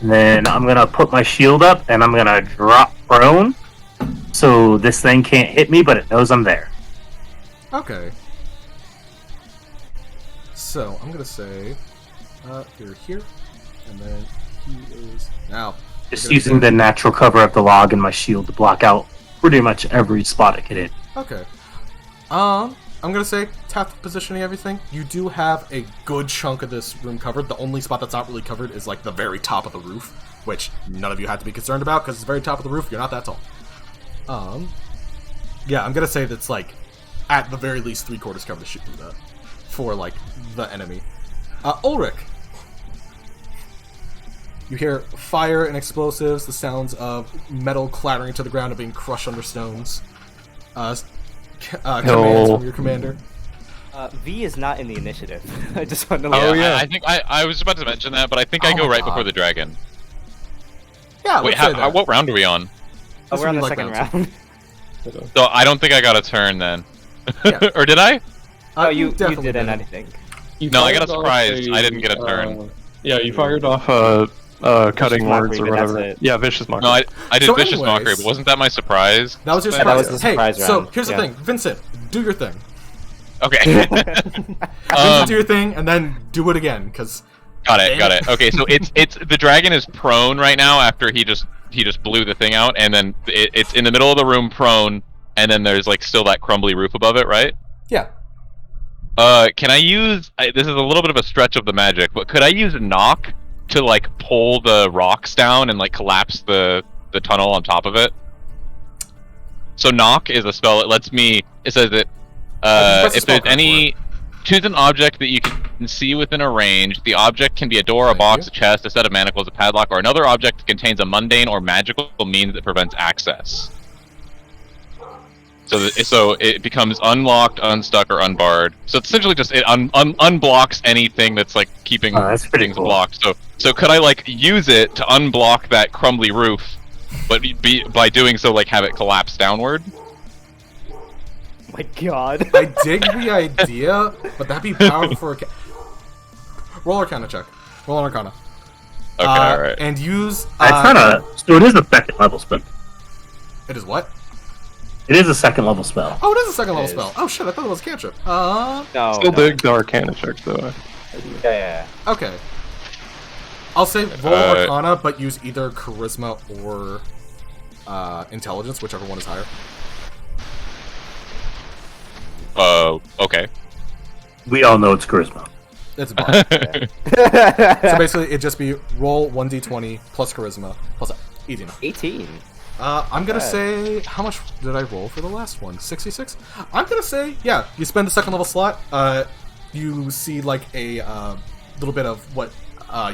And then I'm gonna put my shield up and I'm gonna drop prone. So this thing can't hit me, but it knows I'm there. Okay. So, I'm gonna say, you're here, and then he is now. Just using the natural cover of the log and my shield to block out pretty much every spot it could hit. Okay. I'm gonna say, tap the positioning, everything. You do have a good chunk of this room covered. The only spot that's not really covered is like the very top of the roof, which none of you have to be concerned about because it's the very top of the roof. You're not that tall. Yeah, I'm gonna say that's like at the very least 3/4 covered to shoot through that for like the enemy. Ulrich. You hear fire and explosives, the sounds of metal clattering to the ground and being crushed under stones. Commands from your commander. V is not in the initiative. I just want to Yeah, know. I think I was about to mention that, but I think I Oh go my right God. before the dragon. Yeah, Wait, let's say that. what round are we on? Oh, we're on the Like second that. round. So I don't think I got a turn then. Yeah. Or did I? Oh, you definitely didn't, did. I think. You No, I got a fired off surprise. I didn't get a turn. Yeah, you fired off cutting words mockery, or but that's whatever. it. Yeah, vicious mockery. No, I did So vicious anyways- mockery, but wasn't that my surprise? That was your That surprise. was the Hey, surprise so round, here's yeah. the thing, Vincent, do your thing. Okay. Vincent, do your thing, and then do it again, because Got it. Okay, so it's the dragon is prone right now after he just blew the thing out, and then it's in the middle of the room prone, and then there's like still that crumbly roof above it, right? yeah. Can I use? This is a little bit of a stretch of the magic, but could I use knock to like pull the rocks down and like collapse the tunnel on top of it? So knock is a spell. It lets me. It says that press the if spell there's card any, choose an object that you can see within a range. The object can be a door, a Thank box, you. a chest, a set of manacles, a padlock, or another object that contains a mundane or magical means that prevents access. So it becomes unlocked, unstuck, or unbarred. So it's essentially just it unblocks anything that's like keeping Oh, that's pretty things cool. blocked. So could I like use it to unblock that crumbly roof, but by doing so like have it collapse downward? Oh my god. I dig the idea, but that'd be powerful for a roll Arcana check. Roll an Arcana. Okay, all right. And use. That's not a. So it is a second level spell. It is what? It is a second level spell. Oh, it is a second level It is. spell. Oh shit, I thought it was a cantrip. No. Still no. dig the Arcana check though. Yeah. Okay. I'll say roll Arcana, but use either Charisma or Intelligence, whichever one is higher. Okay. We all know it's charisma. It's a bar. So basically, it'd just be roll 1d20 plus Charisma plus easy enough. 18. I'm gonna say, how much did I roll for the last one? 66? I'm gonna say, yeah, you spend the second level slot, you see like a little bit of what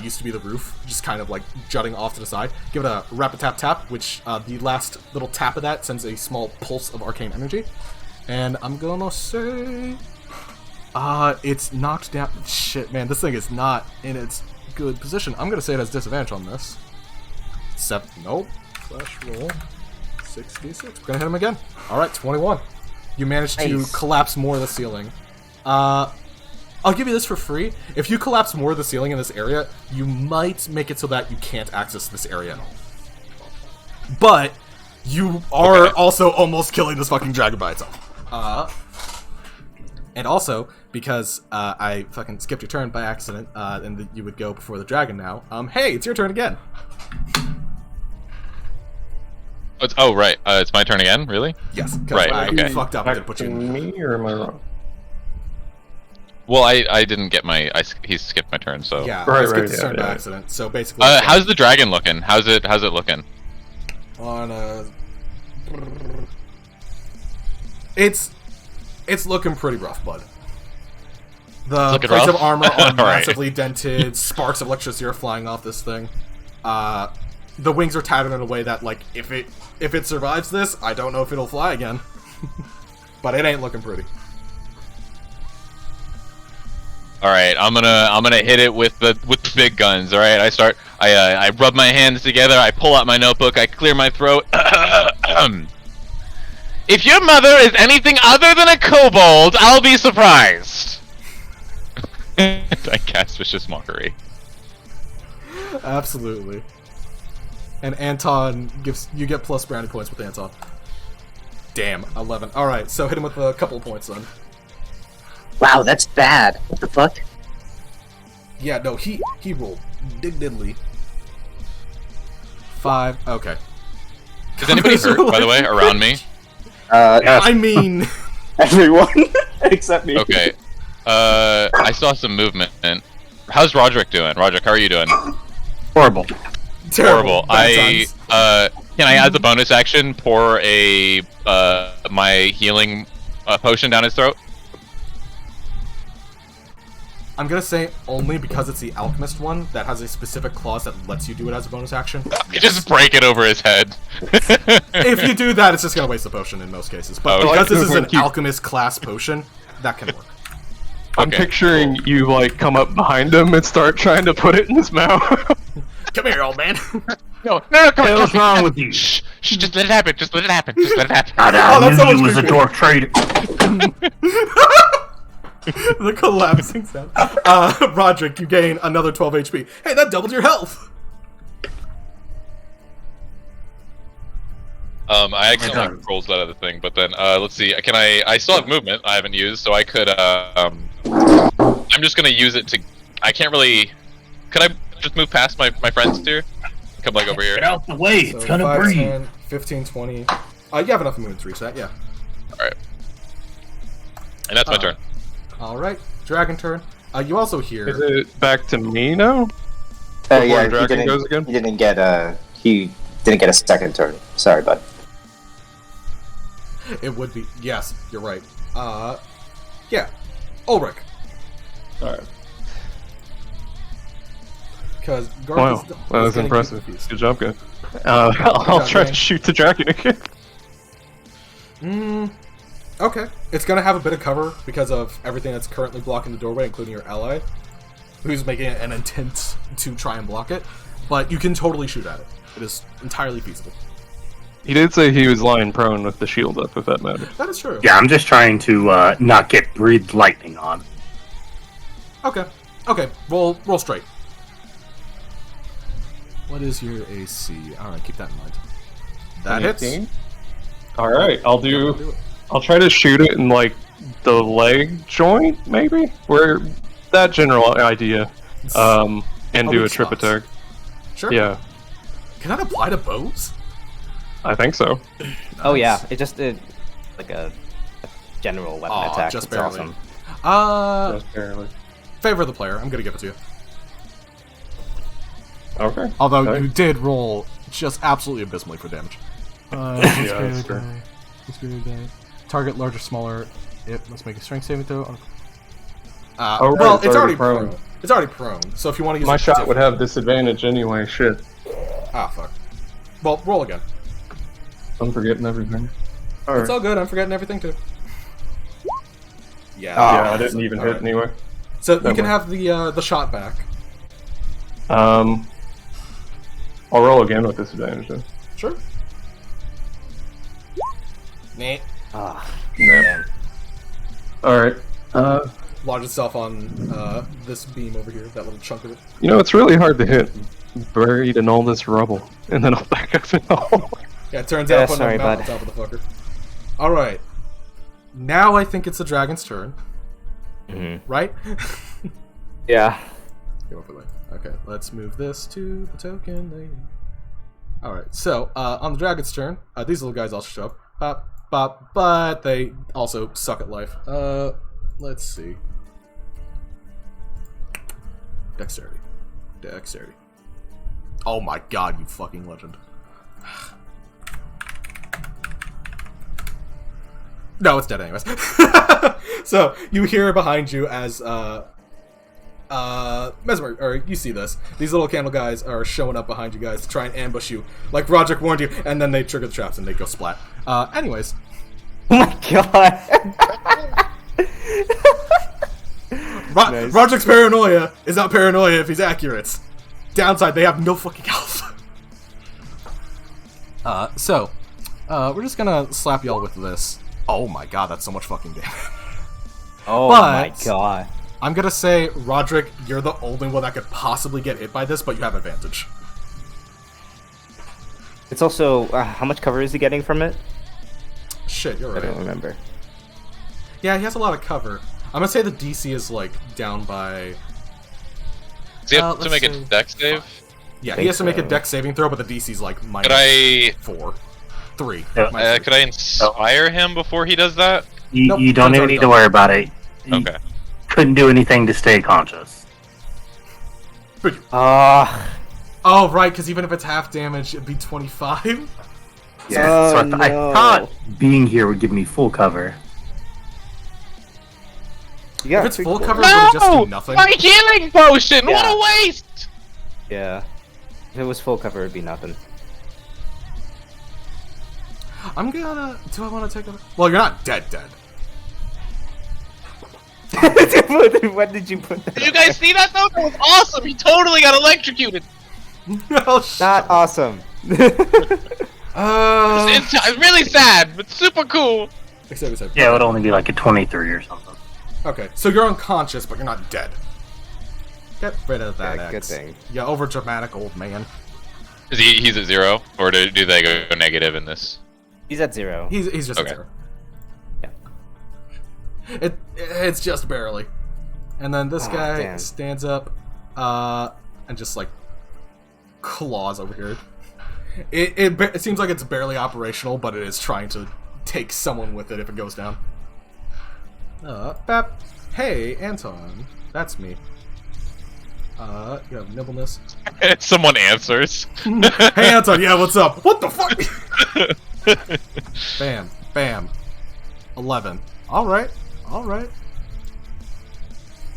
used to be the roof, just kind of like jutting off to the side. Give it a rapid tap tap, which the last little tap of that sends a small pulse of arcane energy. And I'm gonna say, it's knocked down. Shit, man, this thing is not in its good position. I'm gonna say it has disadvantage on this. Nope. Flash roll. 66. We're gonna hit him again. Alright, 21. You managed to collapse more of the ceiling. I'll give you this for free. If you collapse more of the ceiling in this area, you might make it so that you can't access this area at all. But you are also almost killing this fucking dragon by itself. And also, because I fucking skipped your turn by accident, and you would go before the dragon now, hey, it's your turn again. Oh, right. It's my turn again? Really? Yes. Right, I okay. fucked up and didn't put you in. Me, or am I wrong? Well, I didn't get my... he skipped my turn, so... Yeah, Right, I skipped right, his yeah, turn by yeah. accident, so basically... how's the dragon looking? How's it looking? On It's looking pretty rough, bud. The Looking plates rough? of armor are Alright. massively dented, sparks of electricity are flying off this thing. The wings are tattered in a way that, like, if it survives this, I don't know if it'll fly again. But it ain't looking pretty. All right, I'm gonna hit it with the big guns. All right, I rub my hands together. I pull out my notebook. I clear my throat. If your mother is anything other than a kobold, I'll be surprised. I cast vicious mockery. Absolutely. And Anton you get plus brownie points with Anton. Damn, 11. Alright, so hit him with a couple of points then. Wow, that's bad. What the fuck? Yeah, no, he rolled dig diddly. 5, okay. Is anybody hurt, by the way, around me? I mean... Everyone except me. Okay. I saw some movement. How's Roderick doing? Roderick, how are you doing? Horrible. Horrible. Bad times. Can I, as a bonus action, pour my healing potion down his throat? I'm gonna say only because it's the alchemist one that has a specific clause that lets you do it as a bonus action. You just break it over his head. If you do that, it's just gonna waste the potion in most cases. But Oh, because okay. this is an alchemist class potion, that can work. I'm Okay. picturing you like come up behind him and start trying to put it in his mouth. Come here, old man. No, come Hey, what's wrong with you? Shh, just let it happen. Just let it happen. Just let it happen. Oh, that's so I knew much you was a creepier. dwarf trader. The collapsing sound. Roderick, you gain another 12 HP. Hey, that doubled your health. I accidentally rolled that other thing, but then let's see. Can I still have movement. I haven't used, so I could. I'm just gonna use it to. I can't really. Could I just move past my friends here? Come like over here. Get out the way. So It's gonna 5, breathe. 10, 15, 20. You have enough movement to reach that, yeah. All right. And that's my turn. Alright, dragon turn. You also hear... Is it back to me now? Yeah, Before he dragon goes again? He didn't get a second turn. Sorry, bud. It would be... Yes, you're right. Yeah. Ulrich. Alright. Because Garth Wow, is that was getting impressive. confused. Good job, guys. I'll try to shoot the dragon again. Okay. It's gonna have a bit of cover because of everything that's currently blocking the doorway, including your ally, who's making an intent to try and block it. But you can totally shoot at it. It is entirely feasible. He did say he was lying prone with the shield up, if that matters. That is true. Yeah, I'm just trying to not get breathed lightning on. Okay. Okay. Roll straight. What is your AC? Alright, keep that in mind. That hits. 18? Alright, I'll Do it. I'll try to shoot it in like the leg joint, maybe? Where that general idea. And Oh, do a weak trip spots. attack. Sure. Yeah, Can that apply to bows? I think so. Oh yeah, it just did like a general weapon Aw, attack. just It's barely. awesome. Just barely. Favor of the player. I'm gonna give it to you. Okay. Although Okay. you did roll just absolutely abysmally for damage. Conspirator sure. die. Conspirator die. Target larger, smaller. It must make a strength saving throw. Oh, right, Well, it's it's already already prone. It's already prone. So if you want to use My it shot would different- have disadvantage anyway. Shit, Ah, fuck. Well, roll again. I'm forgetting everything. It's Alright. all good. I'm forgetting everything too. Yeah. Yeah, I didn't even hit Alright. anyway. So you That can way. have the shot back. I'll roll again with disadvantage then. Sure. Nah. Ah, Yeah. Alright. Lodge itself on this beam over here, that little chunk of it. You know, it's really hard to hit. Buried in all this rubble. And then I'll back up in the hallway. Yeah, it turns Yeah, out putting sorry, a mount bud. on top of the fucker. Alright. Now I think it's the dragon's turn, right? yeah. Go over there. Okay, let's move this to the token lane. Alright, so on the dragon's turn, these little guys also show up. But they also suck at life. Let's see. Dexterity. Dexterity. Oh my god, you fucking legend. No, it's dead anyways. So, you hear behind you as, Mesmer, or you see this. These little candle guys are showing up behind you guys to try and ambush you. Like Roderick warned you, and then they trigger the traps and they go splat. Anyways. Oh my god. Nice. Roderick's paranoia is not paranoia if he's accurate. Downside, they have no fucking health. So, we're just gonna slap y'all with this. Oh my god, that's so much fucking damage. Oh But- my god. I'm gonna say, Roderick, you're the only one that could possibly get hit by this, but you have advantage. It's also how much cover is he getting from it? Shit, you're I don't right. remember. Yeah, he has a lot of cover. I'm gonna say the DC is, like, down by... Does he have to let's make a say- deck save? Yeah, he Think has to make a so. dex saving throw, but the DC's, like, minus Could I 4. 3. Yeah. Minus 3. could I inspire him before he does that? You, Nope, you don't that's even already need to done. worry about it. You Okay. couldn't do anything to stay conscious. But you- Oh, right, because even if it's half damage, it'd be 25? Yeah. Oh, so I no. thought being here would give me full cover. Yeah, If it's full cool. cover, would it just do nothing? My healing potion! What Yeah. a waste! Yeah. If it was full cover, it'd be nothing. I'm gonna... Do I want to take a... Well, you're not dead. When did you put that? Did you guys see that though? That was awesome! He totally got electrocuted! Oh, shit. Not awesome. It's really sad, but super cool! Except. Yeah, it would only be like a 23 or something. Okay, so you're unconscious, but you're not dead. Get rid of that Yeah, good X. thing. You over dramatic old man. He's at 0? Or do they go negative in this? He's at 0. He's just Okay. a terror. It's just barely. And then this Ah, guy damn. stands up, and just like claws over here. It seems like it's barely operational, but it is trying to take someone with it if it goes down. Bap. Hey, Anton. That's me. You have nimbleness. Someone answers. Hey, Anton. Yeah, what's up? What the fuck? Bam. Bam. 11. Alright. Alright.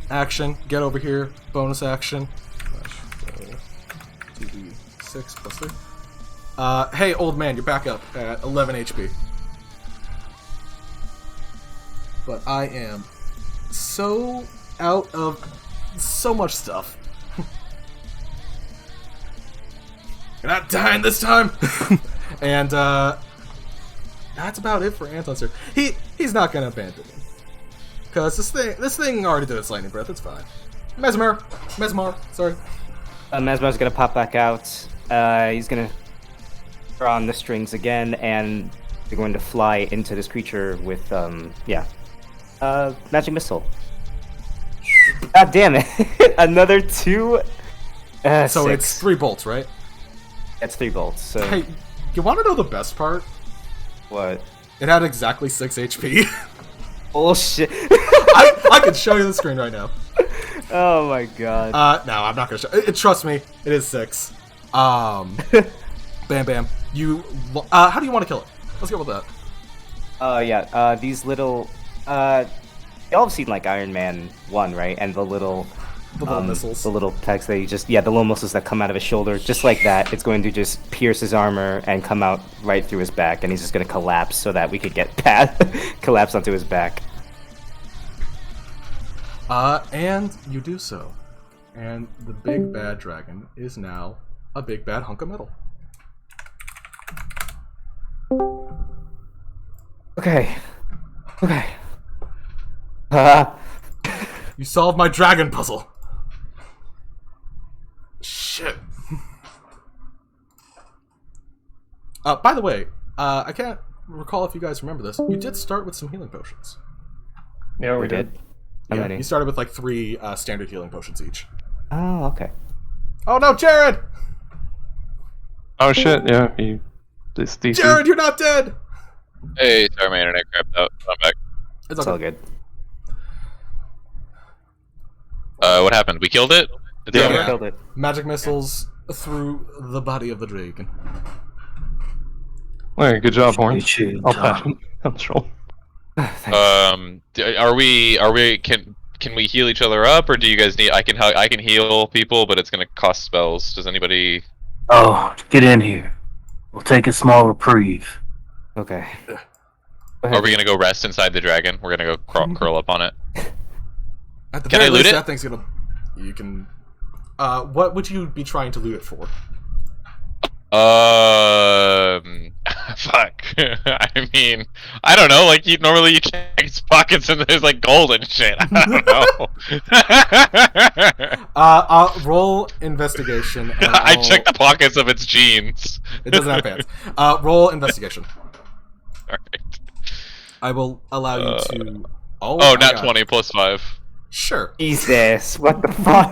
Action. Get over here. Bonus action. 2d6 plus 3. Hey, old man, you're back up at 11 HP. But I am so out of so much stuff. You're not dying this time! And, that's about it for Anton's turn. He's not gonna abandon him. Because this thing already did its lightning breath, it's fine. Mesmer, sorry. Mesmer's gonna pop back out. He's gonna draw on the strings again, and they're going to fly into this creature with, magic missile. God damn it! Another 2. So 6. it's 3 bolts, right? That's 3 bolts. So Hey, you want to know the best part? what? It had exactly 6 HP. Bullshit! I can show you the screen right now. Oh my god. No, I'm not gonna show. Trust me, it is 6. Bam. Bam Bam. How do you want to kill it? Let's go with that. These little, y'all have seen like Iron Man 1, right? And the little missiles. The little pegs that the little missiles that come out of his shoulder, just like that. It's going to just pierce his armor and come out right through his back, and he's just going to collapse so that we could get past, collapse onto his back. And you do so. And the big bad dragon is now a big bad hunk of metal. Okay. You solved my dragon puzzle. Shit. By the way, I can't recall if you guys remember this. You did start with some healing potions. Yeah, we did. How many? You started with like 3 standard healing potions each. Oh, okay. Oh no, Jared! Oh shit, yeah, this DC. Jared, you're not dead! Hey, sorry, my internet crapped out. I'm back. It's all good. What happened? We killed it? It's Yeah, over? yeah. Killed it. Magic missiles through the body of the dragon. Alright, good job, Horn. Good shit, I'll Tom. pat him on the shoulder. Are we? Can we heal each other up, or do you guys need? I can heal people, but it's gonna cost spells. Does anybody? Oh, get in here. We'll take a small reprieve. Okay. Are we gonna go rest inside the dragon? We're gonna go curl up on it. At the Can very I loot least, it? that thing's gonna. You can. What would you be trying to loot it for? Fuck. I mean, I don't know. Like, normally you check his pockets and there's like gold and shit. I don't know. Roll investigation. And I roll- checked the pockets of its jeans. It doesn't have pants. Roll investigation. Alright. I will allow you to. Oh, my not God. 20 plus 5. Sure. Jesus, what the fuck?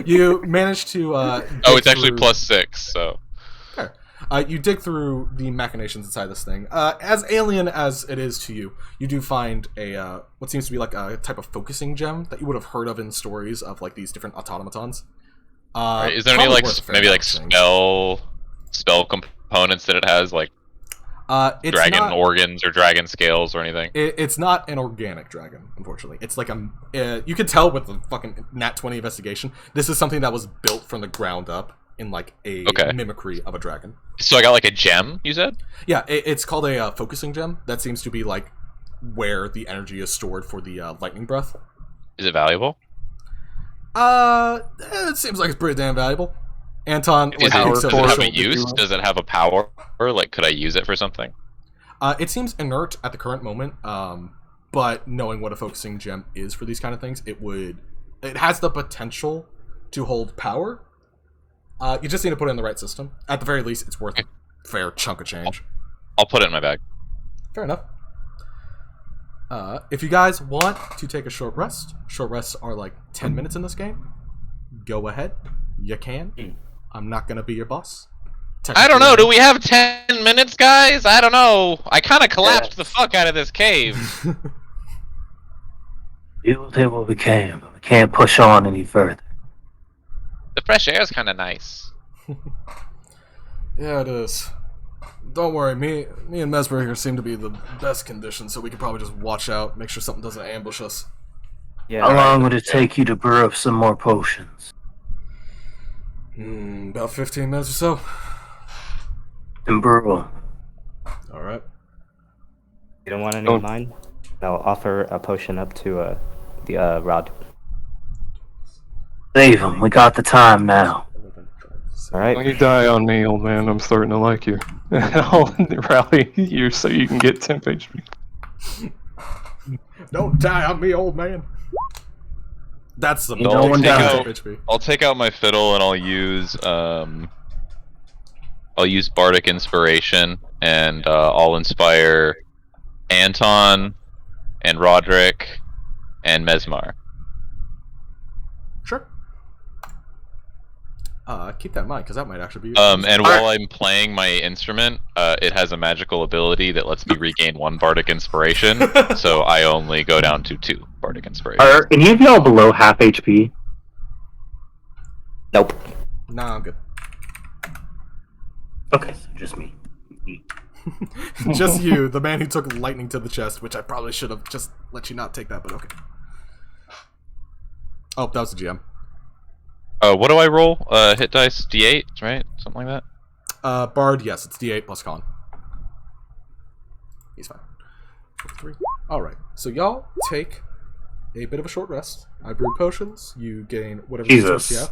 You managed to. Oh, dig it's actually through- plus 6, so. Okay. You dig through the machinations inside this thing. As alien as it is to you, you do find a what seems to be like a type of focusing gem that you would have heard of in stories of like these different automatons. Right, is there any probably like worth a fair maybe like amount of things. spell components that it has, like It's dragon not, organs or dragon scales or anything? it's not an organic dragon, unfortunately. It's like you can tell with the fucking Nat 20 investigation. This is something that was built from the ground up in like a mimicry of a dragon. So I got like a gem, you said? Yeah, it's called a focusing gem. That seems to be like where the energy is stored for the lightning breath. Is it valuable? It seems like it's pretty damn valuable. Anton, Does like, it, takes does a it have shoulder a use? to- Does it have a power? Or like, could I use it for something? It seems inert at the current moment, but knowing what a focusing gem is for these kind of things, it has the potential to hold power. You just need to put it in the right system. At the very least, it's worth a fair chunk of change. I'll put it in my bag. Fair enough. If you guys want to take a short rests are like 10 minutes in this game. Go ahead. You can. I'm not going to be your boss. I don't know. Do we have 10 minutes, guys? I don't know. I kind of collapsed the fuck out of this cave. We'll do what we can, but we can't push on any further. The fresh air is kind of nice. Yeah, it is. Don't worry, me and Mesmer here seem to be the best conditions, so we could probably just watch out, make sure something doesn't ambush us. Yeah. How long would it take you to brew up some more potions? About 15 minutes or so. And brew 'em. Alright. You don't want any of mine? I'll offer a potion up to the Rod. Save 'em. We got the time now. All right. When you die on me, old man, I'm starting to like you. I'll rally you so you can get temp HP. Don't die on me, old man. That's the No one dies. HP. I'll take out my fiddle and I'll use Bardic Inspiration, and I'll inspire Anton and Roderick and Mesmar. Sure. Keep that in mind, because that might actually be... And while I'm playing my instrument, it has a magical ability that lets me regain 1 Bardic Inspiration, so I only go down to 2 Bardic Inspiration. Are any of y'all below half HP? Nope. Nah, I'm good. Okay, so just me. Just you, the man who took lightning to the chest, which I probably should have just let you not take that, but okay. Oh, that was the GM. What do I roll? Hit dice D8, right? Something like that. Bard, yes, it's D8 plus con. He's fine. 3. Alright, so y'all take a bit of a short rest. I brew potions, you gain whatever resource you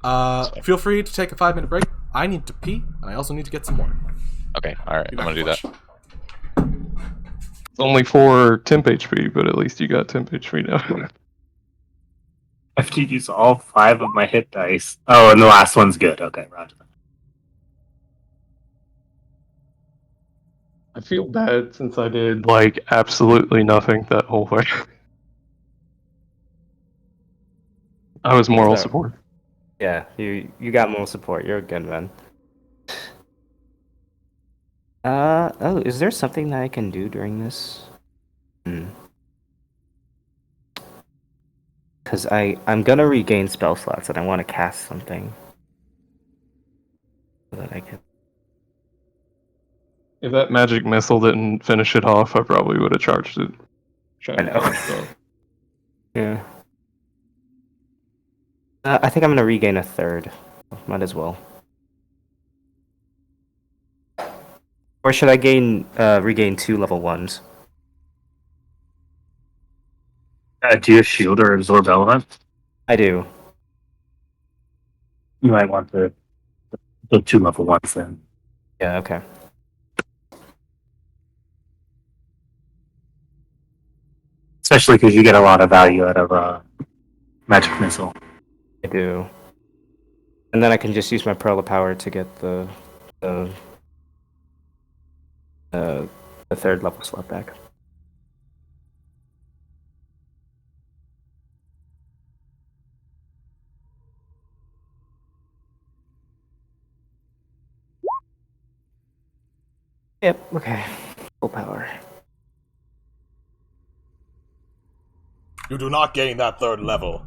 have. Feel free to take a 5-minute break. I need to pee, and I also need to get some water. Okay, alright, I'm gonna do that. It's only for temp HP, but at least you got temp HP now. I have to use all 5 of my hit dice. Oh, and the last one's good. Okay, roger. I feel bad since I did, like, absolutely nothing that whole way. I was moral support. Yeah, you got moral support. You're a good man. Oh, is there something that I can do during this? Because I'm gonna regain spell slots and I want to cast something. So that I can... If that magic missile didn't finish it off, I probably would have charged it. I know. Yeah. I think I'm gonna regain a third. Might as well. Or should I regain 2 level 1s? Do you have shield or absorb element? I do. You might want the 2 level 1s then. Yeah, okay. Especially because you get a lot of value out of magic missile. I do. And then I can just use my Pearl of Power to get the 3rd level slot back. Yep, okay. Full power. You do not gain that 3rd level.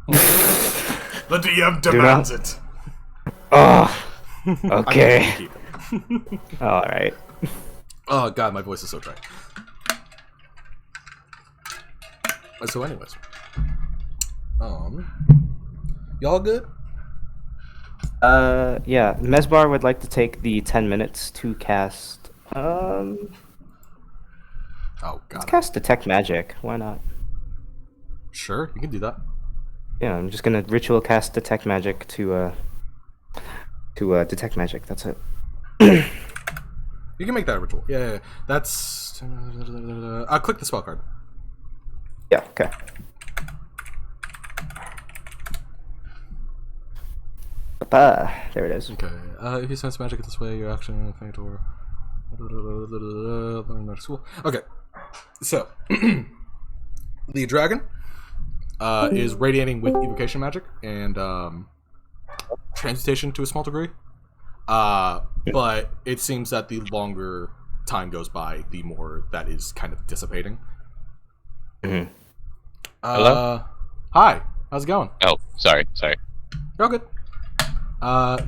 The DM demands it. Oh, okay. Alright. Oh god, my voice is so dry. So anyways. Y'all good? Yeah. Mesbar would like to take the 10 minutes to cast, Oh god. let's cast Detect Magic. Why not? Sure, you can do that. Yeah, I'm just gonna ritual cast Detect Magic to Detect Magic. That's it. You can make that a ritual. Yeah. That's... click the spell card. Yeah, okay. There it is. Okay. If you sense magic this way, your action faint or... Okay. So, the dragon is radiating with evocation magic and transmutation to a small degree. But it seems that the longer time goes by, the more that is kind of dissipating. Mm-hmm. Hello? Hi. How's it going? Oh, sorry. You're all good.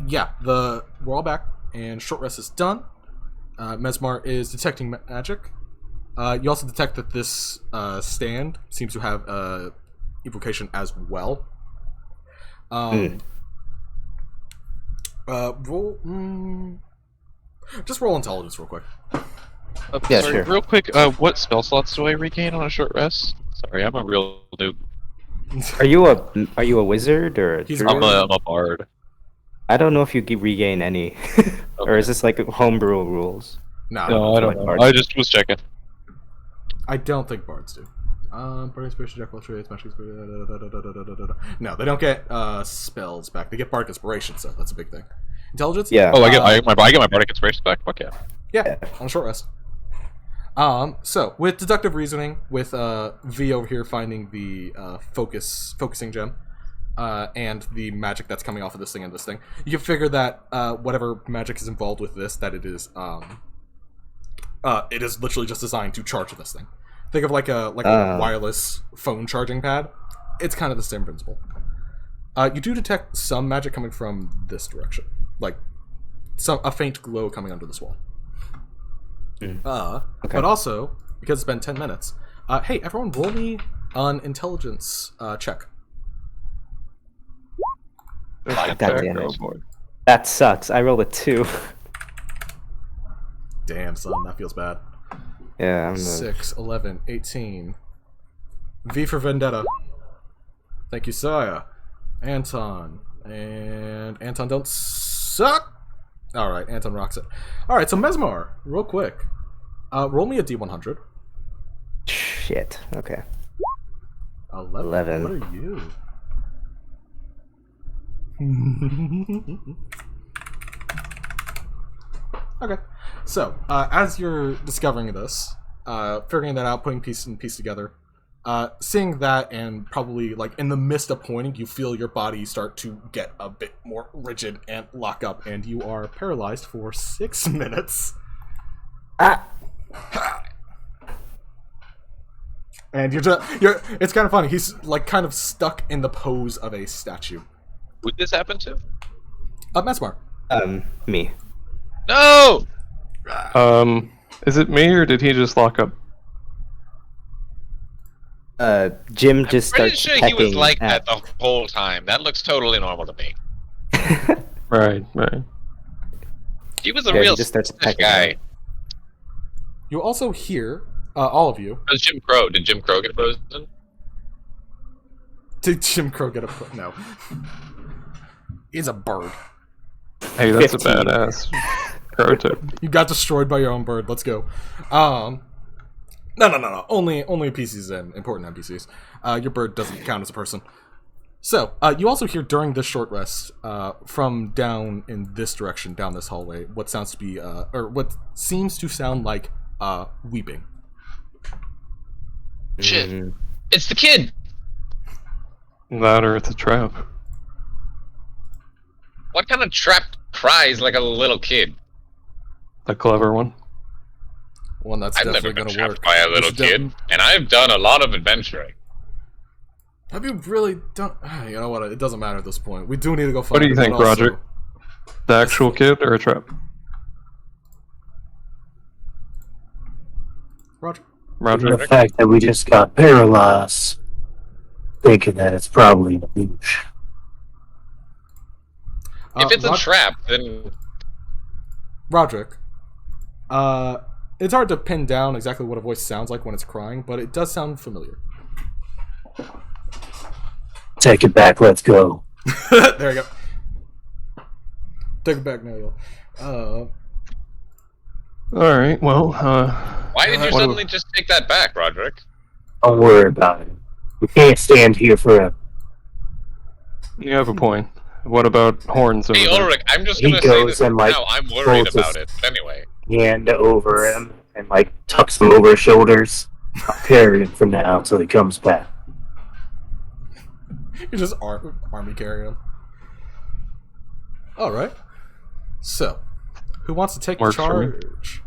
Yeah, we're all back, and short rest is done. Mesmar is detecting magic. You also detect that this stand seems to have evocation as well. Just roll intelligence real quick. Yeah, sorry, sure. Real quick, what spell slots do I regain on a short rest? Sorry, I'm a real noob. Are you a wizard or a druid? I'm a bard. I don't know if you regain any, or is this like homebrew rules? No, No, I don't know. I just was checking. I don't think bards do. Bard inspiration, jack of all trades, magic inspiration. No, they don't get spells back. They get bardic inspiration, so that's a big thing. Intelligence? Yeah. Oh, I get my bardic inspiration back. Fuck yeah. Yeah, on a short rest. So with deductive reasoning, with V over here finding the focusing gem, and the magic that's coming off of this thing and this thing, you can figure that whatever magic is involved with this, that it is literally just designed to charge this thing. Think of like a wireless phone charging pad. It's kind of the same principle. You do detect some magic coming from this direction, like a faint glow coming under this wall. Okay. But also, because it's been 10 minutes, hey, everyone, roll me an intelligence check. God damn it. That sucks. I rolled a 2. Damn, son, that feels bad. Yeah, I'm 6, 11, 18. V for Vendetta. Thank you, Saya. Anton. And Anton don't suck! Alright, Anton rocks it. Alright, so Mesmar, real quick. Roll me a D100. Shit. Okay. 11. What are you? Okay. So, as you're discovering this, figuring that out, putting piece and piece together, seeing that, and probably, like, in the midst of pointing, you feel your body start to get a bit more rigid and lock up, and you are paralyzed for 6 minutes. And it's kind of funny. He's, like, kind of stuck in the pose of a statue. Who'd this happen to? Mesmar. Me. No! Is it me or did he just lock up? Jim just Pretty starts sure he was like that the whole time. That looks totally normal to me. Right. He was a real just starts selfish guy. You also hear, all of you. How's Jim Crow? Did Jim Crow get frozen? Did Jim Crow get a... No. He's a bird. Hey, that's 15. a badass crow tip. You got destroyed by your own bird. Let's go. No. Only PCs and important NPCs. Your bird doesn't count as a person. So, you also hear during this short rest, from down in this direction, down this hallway, what sounds to be, or what seems to sound like, weeping. Shit. It's the kid! That or it's a trap. What kind of trap cries like a little kid? A clever one. One that's I've never definitely been going to trapped work. by a little kid, and I've done a lot of adventuring. Have you really done... You know what? It doesn't matter at this point. We do need to go find What do you him, think, but also- Roger? The actual kid or a trap? Roger? The fact that we just got paralyzed, thinking that it's probably a douche. If it's a trap, then... Roderick. It's hard to pin down exactly what a voice sounds like when it's crying, but it does sound familiar. Take it back, let's go. There you go. Take it back now, y'all. Alright, well, Why did you what suddenly just take that back, Roderick? Don't worry about it. We can't stand here forever. you have a point. What about horns over Hey, there? Ulrich, I'm just He gonna say goes this and, like, now. I'm worried folds about his- it. But anyway. Hand over him and like tucks him over his shoulders. I'll carry him for now until he comes back. You're just army carrying him. Alright. So, who wants to take Works for me. charge?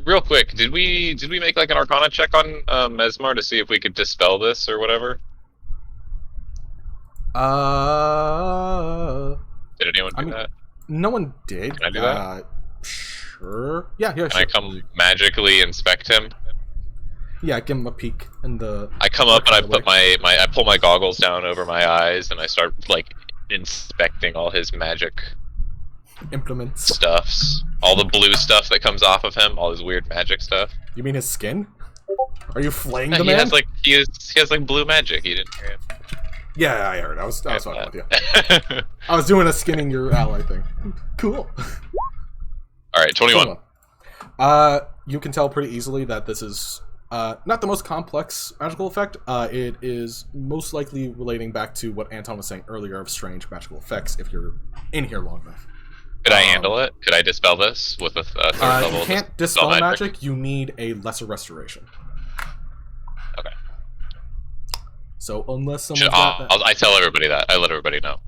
Real quick, did we make like an Arcana check on Mesmar to see if we could dispel this or whatever? Did anyone do that? No one did. Can I do that? Sure. Yeah, Can sure. I come magically inspect him? Yeah, give him a peek in the... I come up and I Arcana put way. I pull my goggles down over my eyes and I start like inspecting all his magic implements. stuffs. All the blue stuff that comes off of him, all his weird magic stuff. You mean his skin? Are you flaying Yeah, the he man? has like he has like blue magic. He didn't hear it. Yeah, I heard. I was fucking with you. I was doing a skinning your ally thing. Cool. Alright, 21. You can tell pretty easily that this is not the most complex magical effect. It is most likely relating back to what Anton was saying earlier of strange magical effects if you're in here long enough. Could I handle it? Could I dispel this with a third level? You can't dispel magic. You need a lesser restoration. Okay. So unless someone's got that... I tell everybody that. I let everybody know.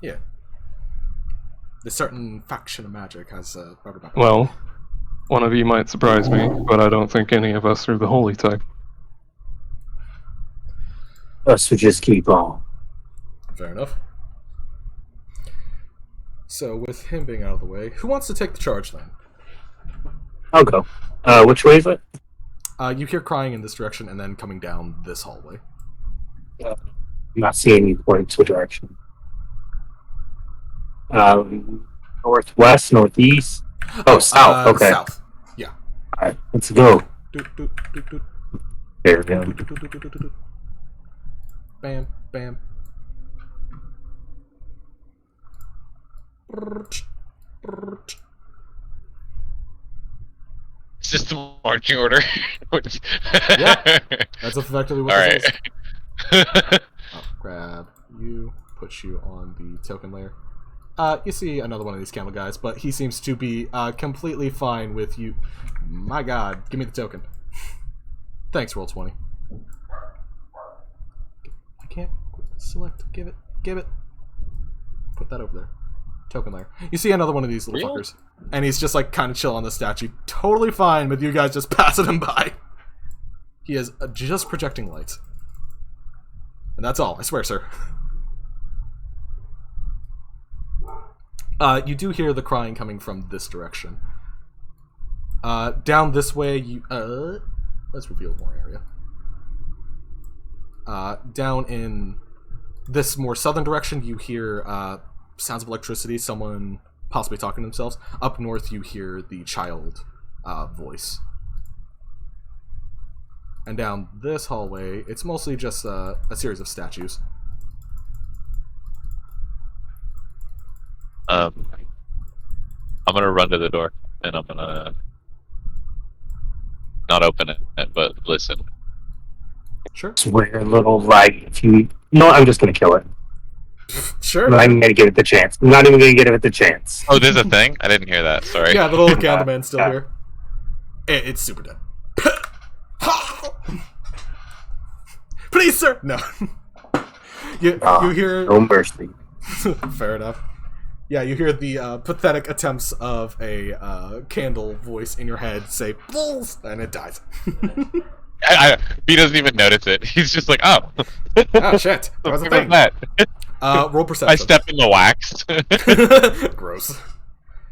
Yeah. The certain faction of magic has Well, one of you might surprise me, but I don't think any of us are the holy type. Us would just keep on. Fair enough. So with him being out of the way, who wants to take the charge then? I'll go. Which way is it? You hear crying in this direction and then coming down this hallway. I'm not seeing any points to direction. Northwest, northeast. Oh, south. Okay. South. Yeah. All right, let's go. Doot, doot, doot, doot. There we go. Doot, doot, doot, doot, doot, doot. Bam, bam. It's just a marching order. Yeah, that's effectively what All this right. is. I'll grab you, put you on the token layer. You see another one of these candle guys, but he seems to be completely fine with you. My god, give me the token. Thanks, roll 20. I can't select, give it. Put that over there. Token layer. You see another one of these little fuckers. And he's just like kind of chill on the statue. Totally fine with you guys just passing him by. He is just projecting lights. And that's all, I swear, sir. You do hear the crying coming from this direction. Down this way, you... let's reveal more area. Down in this more southern direction, you hear sounds of electricity, someone possibly talking to themselves. Up north, you hear the child voice. And down this hallway, it's mostly just a series of statues. I'm gonna run to the door and I'm gonna not open it, but listen. Sure. Swear a little like if you. No, I'm just gonna kill it. Sure. I'm not even gonna give it the chance. I'm not even gonna give it the chance. Oh, there's a thing? I didn't hear that. Sorry. Yeah, the little candleman's still here. It's super dead. Please, sir. No. you hear? No mercy. Fair enough. Yeah, you hear the pathetic attempts of a candle voice in your head say "bulls," and it dies. He doesn't even notice it. He's just like, oh. Oh shit! That was a thing. That? Roll perception. I step in the wax. Gross.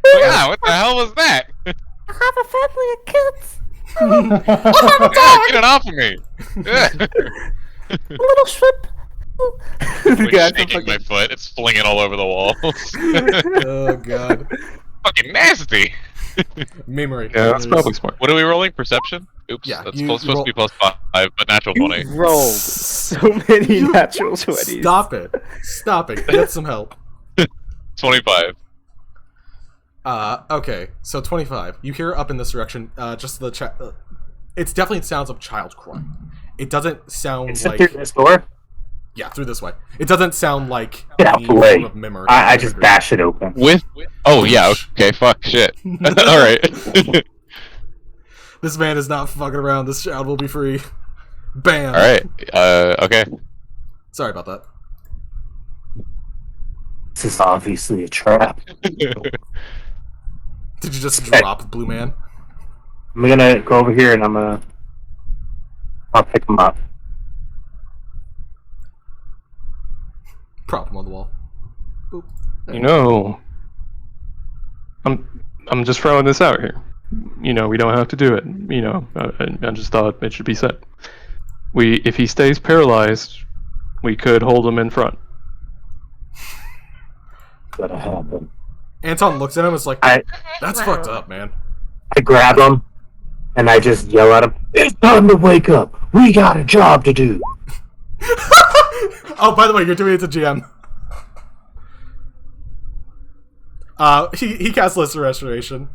Yeah, what the hell was that? I have a family of kids. Get it off of me! A little shrimp. Like shaking my foot, it's flinging all over the walls. Oh god. Fucking nasty. Memory. Yeah, that's probably smart. What are we rolling? Perception? Oops, Yeah, that's you supposed to roll- be plus 5, but natural 20. Rolled so many natural 20s. Stop it. Stop it. Get some help. 25. Okay, so 25. You hear up in this direction, just the it's definitely sounds of child crying. It doesn't sound Is it like... through this door? Yeah, through this way. It doesn't sound like Get out any the way. form of memory. I just bash it open. With? Oh, yeah, okay, fuck, shit. Alright. This man is not fucking around. This child will be free. Bam. Alright, okay. Sorry about that. This is obviously a trap. Did you just Okay. drop Blue Man? I'm gonna go over here and I'll pick him up. Prop him on the wall. Boop. You know, I'm just throwing this out here. You know, we don't have to do it. You know, I just thought it should be said. If he stays paralyzed, we could hold him in front. That'll happen. Anton looks at him and is like, I that's fucked up, man. grab him and I just yell at him, "It's time to wake up! We got a job to do!" Oh, by the way, you're doing it to GM. He casts Lesser Restoration.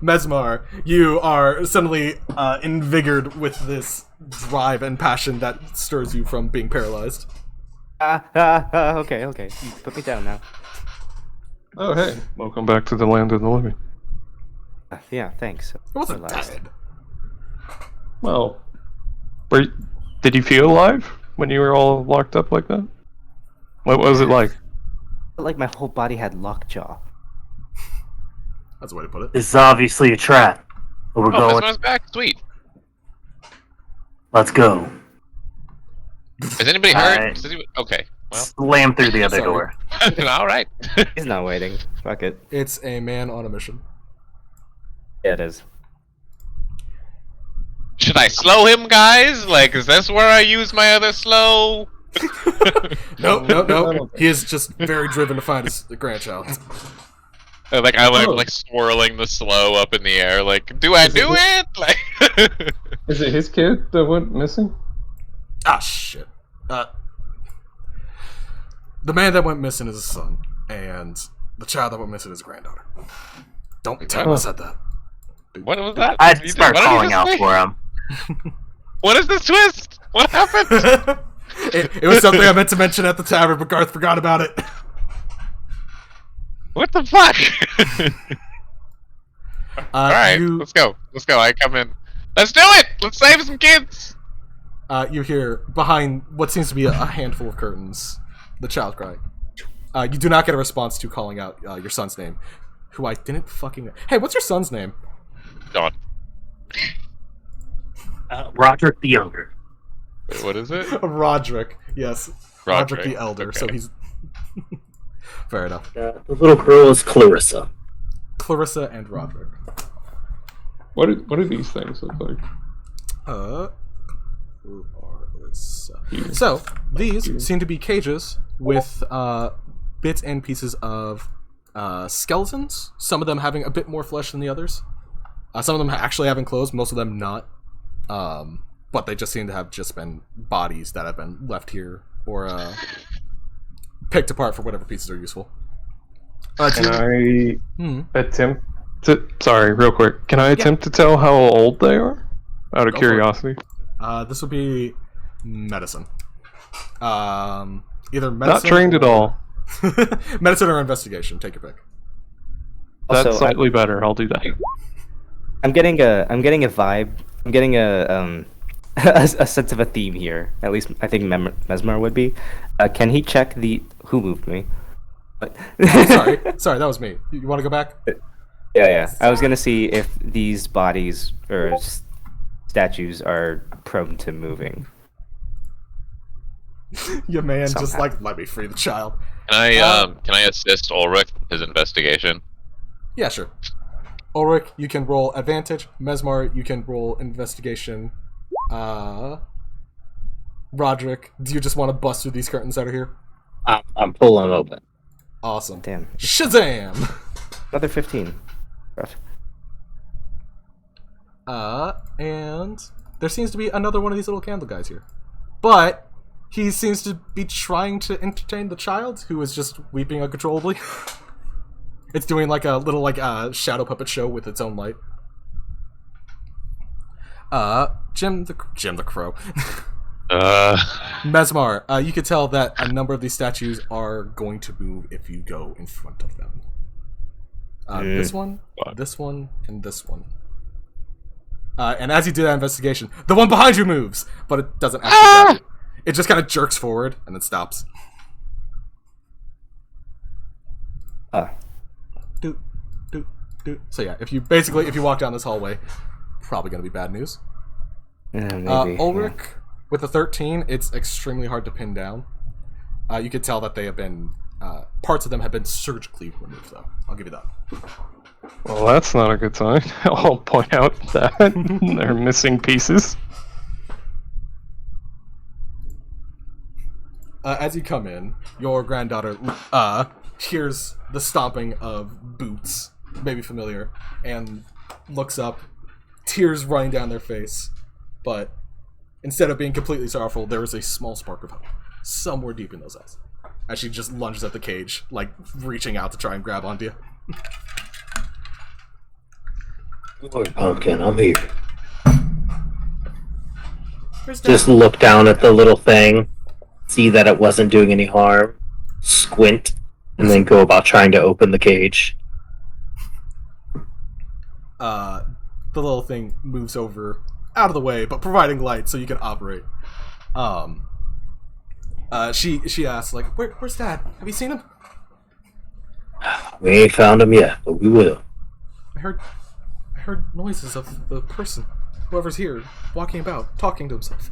Mesmar, you are suddenly invigorated with this drive and passion that stirs you from being paralyzed. Okay. You put me down now. Oh, hey. Welcome back to the land of the living. Yeah, thanks. It wasn't Realized. dead. Well, did you feel alive when you were all locked up like that? What was it like? Like my whole body had lockjaw. That's the way to put it. This is obviously a trap. But we're Oh, going. Mesmer's back? Sweet. Let's go. Is anybody hurt? Alright. Does anybody... Okay. Slam through the other Sorry. door. All right. He's not waiting. Fuck it. It's a man on a mission. Yeah, it is. Should I slow him, guys? Like, is this where I use my other slow? Nope. He is just very driven to find his grandchild. Like, I like swirling the slow up in the air. Like, do I do it? Like, Is it his kid that went missing? Ah, shit. The man that went missing is his son, and the child that went missing is his granddaughter. Don't tell him I said that. what was that? I'd start What did you calling just out say? for him. What is this twist? What happened? It was something I meant to mention at the tavern, but Garth forgot about it. What the fuck? All right, you, let's go. Let's go. I come in. Let's do it. Let's save some kids. you hear behind what seems to be a handful of curtains, the child cry. You do not get a response to calling out your son's name, who I didn't fucking. Hey, what's your son's name? John. Roderick the Younger. Wait, what is it? Roderick. Yes, Roderick the Elder. Okay. So he's fair enough. The little girl is Clarissa. Clarissa and Roderick. What do these things look like? So these seem to be cages with bits and pieces of skeletons. Some of them having a bit more flesh than the others. Some of them actually having clothes. Most of them not. But they just seem to have just been bodies that have been left here or picked apart for whatever pieces are useful. Can I attempt to... Sorry, real quick. Can I attempt to tell how old they are? Out of Go for it. curiosity. This would be medicine. Either medicine. Not trained at all. Medicine or investigation. Take your pick. That's Also, slightly better. I'll do that. I'm getting a vibe. I'm getting a a sense of a theme here. At least I think Mesmer would be. Can he check who moved me? Sorry, that was me. You want to go back? Yeah. I was gonna see if these bodies or statues are prone to moving. Your man just Somehow. like, let me free the child. Can I assist Ulrich in his investigation? Yeah, sure. Ulrich, you can roll advantage. Mesmar, you can roll investigation. Roderick, do you just want to bust through these curtains that are here? I'm pulling open. Awesome. Damn. Shazam! Another 15. Rough. And there seems to be another one of these little candle guys here. But he seems to be trying to entertain the child, who is just weeping uncontrollably. It's doing like a little shadow puppet show with its own light. Jim the Crow. Mesmar, you could tell that a number of these statues are going to move if you go in front of them. This one, this one, and this one. And as you do that investigation, the one behind you moves, but it doesn't actually grab you. It just kind of jerks forward and then stops. Doot, doot, doot. So yeah, if you walk down this hallway, probably gonna be bad news. Maybe, Ulrich, with a 13, it's extremely hard to pin down. You could tell that they have been parts of them have been surgically removed, though. I'll give you that. Well, that's not a good sign. I'll point out that they're missing pieces. As you come in, your granddaughter hears the stomping of boots, maybe familiar, and looks up, tears running down their face. But instead of being completely sorrowful, there is a small spark of hope somewhere deep in those eyes. As she just lunges at the cage, like reaching out to try and grab onto you. Lord Pumpkin, I'm here. Where's Just look down at the little thing, see that it wasn't doing any harm, squint, and then go about trying to open the cage. The little thing moves over out of the way, but providing light so you can operate. She asks, like, where's Dad? Have you seen him? We ain't found him yet, but we will. I heard noises of the person, whoever's here, walking about, talking to himself.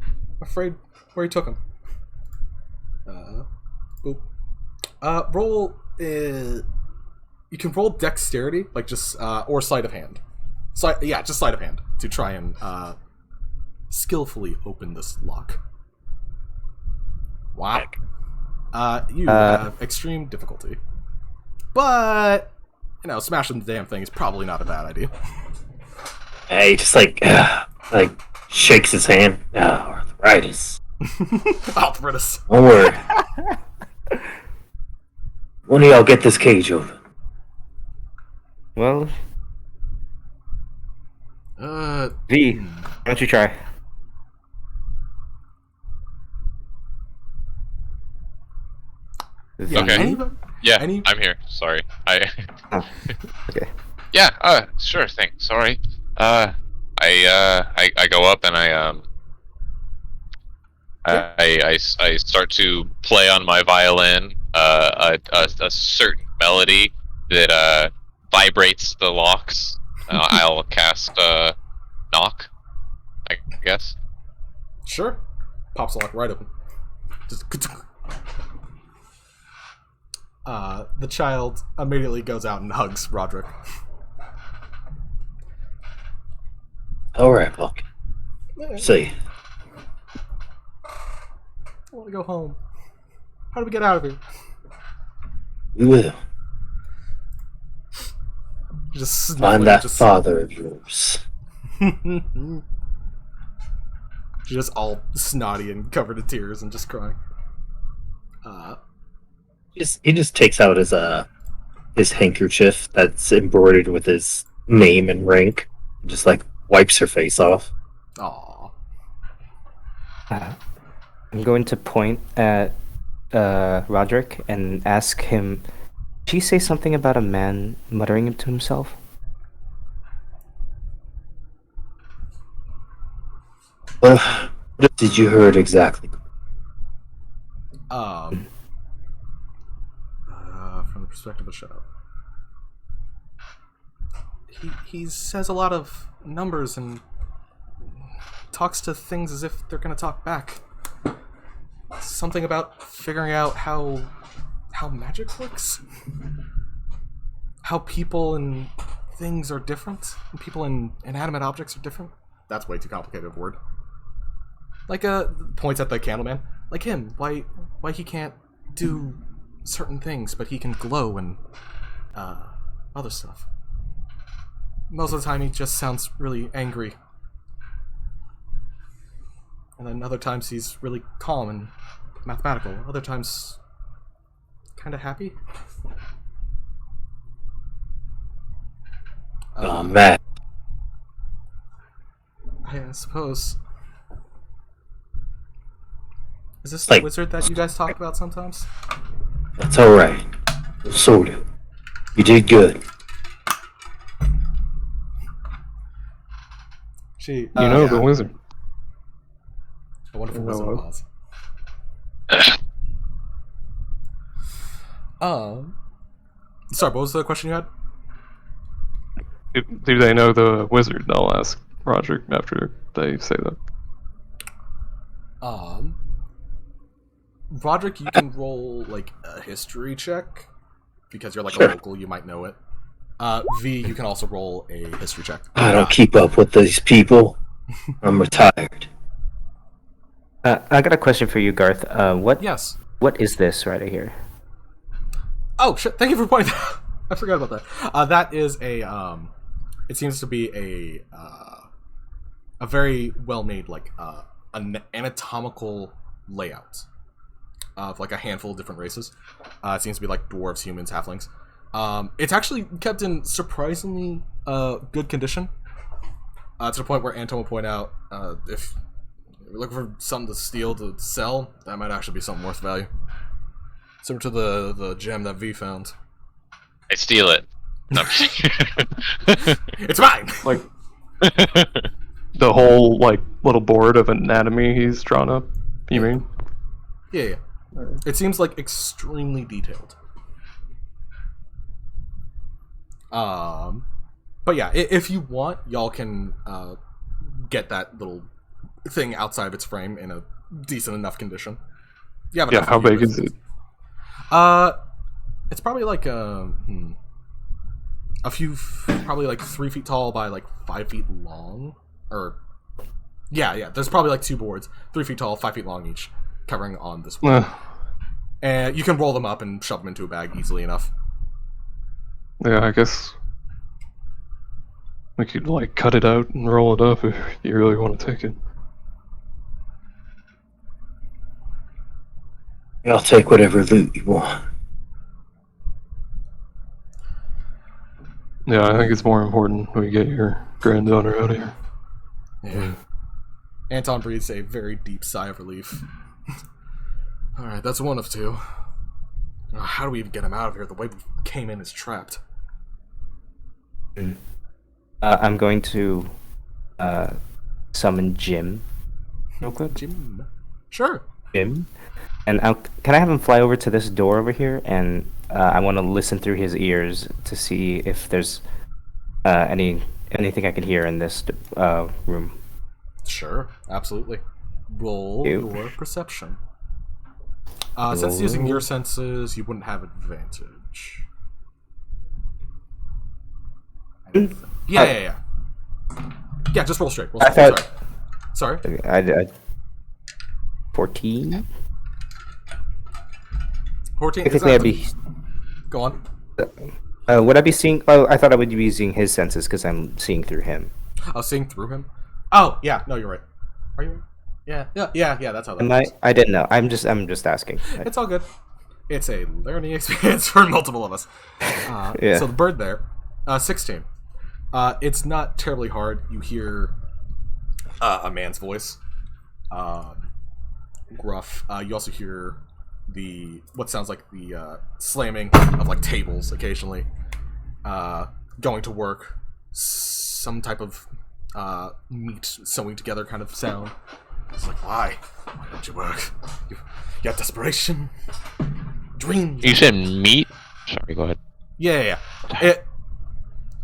I'm afraid where he took him. Boop. Roll. You can roll dexterity, like just or sleight of hand. Just sleight of hand to try and skillfully open this lock. Wow. You have extreme difficulty, but smashing the damn thing is probably not a bad idea. Hey, just like shakes his hand. Arthritis. Arthritis. Don't worry. When do y'all get this cage open? Well, V, why don't you try? Okay. Yeah, I'm here. Sorry. Okay. Yeah. Sure thing. Sorry. I go up and I start to play on my violin a certain melody that vibrates the locks. I'll cast knock, I guess. Sure. Pops the lock right open. Just. The child immediately goes out and hugs Roderick. Alright, Buck. See. I want to go home. How do we get out of here? We will. Just find that father of yours. She's just all snotty and covered in tears and just crying. He just takes out his handkerchief that's embroidered with his name and rank, and just like wipes her face off. Aww. I'm going to point at Roderick and ask him, did he say something about a man muttering to himself? What did you heard exactly? From the perspective of Shadow. He says a lot of numbers and talks to things as if they're gonna talk back. Something about figuring out how magic works. How people and things are different. And people and inanimate objects are different. That's way too complicated of a word. Like points at the candleman. Like him. Why he can't do certain things, but he can glow and other stuff. Most of the time he just sounds really angry. And then other times he's really calm and mathematical. Other times kinda happy. Matt. I suppose. Is this Like- the wizard that you guys talk about sometimes? That's alright. Sort of. You did good. She, the wizard. A wonderful You Wizard know of Oz. Sorry, what was the question you had? Do they know the wizard? I'll ask Roger after they say that. Roderick, you can roll like a history check because you're like Sure. a local. You might know it. V, you can also roll a history check. I don't keep up with these people. I'm retired. I got a question for you, Garth. Yes. What is this right here? Oh shit! Thank you for pointing that out. I forgot about that. That is a. It seems to be a very well made like an anatomical layout of like a handful of different races. It seems to be like dwarves, humans, halflings. It's actually kept in surprisingly good condition. To the point where Anton will point out if you're looking for something to steal to sell, that might actually be something worth value. Similar to the gem that V found. I steal it. No, I'm kidding. It's mine. Like the whole like little board of anatomy he's drawn up. You mean? Yeah. It seems like extremely detailed. But yeah, if you want, y'all can get that little thing outside of its frame in a decent enough condition. Yeah, but Yeah, that's how what you big is it? It's probably like a few, probably like 3 feet tall by like 5 feet long, or yeah. There's probably like 2 boards, 3 feet tall, 5 feet long each, covering on this one. And you can roll them up and shove them into a bag easily enough. Yeah, I guess we could like cut it out and roll it up if you really want to take it. I'll take whatever loot you want. Yeah, I think it's more important we get your granddaughter out of here. Yeah. Anton breathes a very deep sigh of relief. Alright, that's one of 2. How do we even get him out of here? The way we came in is trapped. I'm going to summon Jim real quick. Jim. Sure. Jim. And can I have him fly over to this door over here? And I want to listen through his ears to see if there's anything I can hear in this room. Sure, absolutely. Roll You. your perception. Since using your senses, you wouldn't have advantage. Yeah. Yeah, just roll straight. I thought- Sorry. I 14? 14? Technically, I'd be. Go on. Would I be seeing? Oh, I thought I would be using his senses because I'm seeing through him. Oh, seeing through him? Oh, yeah, no, you're right. Are you? Yeah, that's how that Am works. I didn't know. I'm just asking. It's all good. It's a learning experience for multiple of us. Yeah. So the bird there, 16. It's not terribly hard. You hear a man's voice, gruff. You also hear what sounds like the slamming of like tables occasionally. Going to work, some type of meat sewing together kind of sound. It's like, why don't you work? You got desperation, dreams. You said meat? Sorry, go ahead. Yeah.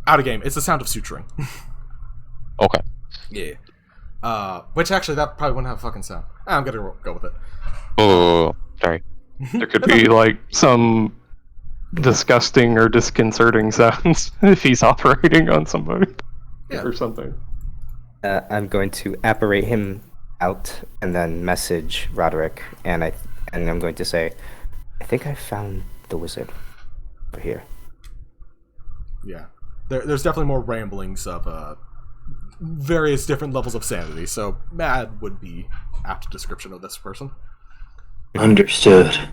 Out of game. It's the sound of suturing. Okay. Yeah. Which actually, that probably wouldn't have a fucking sound. I'm gonna go with it. Oh, sorry. There could be like some disgusting or disconcerting sounds if he's operating on somebody or something. I'm going to apparate him out and then message Roderick, and I'm going to say, I think I found the wizard over here. Yeah. There's definitely more ramblings of various different levels of sanity, so mad would be apt description of this person. Understood.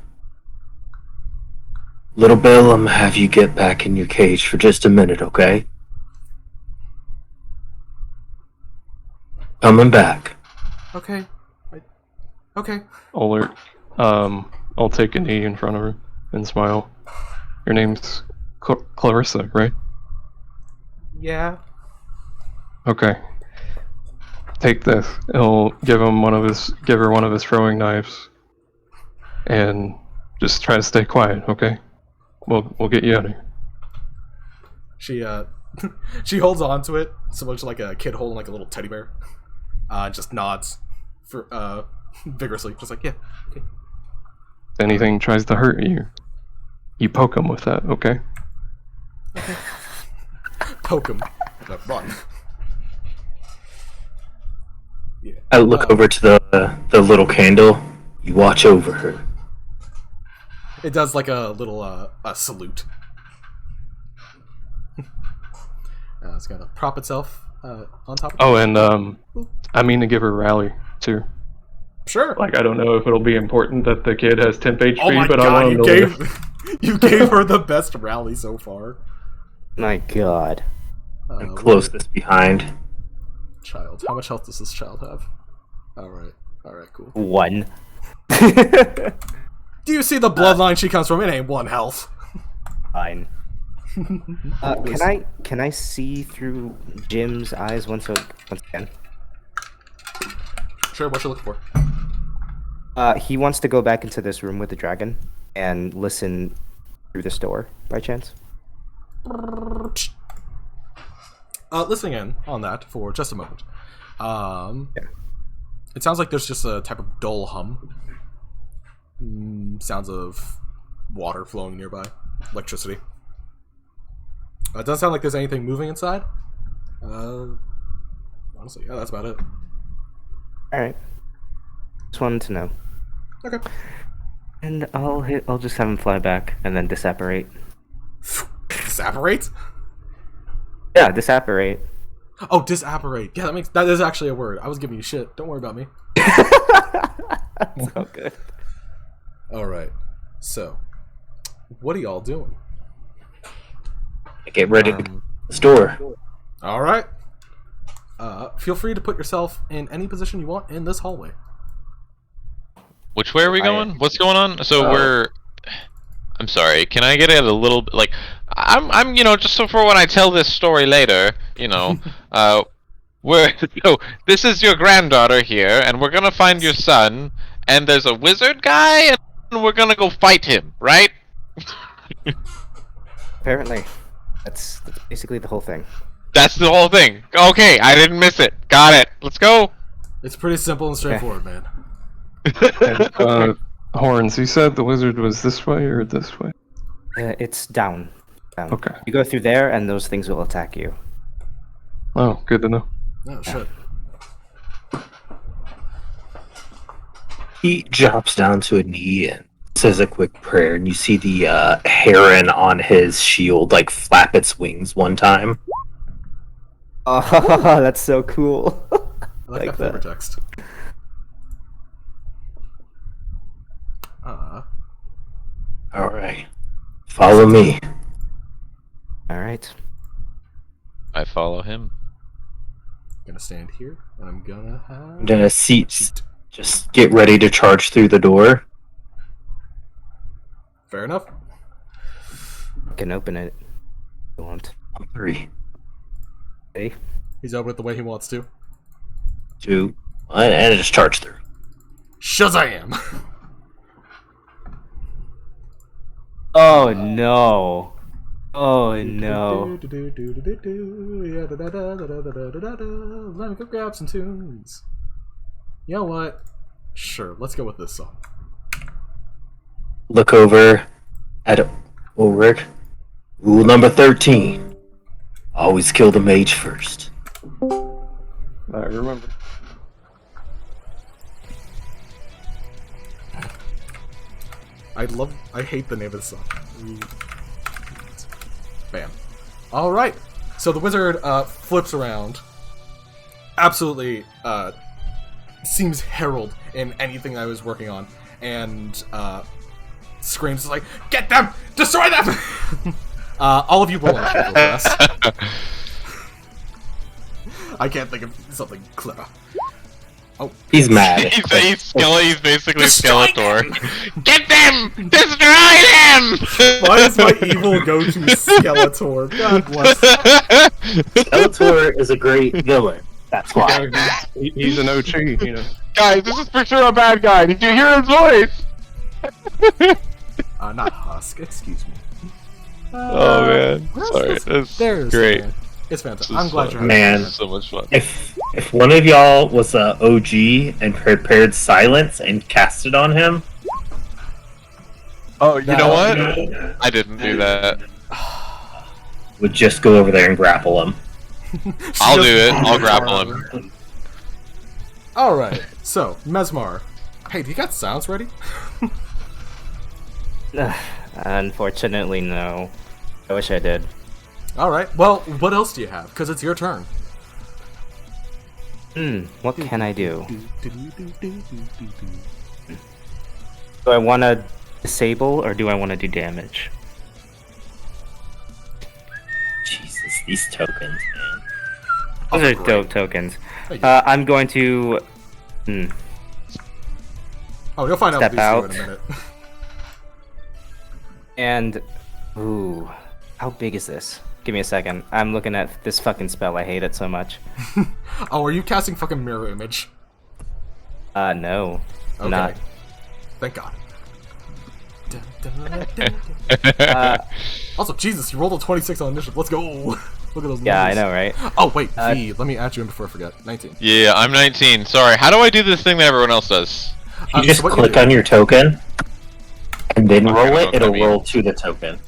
Little Bill, I'm gonna have you get back in your cage for just a minute, okay? Coming back. Okay. Okay. Alert. I'll take a knee in front of her and smile. Your name's Clarissa, right? Yeah. Okay. Take this. He'll give her one of his throwing knives, and just try to stay quiet. Okay. We'll get you out of here. She she holds on to it, so much like a kid holding like a little teddy bear. Just nods for vigorously, just like, yeah. Okay. If anything tries to hurt you, you poke him with that. Okay. Poke him. Run. Yeah. I look over to the little candle. You watch over her. It does like a little a salute. It's gonna prop itself on top of Oh, and I mean to give her a rally too. Sure. Like, I don't know if it'll be important that the kid has 10 HP, Oh my but I god, want him you to live. gave you gave her the best rally so far. My god. And close this behind. Child. How much health does this child have? Alright, cool. 1. Do you see the bloodline she comes from? It ain't 1 health. Fine. Can I see through Jim's eyes once again? Sure, what you looking for? He wants to go back into this room with the dragon and listen through this door, by chance. Listening in on that for just a moment. It sounds like there's just a type of dull hum. Sounds of water flowing nearby. Electricity. It doesn't sound like there's anything moving inside. Honestly, yeah, that's about it. Alright. Just wanted to know. Okay. And I'll just have him fly back and then disapparate. Disapparate? Yeah, disapparate. Oh, disapparate. Yeah, that is actually a word. I was giving you shit. Don't worry about me. That's so good. Alright. So, what are y'all doing? Get ready to go to the store. Alright. Feel free to put yourself in any position you want in this hallway. Which way are we going? What's going on? So I'm sorry. Can I get it a little like? I'm just so for when I tell this story later, this is your granddaughter here, and we're gonna find your son, and there's a wizard guy, and we're gonna go fight him, right? Apparently. That's basically the whole thing. That's the whole thing. Okay, I didn't miss it. Got it. Let's go. It's pretty simple and straightforward, man. Horns, you said the wizard was this way or this way? It's down. Okay. You go through there, and those things will attack you. Oh, good to know. Oh, shit. He drops down to a knee and says a quick prayer, and you see the heron on his shield like flap its wings one time. Oh, that's so cool. I like that flavor text. Alright. Follow me. Alright. I follow him. I'm gonna stand here, and I'm gonna have... I'm gonna seat. Just get ready to charge through the door. Fair enough. You can open it if you want. On 3, Hey. He's open it the way he wants to. 2, 1, and just charge through. Shazam! Oh no. Oh no. Let me go grab some tunes. You know what? Sure, let's go with this song. Look over at Ulrich. Rule number 13. Always kill the mage first. I remember. I hate the name of the song. Bam. Alright. So the wizard flips around. Absolutely seems herald in anything I was working on. And screams like, "Get them! Destroy them!" All of you roll initiative for us. I can't think of something clever. Oh, he's mad. he's basically Destroy Skeletor. Get them! Destroy them! why is my evil go-to Skeletor? God bless. Skeletor is a great villain. That's why. He's an OG, you know. Guys, this is for sure a bad guy. Did you hear his voice? Not Husk, excuse me. Oh man, sorry. That's great. Man. It's fantastic. This I'm is glad fun. you're having Man. fun. So much fun. If one of y'all was a OG and prepared silence and cast it on him, Oh, you know what? No. I didn't do that. would just go over there and grapple him. I'll do it. I'll grapple him. Alright, so, Mesmar. Hey, do you got sounds ready? Unfortunately, no. I wish I did. Alright, well, what else do you have? Because it's your turn. What can I do? Do I want to disable or do I want to do damage? Jesus, these tokens, man. Those are great. dope tokens. Thank you. I'm going to. Oh, you'll find out Step what these out. do in a minute. And. Ooh. How big is this? Give me a second. I'm looking at this fucking spell. I hate it so much. Oh, are you casting fucking mirror image? No. Okay. Not. Thank God. Uh, Also, Jesus, you rolled a 26 on initiative. Let's go. Look at those numbers. yeah, I know, right? Oh, wait, V. Let me add you in before I forget. 19. Yeah, I'm 19. Sorry. How do I do this thing that everyone else does? You just so what click do, on your token. And then Okay, roll I it, don't it'll mean- roll to the token.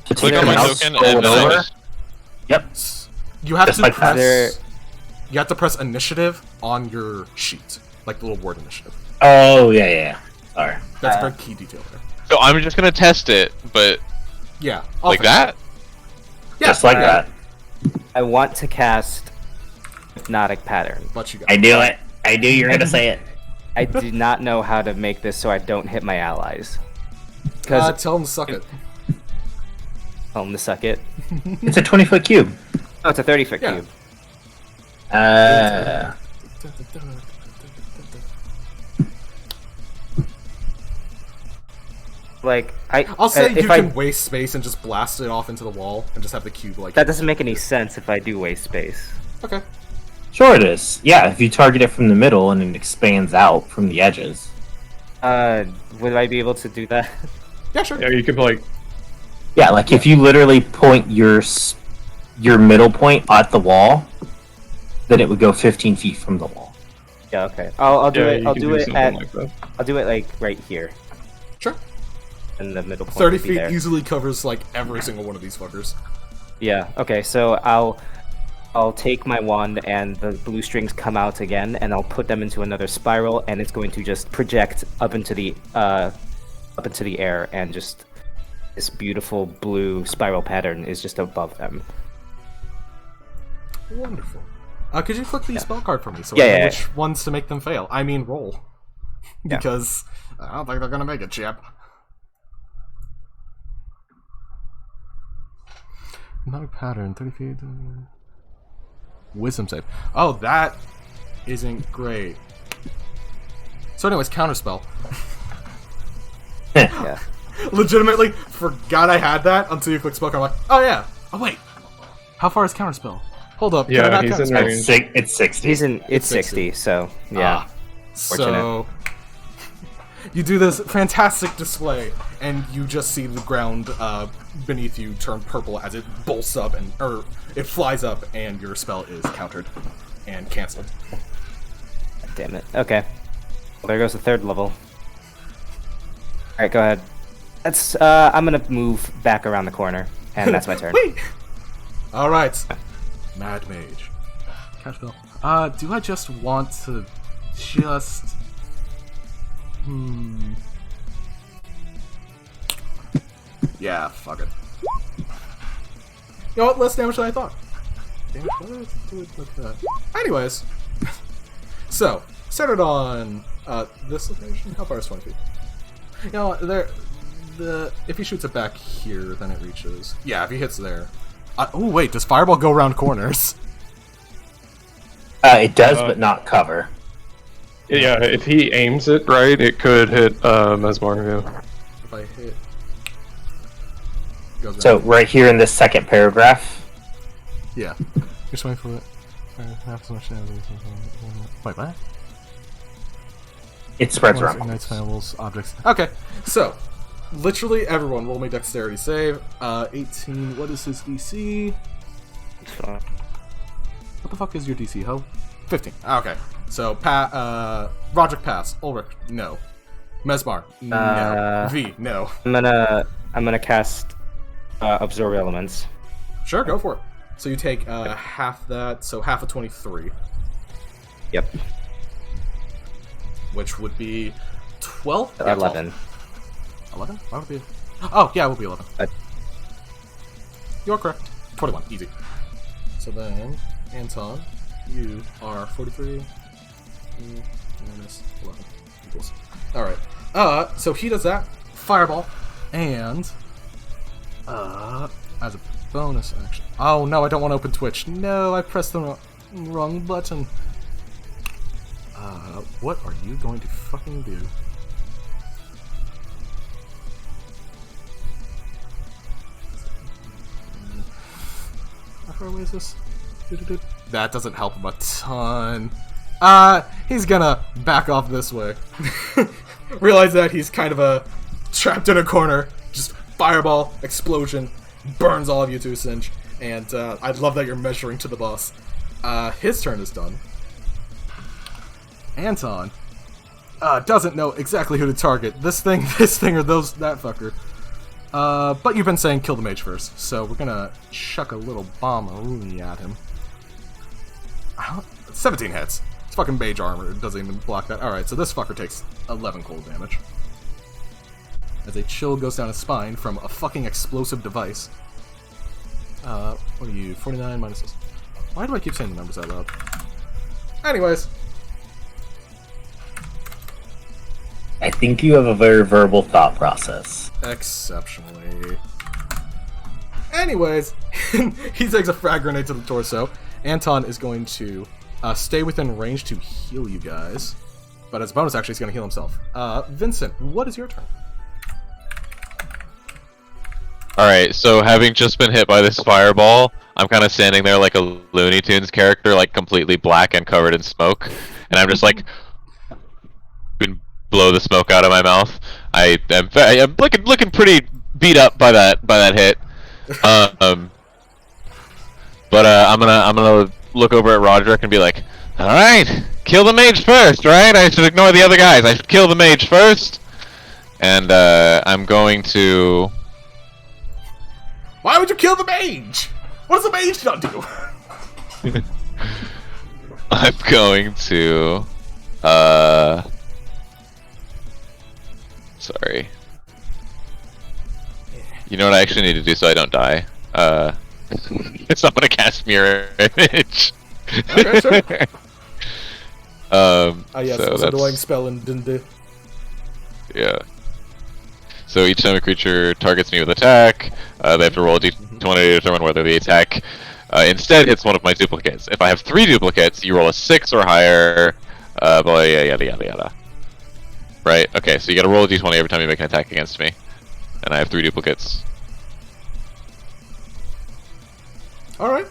So Click take on your my mouse, token scroll and it then over. just Yep. You have Just to like press. that. You have to press initiative on your sheet, like the little word initiative. Oh, yeah. Sorry. That's a very key detail there. So I'm just gonna test it, but Yeah. I'll like fix that? it. Yeah, Just like that. I want to cast Hypnotic Pattern. But you got I knew it. I knew you were gonna say it. I do not know how to make this so I don't hit my allies. Because tell him to suck it. tell them to suck it. It's a 20-foot cube. Oh, it's a 30-foot Yeah. cube. Like I'll say if you I can waste space and just blast it off into the wall and just have the cube like. that doesn't make any sense if I do waste space. Okay. Sure it is. Yeah, if you target it from the middle and it expands out from the edges. Would I be able to do that? Yeah, sure. Yeah, you could like. Yeah, like if you literally point your middle point at the wall, then it would go 15 feet from the wall. Yeah, okay. I'll do Yeah, it. you I'll could do it something at. like that. I'll do it like right here. Sure. And the middle point. 30 would be feet there. easily covers like every single one of these fuckers. Yeah. Okay. So I'll take my wand and the blue strings come out again, and I'll put them into another spiral, and it's going to just project up into the air, and just this beautiful blue spiral pattern is just above them. Wonderful. Could you click the spell card for me so Yeah, I know yeah, which ones to make them fail? I mean, roll. Yeah. Because I don't think they're gonna make it, chap. Not a pattern. 30 feet. Wisdom save. Oh, that isn't great. So, anyways, counterspell. Yeah. Legitimately forgot I had that until you click spell card. I'm like, oh yeah. Oh wait. How far is counterspell? Hold up. Yeah, can I not he's in counterspell? range. It's 60. It's 60. So yeah. So you do this fantastic display, and you just see the ground beneath you turn purple as it bolts up or it flies up, and your spell is countered and canceled. Damn it. Okay. Well, there goes the third level. All right, go ahead. That's I'm gonna move back around the corner, and that's my turn. Wait. All right, Mad Mage. Counterspell. Do I just want to just? Yeah, fuck it. You know what? Less damage than I thought. Damage, what did I do with that? Anyways, so centered on this location. How far is 20 feet? You know, if he shoots it back here, then it reaches. Yeah, if he hits there. Oh wait, does fireball go around corners? It does, but not cover. Yeah, if he aims it right, it could hit Mesmar. Yeah. If I hit. Goes So around. right here in this second paragraph, Yeah. Just wait for it. Half so much damage. Wait, what? it spreads around. Ignites flammables objects. Okay, so literally everyone roll me dexterity save. 18. What is his DC? What the fuck is your DC, ho? 15. Okay. So Roderick pass. Ulrich, no. Mesmar, no. V, no. I'm gonna cast absorb elements. Sure, go for it. So you take half that, so half of 23, Yep. which would be 12? Yeah, 11. 11? Why would it be? Oh, yeah, it will be 11. Uh, You're correct. 21, easy. So then, Anton, you are 43 minus 11 equals. Alright. So he does that. Fireball. And, as a bonus action. Oh no, I don't want to open Twitch. No, I pressed the wrong button. What are you going to fucking do? How far away is this? That doesn't help him a ton. He's gonna back off this way. Realize that he's kind of trapped in a corner. Just fireball, explosion, burns all of you to a cinch. And I love that you're measuring to the boss. His turn is done. Anton, doesn't know exactly who to target. This thing, or that fucker. But you've been saying kill the mage first, so we're gonna chuck a little bomb-a-rooney at him. 17 hits. It's fucking mage armor. It doesn't even block that. Alright, so this fucker takes 11 cold damage. As a chill goes down his spine from a fucking explosive device. What are you? 49 minus this. Why do I keep saying the numbers out loud? Anyways. I think you have a very verbal thought process. Exceptionally. Anyways, he takes a frag grenade to the torso. Anton is going to stay within range to heal you guys. But as a bonus, actually, he's going to heal himself. Vincent, what is your turn? Alright, so having just been hit by this fireball, I'm kind of standing there like a Looney Tunes character, like completely black and covered in smoke. And I'm just like... blow the smoke out of my mouth. I'm looking pretty beat up by that hit. But I'm gonna look over at Roderick and be like, all right, kill the mage first, right? I should ignore the other guys. I should kill the mage first. And I'm going to. Why would you kill the mage? What does the mage not do? I'm going to. Sorry. You know what I actually need to do so I don't die? It's not gonna cast Mirror Image. Okay, sure. so yes, it's an annoying spell in D&D. Yeah. So each time a creature targets me with attack, they have to roll a d20 to determine whether the attack instead hits one of my duplicates. If I have 3 duplicates, you roll a 6 or higher, yada yada yada. Right, okay, so you gotta roll a d20 every time you make an attack against me. And I have 3 duplicates. Alright.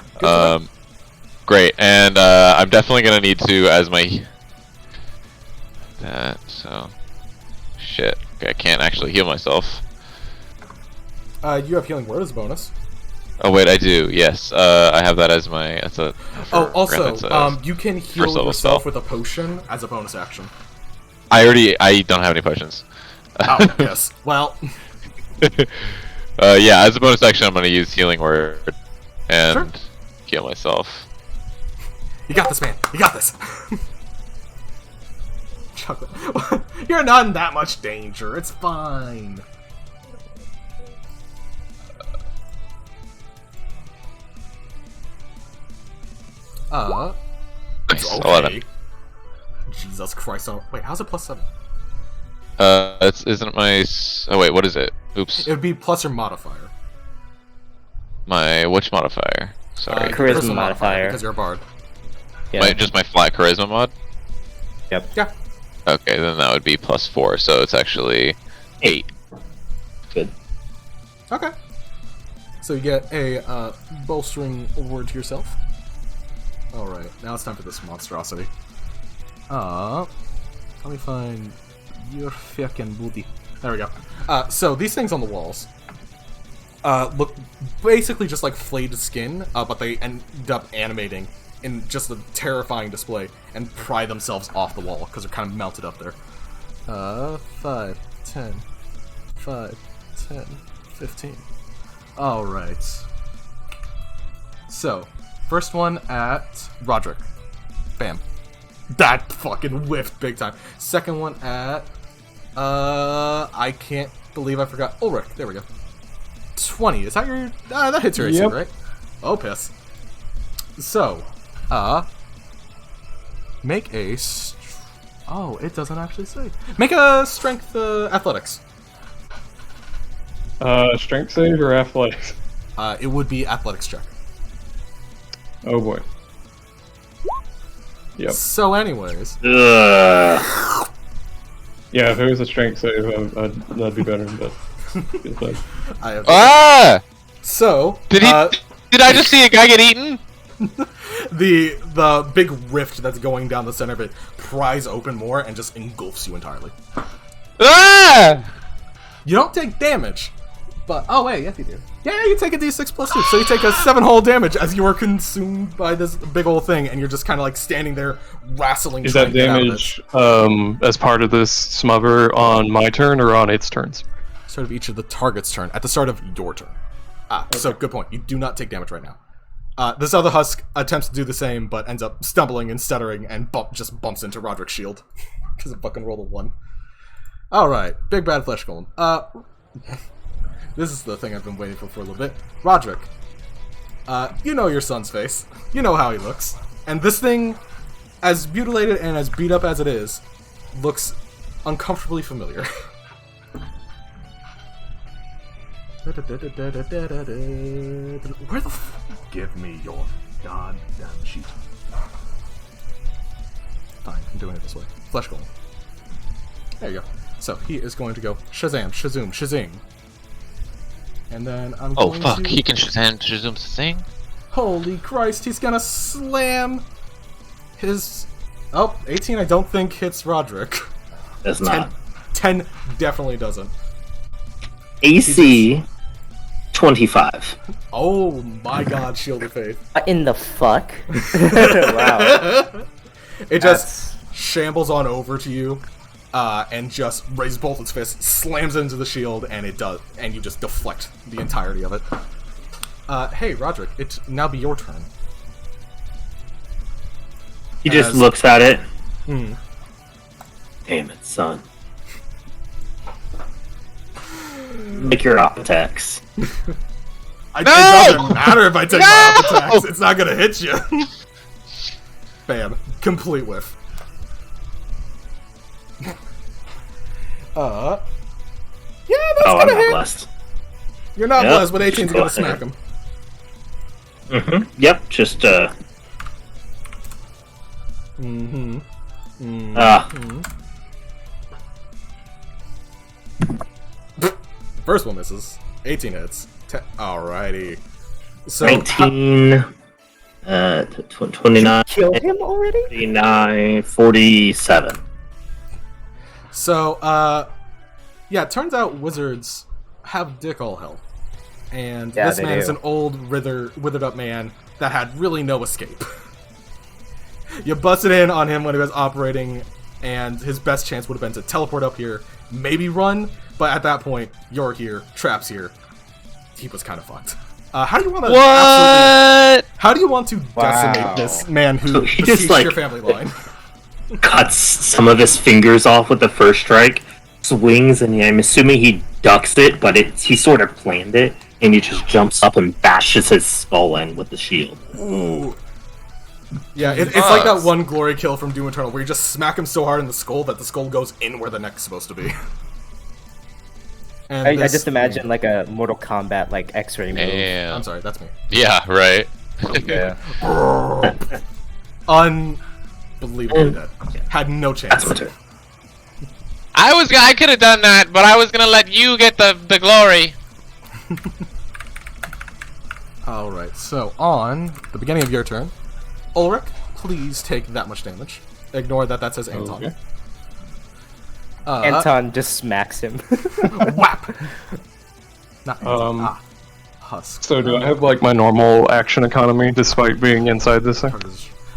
Great, and I'm definitely gonna need to, as my... so... Shit. Okay, I can't actually heal myself. You have healing word as a bonus. Oh wait, I do, yes. I have that as my... That's a... Also, you can heal yourself with a potion as a bonus action. I don't have any potions. Oh, yes. Well... yeah, as a bonus action, I'm gonna use healing word and Sure. heal myself. You got this, man. You got this. Chocolate. You're not in that much danger. It's fine. Nice, Okay. 11. Jesus Christ. Oh, wait, how's it +7? Isn't my... Oh wait, what is it? Oops. It would be plus your modifier. Which modifier? Sorry. Charisma modifier. Because you're a bard. Yeah. Just my flat charisma mod? Yep. Yeah. Okay, then that would be +4, so it's actually 8. Good. Okay. So you get a bolstering word to yourself. Alright, now it's time for this monstrosity. Let me find your fucking booty. There we go. So these things on the walls look basically just like flayed skin, but they end up animating in just a terrifying display and pry themselves off the wall because they're kind of melted up there. 5, 10, 5, 10, 15. Alright. So, first one at Roderick. Bam. That fucking whiffed big time. Second one at... I can't believe I forgot. Ulrich. There we go. 20. Is that your... that hits your AC, Yep. right? Oh, piss. So, make a... Oh, it doesn't actually say. Make a strength athletics. Strength save or athletics? It would be athletics check. Oh boy. Yep. So anyways... Ugh. Yeah, if it was a strength save, that'd be better, but... it's fine. I have... Ah! So... Did I just see a guy get eaten? the big rift that's going down the center of it pries open more and just engulfs you entirely. Ah! You don't take damage, But oh wait, yes you do. Yeah, you take a d6 plus 2, so you take a 7 whole damage as you are consumed by this big old thing, and you're just kind of like standing there, wrestling. Is that damage as part of this smother on my turn or on its turns? Start of each of the target's turn at the start of your turn. So good point. You do not take damage right now. This other husk attempts to do the same, but ends up stumbling and stuttering and just bumps into Roderick's shield because it fucking rolled a 1. All right, big bad flesh golem. This is the thing I've been waiting for a little bit. Roderick, you know your son's face. You know how he looks, and this thing, as mutilated and as beat up as it is, looks uncomfortably familiar. Where the give me your goddamn sheet. Fine, I'm doing it this way. Flesh golem. There you go. So he is going to go Shazam, Shazoom, Shazing. And then I'm going fuck, to... he can Shazam, Shazam. Holy Christ, he's gonna slam his... Oh, 18 I don't think hits Roderick. That's not. 10 definitely doesn't. AC 25. Oh my god, Shield of Faith. In the fuck? Wow. It just shambles on over to you, and just raises both its fists, slams into the shield, and and you just deflect the entirety of it. Hey, Roderick, it now be your turn. He just looks at it. Hmm. Damn it, son. Make your op attacks. It doesn't matter if I take my op attacks. It's not gonna hit you. Bam. Complete whiff. Yeah, that's I'm gonna not hit. blessed. You're not Yep. blessed, but 18's gonna Go smack ahead. him. Mm-hmm. Yep, just, Mm-hmm. First one misses. 18 hits. Alrighty. So 19, 29, Killed him already? 39, 47. So, yeah, it turns out wizards have dick all hell. And Yeah, this they man is do. an old, withered up man that had really no escape. You busted in on him when he was operating, and his best chance would have been to teleport up here, maybe run, but at that point, you're here, Trap's here. He was kind of fucked. How do you want to How do you want to decimate this man who So he besieged just, like, your family line? Cuts some of his fingers off with the first strike, swings, and I'm assuming he ducks it, but he sort of planned it, and he just jumps up and bashes his skull in with the shield. Ooh. Yeah, it's like that one glory kill from Doom Eternal where you just smack him so hard in the skull that the skull goes in where the neck's supposed to be. And I this- just imagine like a Mortal Kombat like X-ray move. I'm Damn. sorry, that's me. Yeah, right. Yeah. Unbelievably dead. Had no chance. That's my turn. I could have done that, but I was gonna let you get the glory. Alright, so on the beginning of your turn, Ulrich, please take that much damage. Ignore that says Anton. Okay. Anton just smacks him. Whap! Not Anton. Husk. So do I have like my normal action economy despite being inside this thing?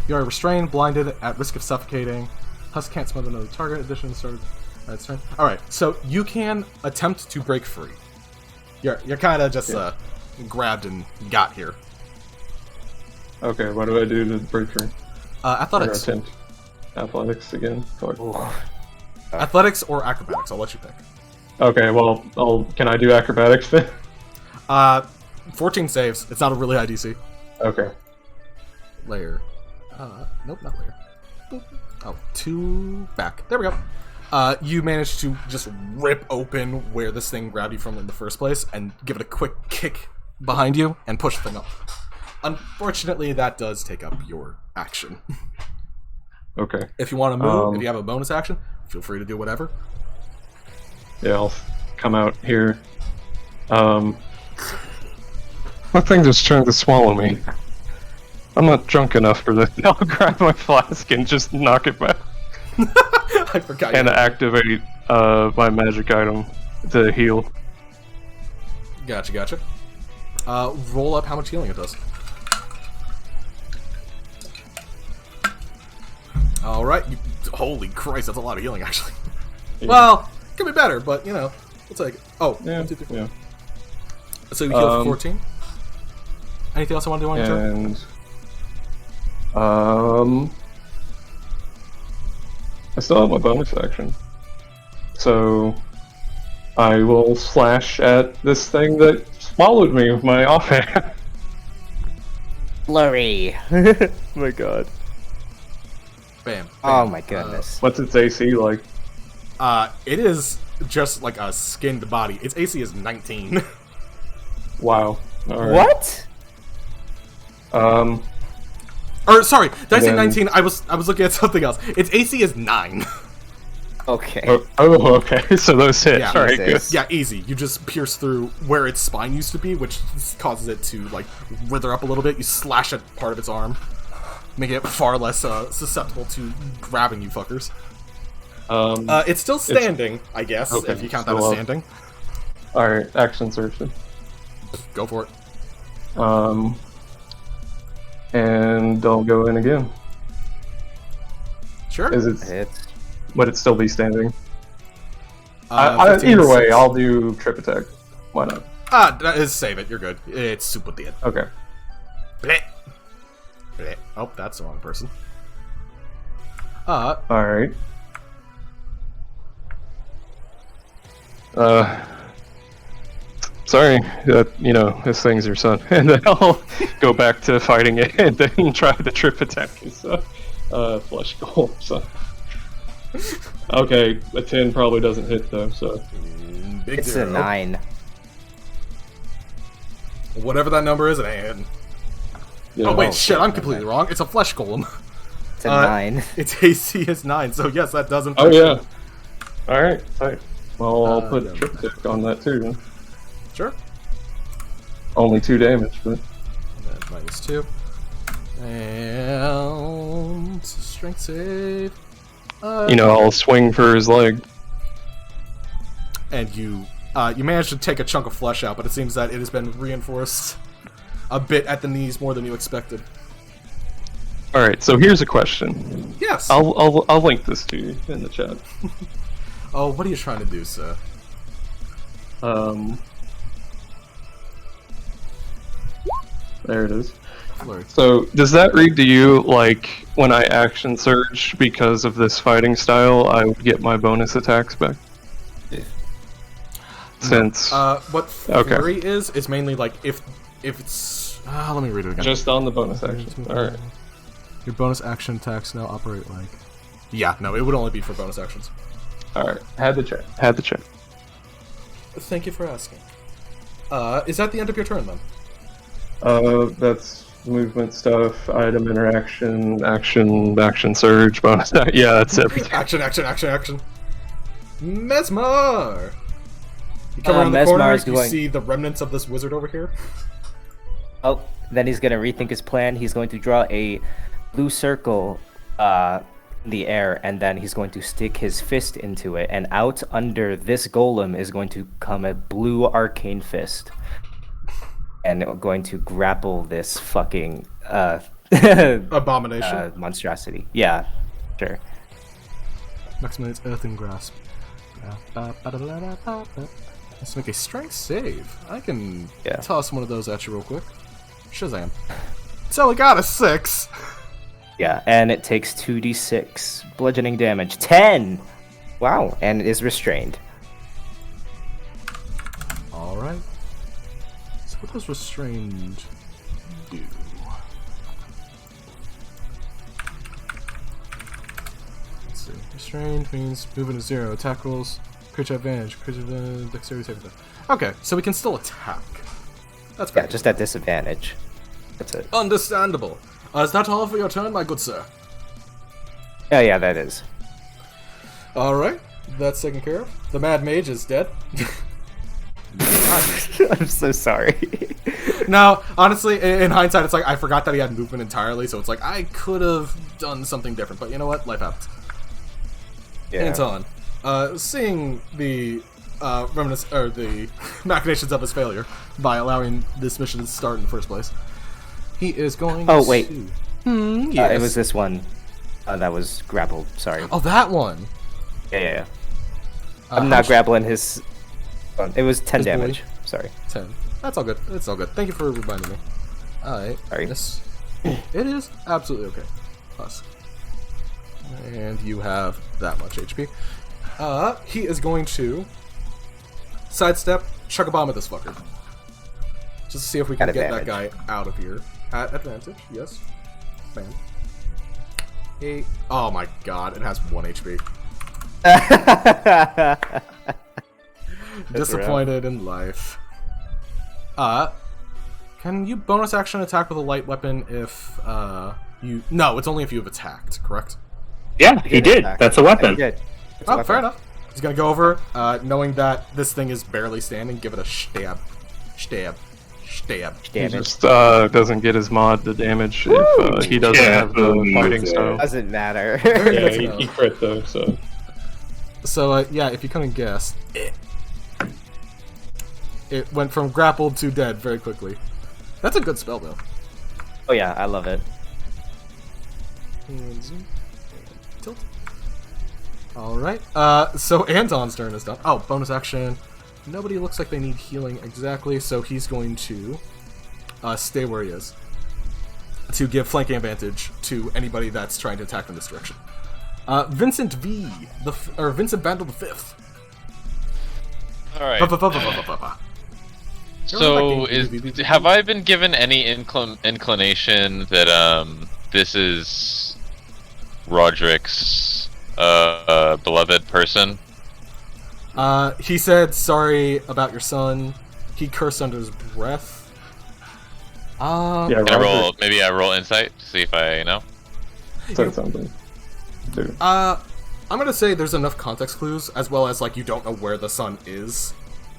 You are restrained, blinded, at risk of suffocating. Husk can't smother another target. Addition started. Alright, so you can attempt to break free. You're kind of just grabbed and got here. Okay, what do I do to break free? Athletics. Or attempt athletics again. Fuck. Athletics or acrobatics, I'll let you pick. Okay, well, can I do acrobatics then? 14 saves. It's not a really high DC. Okay. Layer. Nope, not layer. Boop. Oh, 2 back. There we go. You managed to just rip open where this thing grabbed you from in the first place and give it a quick kick behind you and push the thing up. Unfortunately, that does take up your action. Okay. If you want to move, if you have a bonus action, feel free to do whatever. Yeah, I'll come out here. That thing just trying to swallow me. I'm not drunk enough for this. I'll grab my flask and just knock it back. I forgot. And activate my magic item to heal. Gotcha. Roll up how much healing it does. Alright. Holy Christ, that's a lot of healing, actually. Yeah. Well, could be better, but, we'll take it. Oh, Yeah, 1, 2, 3, 4. yeah. So you heal for 14. Anything else I want to do on your turn? And I still have my bonus action, so I will slash at this thing that swallowed me with my offhand. Flurry. Oh my god. Bam. Oh my goodness. What's its AC like? It is just like a skinned body. Its AC is 19. Wow. All right. What? Or sorry, did I say Then- 19? I was looking at something else. Its AC is 9. Okay. Oh, okay. So those hit. Yeah. All right, good. Jesus. Yeah, easy. You just pierce through where its spine used to be, which causes it to like wither up a little bit. You slash at part of its arm, making it far less susceptible to grabbing you fuckers. It's still standing, I guess, okay, if you count that as still up. standing. All right, action surge. then. Go for it. And I'll go in again. Sure. Is it? Hits. Would it still be standing? 15, Either way, 6. I'll do trip attack. Why not? That is save it. You're good. It's super dead. Okay. Bleh. Bleh. Oh, that's the wrong person. All right. Sorry that this thing's your son, and then I'll go back to fighting it, and then try the trip attack. So, flesh golem. So, okay, a 10 probably doesn't hit though. So, Big It's zero. a 9. Whatever that number is, it ain't. yeah. Oh wait, shit! I'm completely wrong. It's a flesh golem. It's a 9. Its AC is 9, so yes, that doesn't. Oh yeah. All right. Tight. Well, I'll put yeah. trip attack on that too. Then. Sure. Only 2 damage, but And then -2. And strength save. I'll swing for his leg. And you managed to take a chunk of flesh out, but it seems that it has been reinforced a bit at the knees more than you expected. All right. So here's a question. Yes. I'll link this to you in the chat. Oh, what are you trying to do, sir? There it is. Flurry. So, does that read to you like when I action surge because of this fighting style, I would get my bonus attacks back? Since What Okay. flurry is mainly like if it's. Let me read it again. just on the bonus action. All right. Your bonus action attacks now operate like. Yeah, no, it would only be for bonus actions. All right. Had the check. Had the check. Thank you for asking. Is that the end of your turn then? That's movement stuff, item interaction, action surge, bonus. Yeah, that's everything. Action. Mesmer! You come around the Mesmer corner, is you going- see the remnants of this wizard over here. Oh, then he's gonna rethink his plan. He's going to draw a blue circle in the air, and then he's going to stick his fist into it, and out under this golem is going to come a blue arcane fist. And going to grapple this fucking Abomination. monstrosity. Yeah, sure. Maximum its earthen grasp. Let's make a strength save. I can Yeah. toss one of those at you real quick. Shazam. It's only got a 6. Yeah, and it takes 2d6 bludgeoning damage. 10! Wow, and it is restrained. Alright. So what does restrained do? Let's see. Restrained means movement is 0. Attack rolls, creature advantage, dexterity saving throw. Okay, so we can still attack. That's Yeah, fair. just at disadvantage. That's it. Understandable. Is that all for your turn, my good sir? Yeah, that is. Alright, that's taken care of. The Mad Mage is dead. I'm so sorry. Now, honestly, in hindsight, it's like I forgot that he had movement entirely, so it's like I could have done something different, but you know what? Life happens. Yeah. Anton, seeing the the machinations of his failure by allowing this mission to start in the first place. He is going. Oh, wait. Yes. It was this one that was grappled. Sorry. Oh, that one. Yeah. I'm not grappling his. It was 10 His boy? damage. Sorry. 10. That's all good. It's all good. Thank you for reminding me. Alright. Sorry. Yes. It is absolutely okay. Plus. And you have that much HP. He is going to sidestep, chuck a bomb at this fucker. Just to see if we can At get advantage. that guy out of here. At advantage, yes. Man. Oh my god, it has 1 HP. Disappointed in life. Can you bonus action attack with a light weapon if you? No, it's only if you have attacked. Correct. Yeah, he did. That's a weapon. Good. Oh, fair enough. He's gonna go over, knowing that this thing is barely standing. Give it a stab, stab, stab. He Damage. just doesn't get his mod the damage if he doesn't Yeah, have the fighting yeah. style. Doesn't matter. Very Yeah, good to he, know. he crit though, so. So yeah, if you couldn't guess, it went from grappled to dead very quickly. That's a good spell though. Oh yeah, I love it. And zoom. And tilt. Alright, so Anton's turn is done. Oh, bonus action. Nobody looks like they need healing exactly, so he's going to stay where he is. To give flanking advantage to anybody that's trying to attack from this direction. Vincent V, or Vincent Vandal the Fifth. Alright. Ba-ba-ba-ba-ba-ba-ba. So, have I been given any inclination that this is Roderick's beloved person? He said sorry about your son. He cursed under his breath. Yeah, Can I roll? Roger Maybe I roll insight to see if I know. said something. Dude. I'm gonna say there's enough context clues, as well as like you don't know where the son is,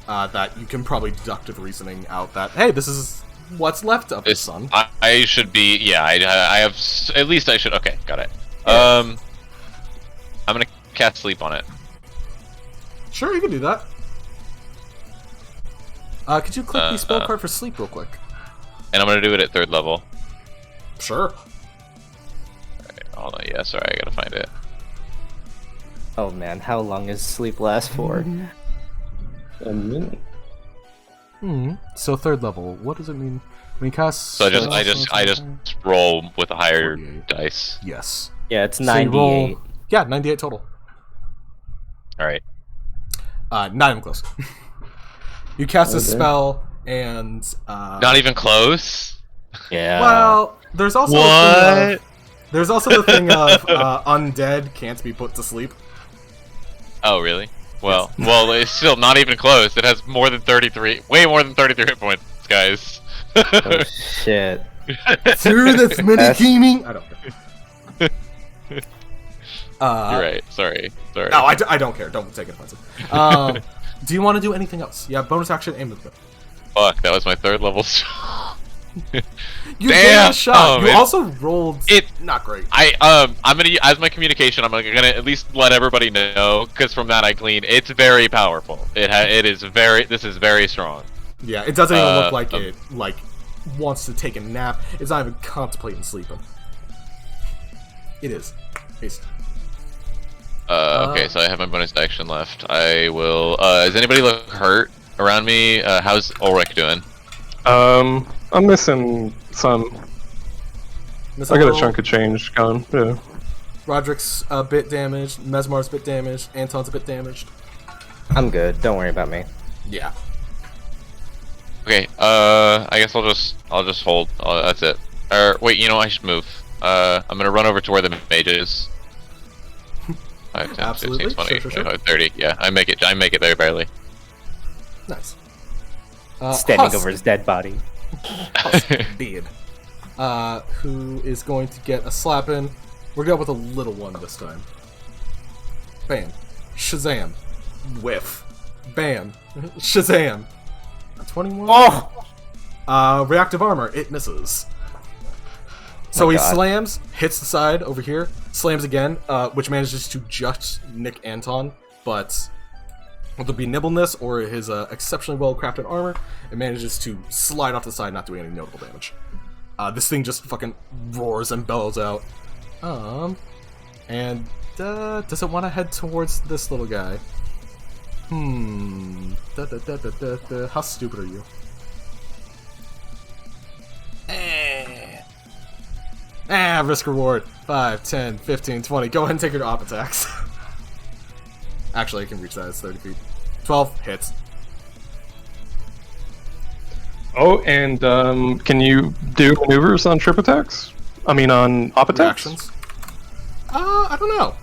that you can probably deduct the reasoning out that hey, this is what's left of his son. I should be. Yeah, I have. At least I should. Okay, got it. Yeah. I'm gonna cast sleep on it. Sure, you can do that. Could you click the spell card for sleep real quick? And I'm gonna do it at 3rd level. Sure. Alright, hold on. Yeah, sorry, I gotta find it. Oh man, how long does sleep last for? A minute. So 3rd level. What does it mean when you cast? So I just roll with a higher 48. dice. Yes. Yeah, it's So you roll- 98. Yeah, 98 total. All right. Not even close. You cast a Okay. spell and Not even close. Yeah. well, there's also What? there's also the thing of undead can't be put to sleep. Oh, really? Well, it's still not even close. It has more than 33, way more than 33 hit points, guys. Oh shit. Through this mini That's- gaming. I don't care. You're right. Sorry. No, I don't care. Don't take it offensive. Do you want to do anything else? Yeah, bonus action and movement. Fuck, that was my 3rd level. You Damn! gave it a shot. Oh, You man. also rolled. It- not great. I'm gonna as my communication. I'm gonna at least let everybody know, because from that I glean it's very powerful. It is very. This is very strong. Yeah, it doesn't even look like um, it wants to take a nap. It's not even contemplating sleeping. It is. Haste. Okay, so I have my bonus action left. I will. Does anybody look hurt around me? How's Ulrich doing? I'm missing some. Miss I got a Emerald, chunk of change gone. Yeah. Roderick's a bit damaged. Mesmar's a bit damaged. Anton's a bit damaged. I'm good. Don't worry about me. Yeah. Okay. I guess I'll just hold. That's it. Or wait, you know I should move. I'm gonna run over to where the mage is. 5, 10, Absolutely. 15, 20, Sure, sure. 25, 30. Yeah, I make it there barely. Nice. Standing Husk. over his dead body. Beard. Who is going to get a slap in. We're going with a little one this time. Bam. Shazam. Whiff. Bam. Shazam. 21. Oh! Reactive armor. It misses. So my he God. slams, hits the side over here, slams again, which manages to just nick Anton, but whether it be nimbleness or his exceptionally well-crafted armor, it manages to slide off the side, not doing any notable damage. This thing just fucking roars and bellows out. And does it want to head towards this little guy? How stupid are you? Risk reward. 5, 10, 15, 20. Go ahead and take your op attacks. Actually, I can reach that. It's 30 feet. 12 hits. Oh, and can you do maneuvers on trip attacks? I mean, on op attacks? Reactions. I don't know.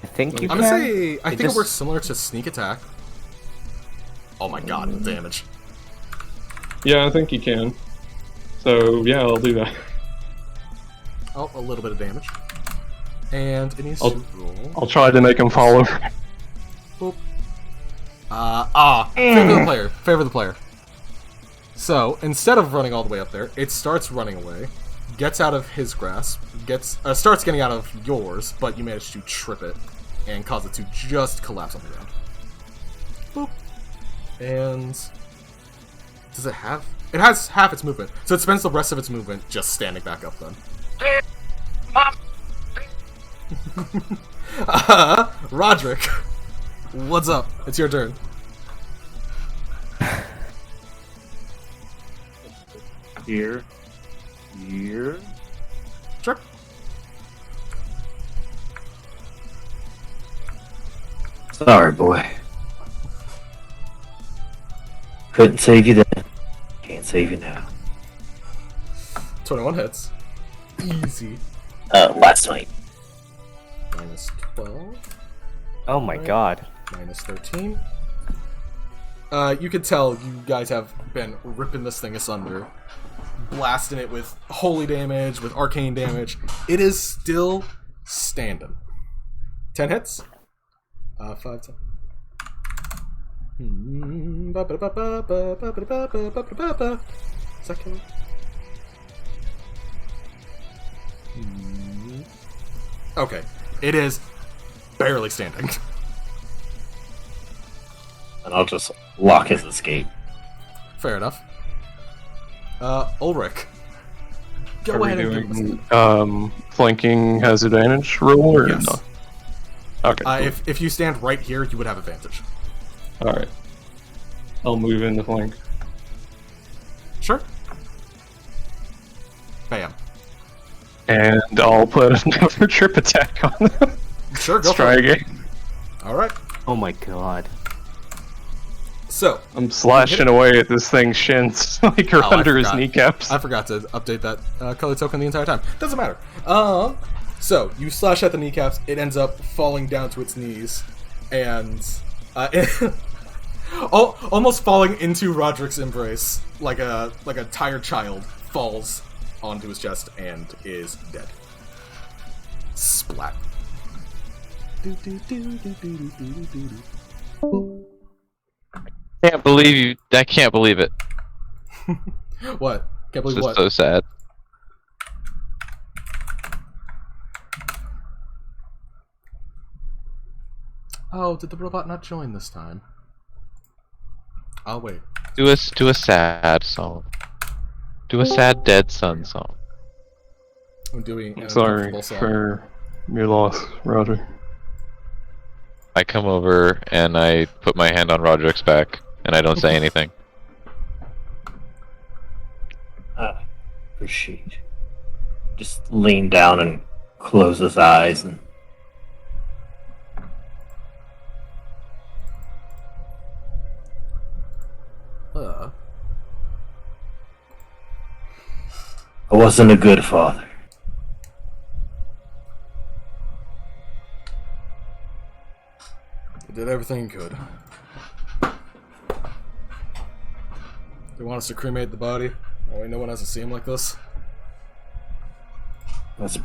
I think you I'm can. gonna say I think it works similar to sneak attack. Oh my god, the damage. Yeah, I think you can. So yeah, I'll do that. Oh, a little bit of damage. And it needs to roll. I'll try to make him follow. Boop. Favor the player. Favor the player. So, instead of running all the way up there, it starts running away, gets out of his grasp, starts getting out of yours, but you manage to trip it and cause it to just collapse on the ground. Boop. And does it have? It has half its movement, so it spends the rest of its movement just standing back up then. Roderick, what's up? It's your turn. Here. Sure. Sorry, boy. Couldn't save you then. Can't save you now. 21 hits. Easy. Last night. Minus 12. Oh my god. Minus 13. You could tell you guys have been ripping this thing asunder. Blasting it with holy damage, with arcane damage. It is still standing. 10 hits. 5, 10. Does that kill it? Okay. It is barely standing. And I'll just lock his escape. Fair enough. Ulrich. Go Are we ahead and give him a doing stand. flanking has advantage rule or Yes. no? Okay. If you stand right here, you would have advantage. Alright. I'll move in the flank. Sure. Bam. And I'll put another trip attack on them. Sure, go Let's for try it. again. Alright. Oh my god. So, I'm slashing away at this thing's shins, like I under his forgot. kneecaps. I forgot to update that color token the entire time. Doesn't matter. So you slash at the kneecaps. It ends up falling down to its knees, and almost falling into Roderick's embrace, like a tired child falls onto his chest and is dead. Splat. Can't believe you. I can't believe it. What? Can't believe This what? is so sad. Oh, did the robot not join this time? I'll wait. Do a sad song. Do a sad dead son song. I'm doing an Sorry uncomfortable song. for your loss, Roger. I come over and I put my hand on Roderick's back and I don't say anything. Appreciate. Just lean down and close his eyes and. I wasn't a good father. I did everything you could. They want us to cremate the body. That way no one has to see him like this. That's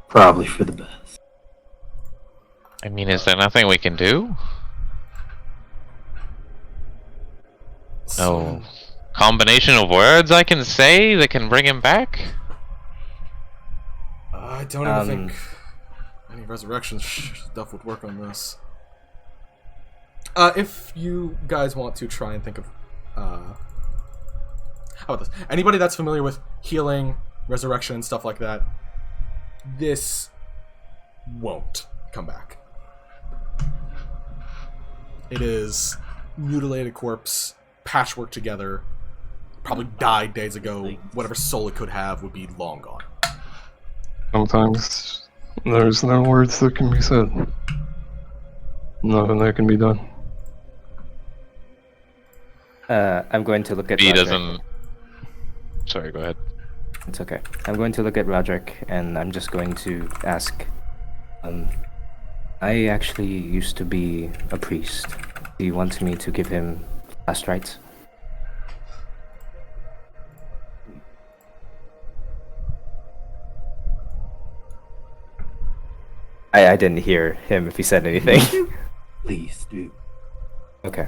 probably for the best. I mean, is there nothing we can do? No combination of words I can say that can bring him back? I don't even think any resurrection stuff would work on this. If you guys want to try and think of, how about this? Anybody that's familiar with healing, resurrection, and stuff like that, this won't come back. It is mutilated corpse, patchwork together, probably died days ago. Whatever soul it could have would be long gone. Sometimes there's no words that can be said. Nothing that can be done. I'm going to look at He Roderick. doesn't. Sorry, go ahead. It's okay. I'm going to look at Roderick, and I'm just going to ask. I actually used to be a priest. Do you want me to give him last rites? I didn't hear him if he said anything. Please do. Okay.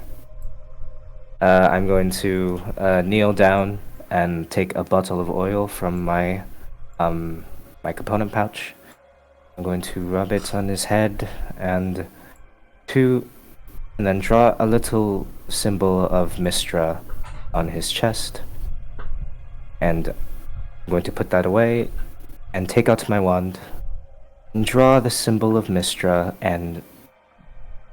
I'm going to kneel down and take a bottle of oil from my my component pouch. I'm going to rub it on his head and then draw a little symbol of Mistra on his chest. And I'm going to put that away and take out my wand and draw the symbol of Mistra, and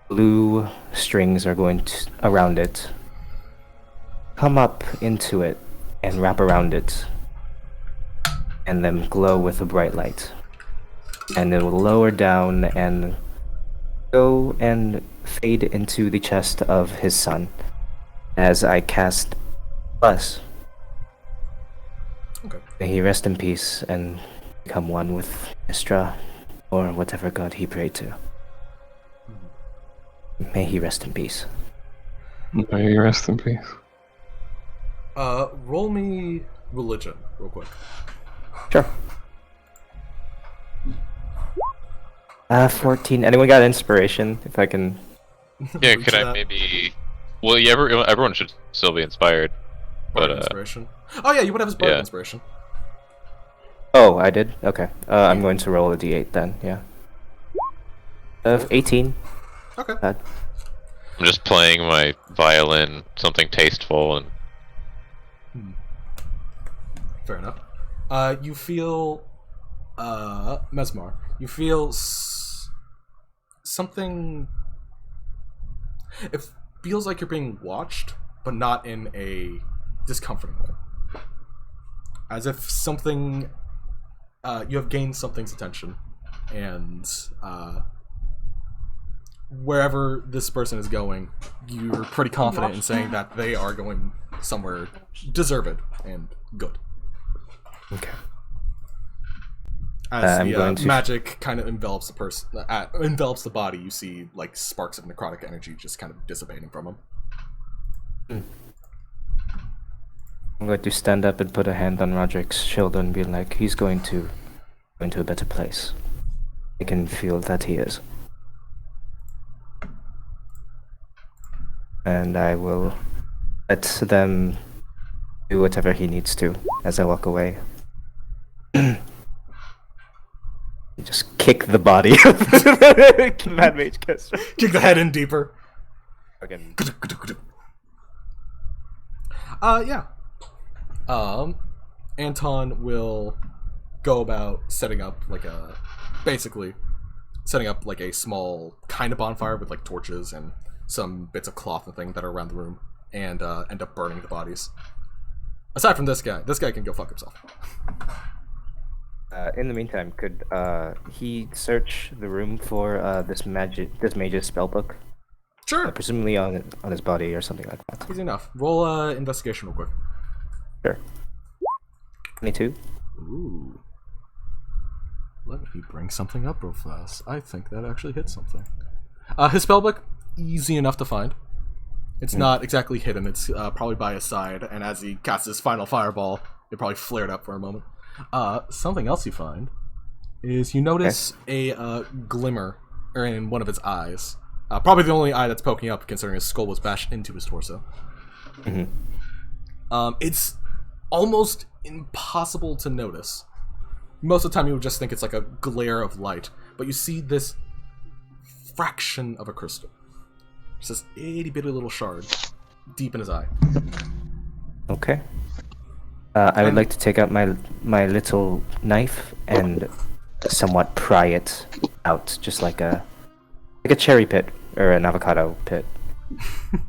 blue strings are going to around it. Come up into it and wrap around it, and then glow with a bright light. And it will lower down and go and fade into the chest of his son as I cast Bless. Okay. May he rest in peace and become one with Mistra, or whatever god he prayed to. May he rest in peace. May you rest in peace. Roll me religion, real quick. Sure. 14. Anyone got inspiration? If I can. Yeah, reach could I that. maybe? Well, yeah, everyone should still be inspired. Bardic But inspiration. Oh yeah, you would have his bardic yeah. inspiration. Oh, I did? Okay. I'm going to roll a d8 then, yeah. 18. Okay. Bad. I'm just playing my violin, something tasteful, and Fair enough. You feel, Mesmar, you feel something. It feels like you're being watched, but not in a discomforting way. As if something, you have gained something's attention, and wherever this person is going, you're pretty confident in saying that they are going somewhere deserved and good. Okay. As I'm the going to- magic kind of envelops the person, envelops the body, you see like sparks of necrotic energy just kind of dissipating from him. I'm going to stand up and put a hand on Roderick's shoulder and be like, he's going to go into a better place. I can feel that he is. And I will let them do whatever he needs to as I walk away. Just kick the body of the Mad Mage caster. Kick the head in deeper. Again. Yeah. Anton will go about setting up like a small kind of bonfire with like torches and some bits of cloth and thing that are around the room, and end up burning the bodies. Aside from this guy can go fuck himself. In the meantime, could he search the room for this mage's spellbook? Sure. Presumably on his body or something like that. Easy enough. Roll investigation real quick. Sure. 22. Ooh. Let me bring something up real fast. I think that actually hits something. His spellbook, easy enough to find. It's not exactly hidden. It's probably by his side, and as he casts his final fireball, it probably flared up for a moment. Something else you find is you notice a glimmer in one of its eyes. Probably the only eye that's poking up, considering his skull was bashed into his torso. It's almost impossible to notice. Most of the time, you would just think it's like a glare of light, but you see this fraction of a crystal Just this itty bitty little shard deep in his eye. Okay. I would like to take out my little knife and somewhat pry it out, just like a cherry pit or an avocado pit.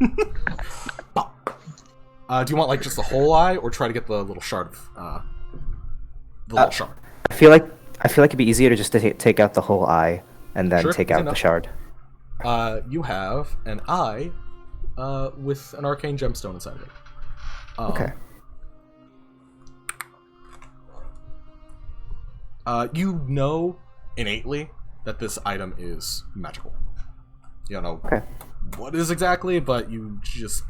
Do you want like just the whole eye, or try to get the little shard of the little shard? I feel like it'd be easier to just take out the whole eye and then Sure, take easy out enough. the shard. You have an eye with an arcane gemstone inside of it. Okay. You know innately that this item is magical. You don't know what it is exactly, but you just,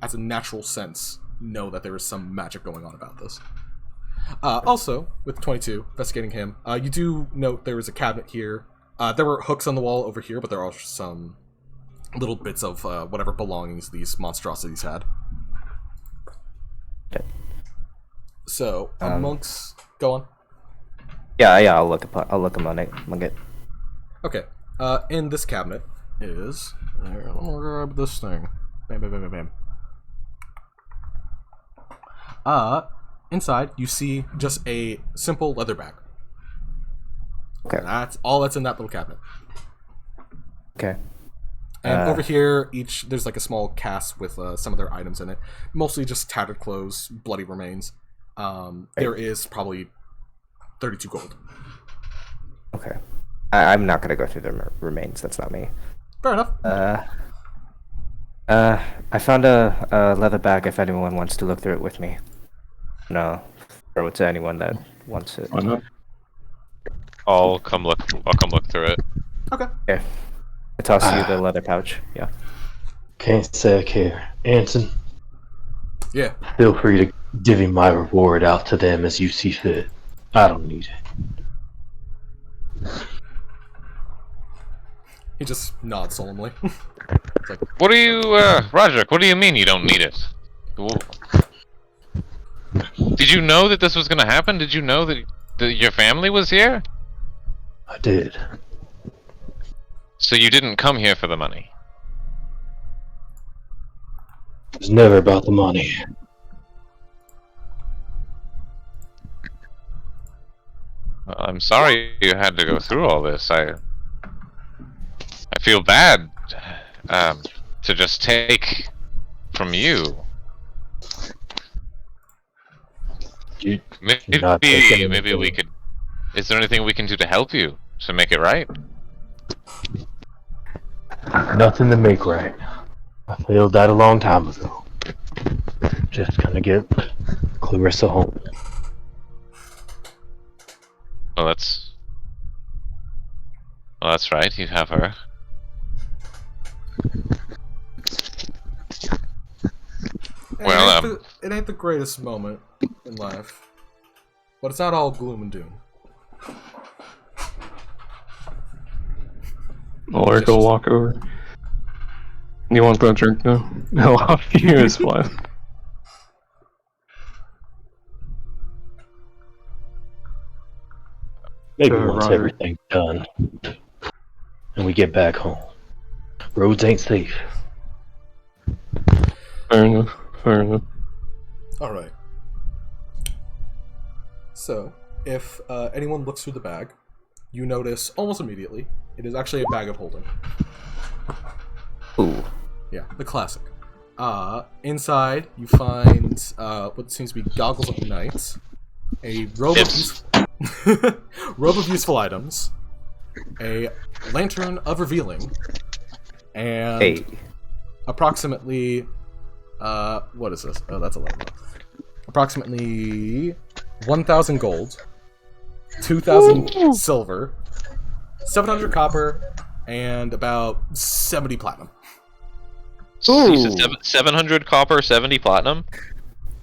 as a natural sense, know that there is some magic going on about this. Also, with 22, investigating him, you do note there is a cabinet here. There were hooks on the wall over here, but there are some little bits of whatever belongings these monstrosities had. Okay. So, amongst... Go on. Yeah, I'll look among it. Okay. In this cabinet is... Let me grab this thing. Bam, bam, bam, bam, bam. Inside, you see just a simple leather bag. Okay. That's all that's in that little cabinet. Okay. And over here, there's like a small cask with some of their items in it. Mostly just tattered clothes, bloody remains. There is probably 32 gold. Okay. I'm not gonna go through the remains. That's not me. Fair enough. I found a leather bag if anyone wants to look through it with me. No, throw it to anyone that wants it. Why not? I'll come look through it. Okay. Okay. I toss you the leather pouch. Yeah. Can't say I care. Anson, Yeah. feel free to divvy my reward out to them as you see fit. I don't need it. He just nods solemnly. It's like, What do you, Roderick? What do you mean you don't need it? Did you know that this was gonna happen? Did you know that your family was here? I did. So you didn't come here for the money? It was never about the money. Well, I'm sorry you had to go through all this. I feel bad to just take from you. You not take anything. Maybe we could. Is there anything we can do to help you to make it right? Nothing to make right. I failed that a long time ago. Just gonna get Clarissa home. Well, that's right. You have her. Well, it ain't the greatest moment in life, but it's not all gloom and doom. I'll let her go walk over. You want that drink now? I'll offer you his flask. Maybe Sure, once Roger. everything's done and we get back home. Roads ain't safe. Fair enough. Fair enough. All right. So, if anyone looks through the bag, you notice almost immediately it is actually a bag of holding. Ooh. Yeah, the classic. Inside, you find what seems to be goggles of night, a robe robe of useful items, a lantern of revealing, and Hey. approximately what is this? Oh, that's a lot. Approximately 1,000 gold, 2,000 silver, 700 copper, and about 70 platinum. You said 700 copper, 70 platinum.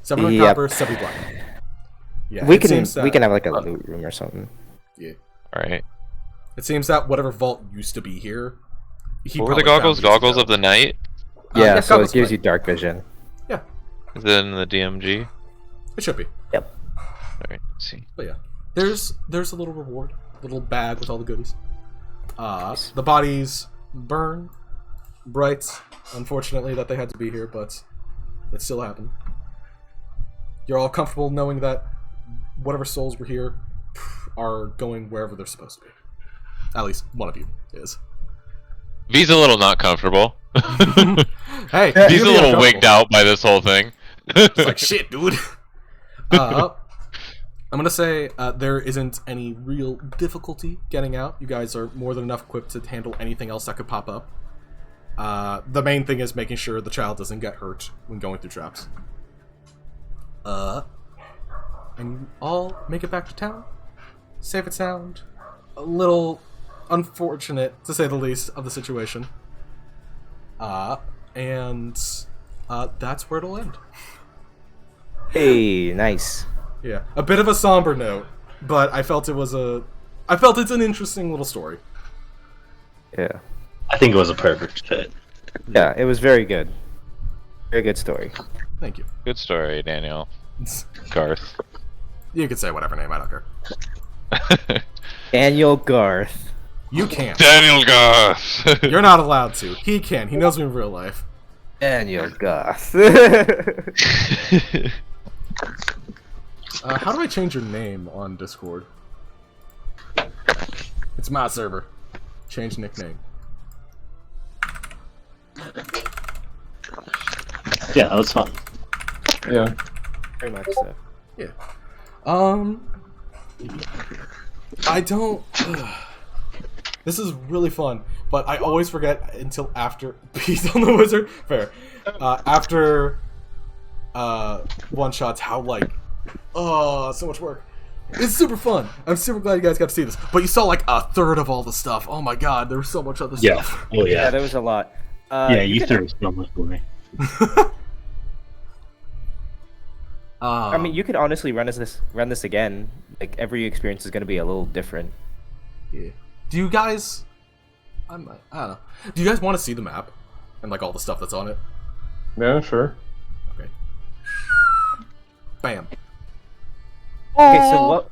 700 Yep. copper, 70 platinum. Yeah, We it can seems that, have like a loot room or something. Yeah, All right. it seems that whatever vault used to be here. He What were the probably found goggles? years ago. Goggles of the night. Yeah, so goggles it gives of you night. dark vision. Yeah, Is it in the DMG? it should be. Yep. All right. Let's see. But yeah, there's a little reward, little bag with all the goodies. The bodies burn. bright, unfortunately, that they had to be here, but it still happened. You're all comfortable knowing that whatever souls were here are going wherever they're supposed to be. At least one of you is. V's a little not comfortable. Hey, He's a little wigged out by this whole thing. It's like, shit, dude. I'm gonna say there isn't any real difficulty getting out. You guys are more than enough equipped to handle anything else that could pop up. The main thing is making sure the child doesn't get hurt when going through traps. And you all make it back to town. Safe and sound. A little unfortunate, to say the least, of the situation. And that's where it'll end. Hey, nice. Yeah, a bit of a somber note, but I felt it's an interesting little story. Yeah. I think it was a perfect fit. Yeah, it was very good. Very good story. Thank you. Good story, Daniel. Garth. You can say whatever name, I don't care. Daniel Garth. You can't. Daniel Garth. You're not allowed to. He can. He knows me in real life. Daniel Garth. How do I change your name on Discord? It's my server. Change nickname. Yeah, that was fun. Yeah. Very much so. Yeah. I don't... This is really fun, but I always forget until after... Peace on the Wizard? Fair. After... one-shots, how, like... Oh, so much work. It's super fun. I'm super glad you guys got to see this. But you saw, like, a third of all the stuff. Oh my god, there was so much other Yeah. stuff. Oh Yeah, yeah. there was a lot. Yeah, you threw so much away. I mean, you could honestly run this again. Like every experience is going to be a little different. Yeah. Do you guys... I don't know. Do you guys want to see the map? And, like, all the stuff that's on it? Yeah, sure. Okay. Bam. Okay, so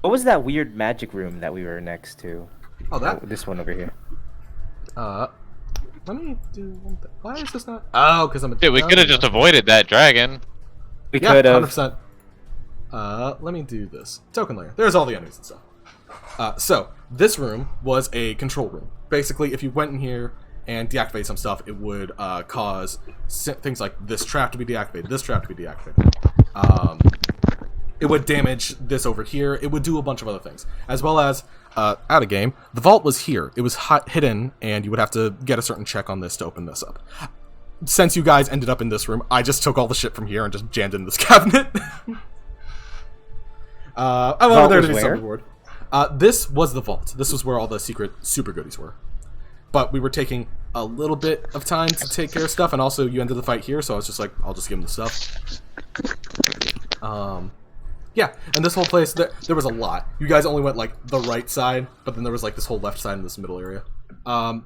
what was that weird magic room that we were next to? Oh, that? This one over here. Let me do one thing. Why is this not... Oh, because I'm a... Dude, we could have just avoided that dragon. We Yeah, could have. 100%. Let me do this. Token layer. There's all the enemies and stuff. So, this room was a control room. Basically, if you went in here and deactivated some stuff, it would cause things like this trap to be deactivated, this trap to be deactivated. It would damage this over here. It would do a bunch of other things. As well as, out of game, the vault was here. It was hidden, and you would have to get a certain check on this to open this up. Since you guys ended up in this room, I just took all the shit from here and just jammed it in this cabinet. I'm over there to do some reward. This was the vault. This was where all the secret super goodies were. But we were taking a little bit of time to take care of stuff, and also you ended the fight here, so I was just like, I'll just give him the stuff. Yeah, and this whole place, there was a lot. You guys only went, like, the right side, but then there was, like, this whole left side in this middle area.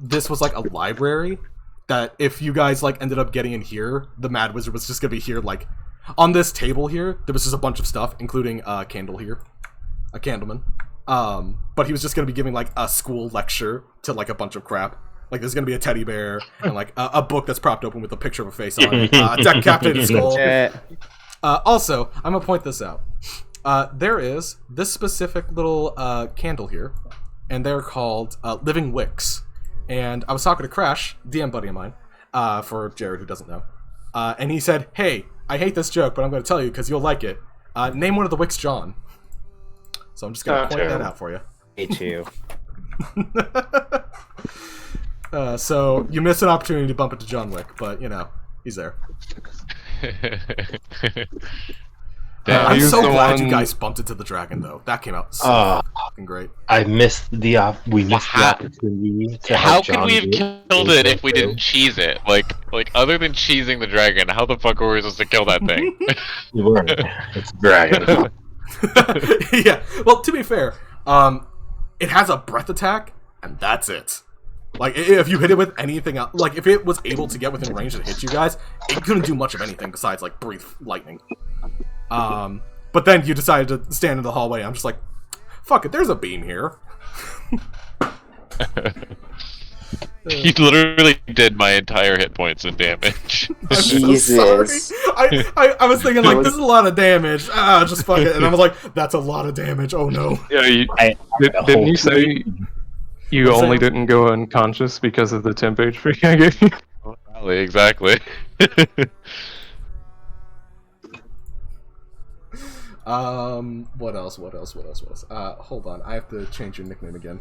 This was, like, a library that if you guys, like, ended up getting in here, the Mad Wizard was just gonna be here, like, on this table here, there was just a bunch of stuff, including a candle here. A candleman. But he was just gonna be giving, like, a school lecture to, like, a bunch of crap. Like, there's gonna be a teddy bear, and, like, a book that's propped open with a picture of a face on it. A decapitated skull. Also, I'm gonna point this out. There is this specific little candle here, and they're called Living Wicks. And I was talking to Crash, DM buddy of mine, for Jared who doesn't know, and he said, "Hey, I hate this joke, but I'm going to tell you because you'll like it. Name one of the Wicks John." So I'm just going to point that out for you. Hate you. So you missed an opportunity to bump into John Wick, but you know he's there. I'm so glad you guys bumped into the dragon, though. That came out so fucking great. I missed the opportunity to How help could John we have do killed it if we didn't cheese it? Like other than cheesing the dragon, how the fuck were we supposed to kill that thing? You were. It's a dragon. Yeah. Well, to be fair, it has a breath attack, and that's it. Like, if you hit it with anything else, like, if it was able to get within range and hit you guys, it couldn't do much of anything besides, like, breathe lightning. But then you decided to stand in the hallway. I'm just like, fuck it, there's a beam here. He literally did my entire hit points and damage. I'm Jesus. so sorry. I was thinking like this is a lot of damage. Just fuck it. And I was like, that's a lot of damage. Oh no. Yeah, didn't you say you only didn't go unconscious because of the temp HP I gave you? Exactly. What else? Hold on. I have to change your nickname again.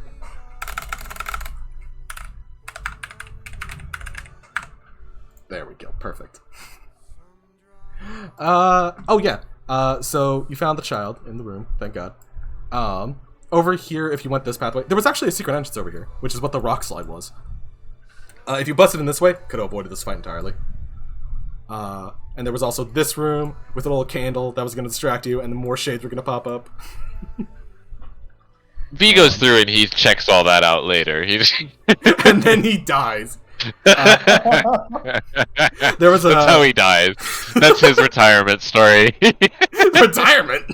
There we go. Perfect. Oh yeah. So you found the child in the room, thank God. Over here, if you went this pathway, there was actually a secret entrance over here, which is what the rock slide was. If you busted in this way, could have avoided this fight entirely. And there was also this room with a little candle that was going to distract you, and the more shades were going to pop up. V goes through and he checks all that out later. He just... And then he dies. There was That's how he dies. That's his retirement story. Retirement.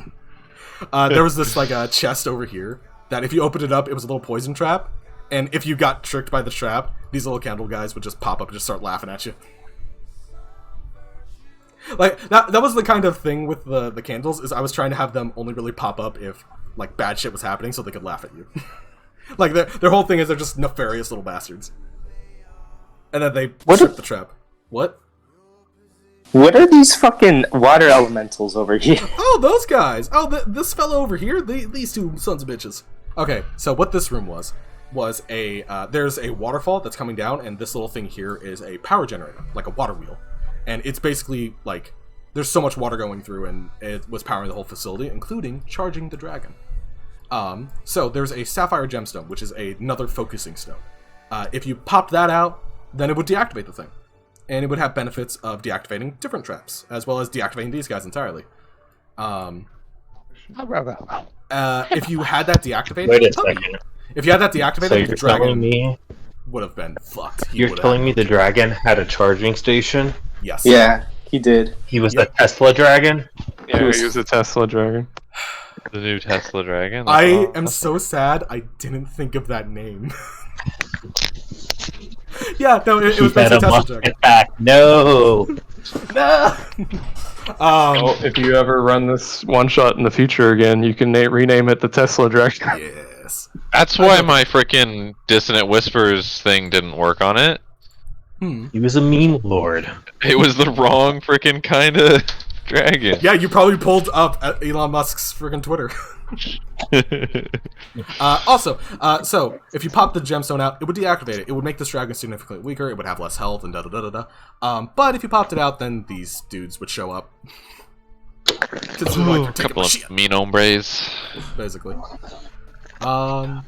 There was this like a chest over here that if you opened it up, it was a little poison trap, and if you got tricked by the trap, these little candle guys would just pop up and just start laughing at you. Like that was the kind of thing with the candles, is I was trying to have them only really pop up if like bad shit was happening, so they could laugh at you. Like their whole thing is they're just nefarious little bastards. And then they trip the trap. What? What are these fucking water elementals over here? Oh, those guys! Oh, this fellow over here? These two sons of bitches. Okay, so what this room was a, there's a waterfall that's coming down, and this little thing here is a power generator, like a water wheel. And it's basically, like, there's so much water going through, and it was powering the whole facility, including charging the dragon. So there's a sapphire gemstone, which is another focusing stone. If you popped that out, then it would deactivate the thing. And it would have benefits of deactivating different traps, as well as deactivating these guys entirely. If you had that deactivated, Wait a second. If you had that deactivated, So the you're dragon telling me would have been fucked. you're telling me the dragon had a charging station? Yes. Yeah, he did. He was the Tesla dragon? Yeah, he was a Tesla dragon. The new Tesla dragon. I am so sad I didn't think of that name. Yeah, no, it was basically Tesla dragon. Back. No. No. Well, if you ever run this one shot in the future again, you can rename it the Tesla dragon. Yes. That's why my freaking Dissonant Whispers thing didn't work on it. He was a meme lord. It was the wrong freaking kind of dragon. Yeah, you probably pulled up at Elon Musk's freaking Twitter. Also, so if you pop the gemstone out, it would deactivate it. It would make this dragon significantly weaker. It would have less health and da da da da da. But if you popped it out, then these dudes would show up. Just like, A couple of mean hombres. Basically. Yeah,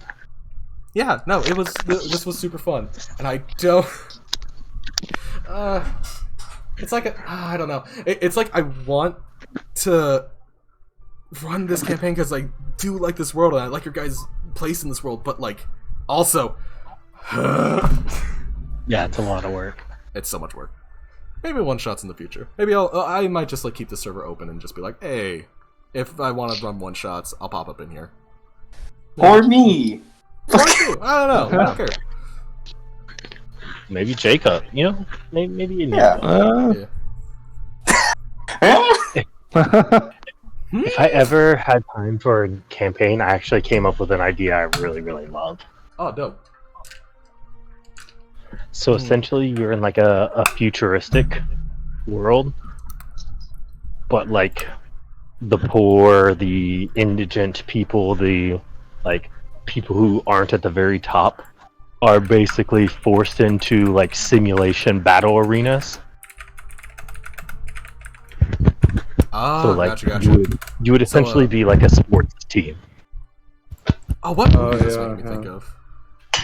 no, it was. This was super fun, and I don't. It's like I don't know. It's like I want to run this campaign because I do like this world and I like your guys' place in this world, but like also, Yeah, it's a lot of work. it's so much work. Maybe one shots in the future. Maybe I might just like keep the server open and just be like, hey, if I want to run one shots, I'll pop up in here. Or me. Or you. I don't know. I don't care. Maybe Jacob, you know? Maybe you Yeah. If I ever had time for a campaign, I actually came up with an idea I really, really love. Oh, dope. So essentially, you're in like a futuristic world, but like the poor, the indigent people, the like people who aren't at the very top are basically forced into like simulation battle arenas. Ah, So like gotcha. you would essentially be like a sports team. Oh, what Oh, movie this yeah, made me think of?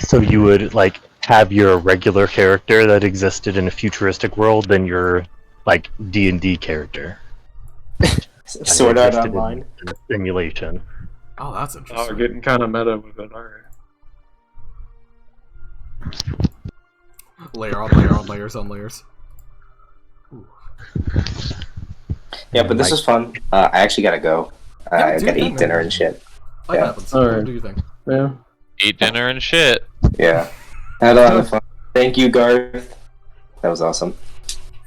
So you would like have your regular character that existed in a futuristic world, then your like D&D character. Sword Art Existed Online. in a simulation. Oh, that's Oh, interesting. getting kind of meta with it. Alright. Layer on layer on layers on layers. Ooh. Yeah, but this was fun. I actually gotta go. Yeah, I dude, gotta yeah, eat man. dinner and shit. Life Yeah. happens. Alright. Do you think? Yeah. Eat dinner and shit. Yeah. Had a lot of fun. Thank you, Garth. That was awesome.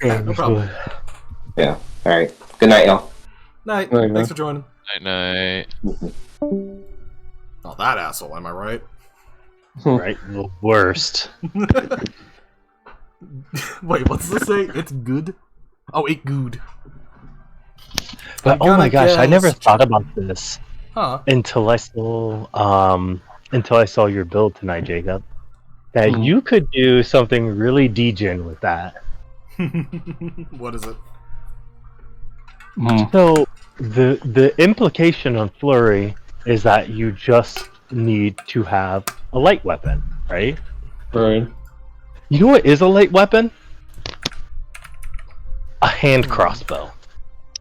No problem. Yeah. All right. Good night, y'all. Night. Night, Thanks for joining. Night. Oh, that asshole. Am I right? Right, the worst. Wait, what's this say? It's good. Oh, it good. But I'm oh my gonna gosh, I never guess- thought about this Huh? until I saw your build tonight, Jacob. That Mhm. you could do something really degen with that. What is it? Mm. So the implication on Flurry is that you just need to have a light weapon, right? Right. You know what is a light weapon? A hand crossbow.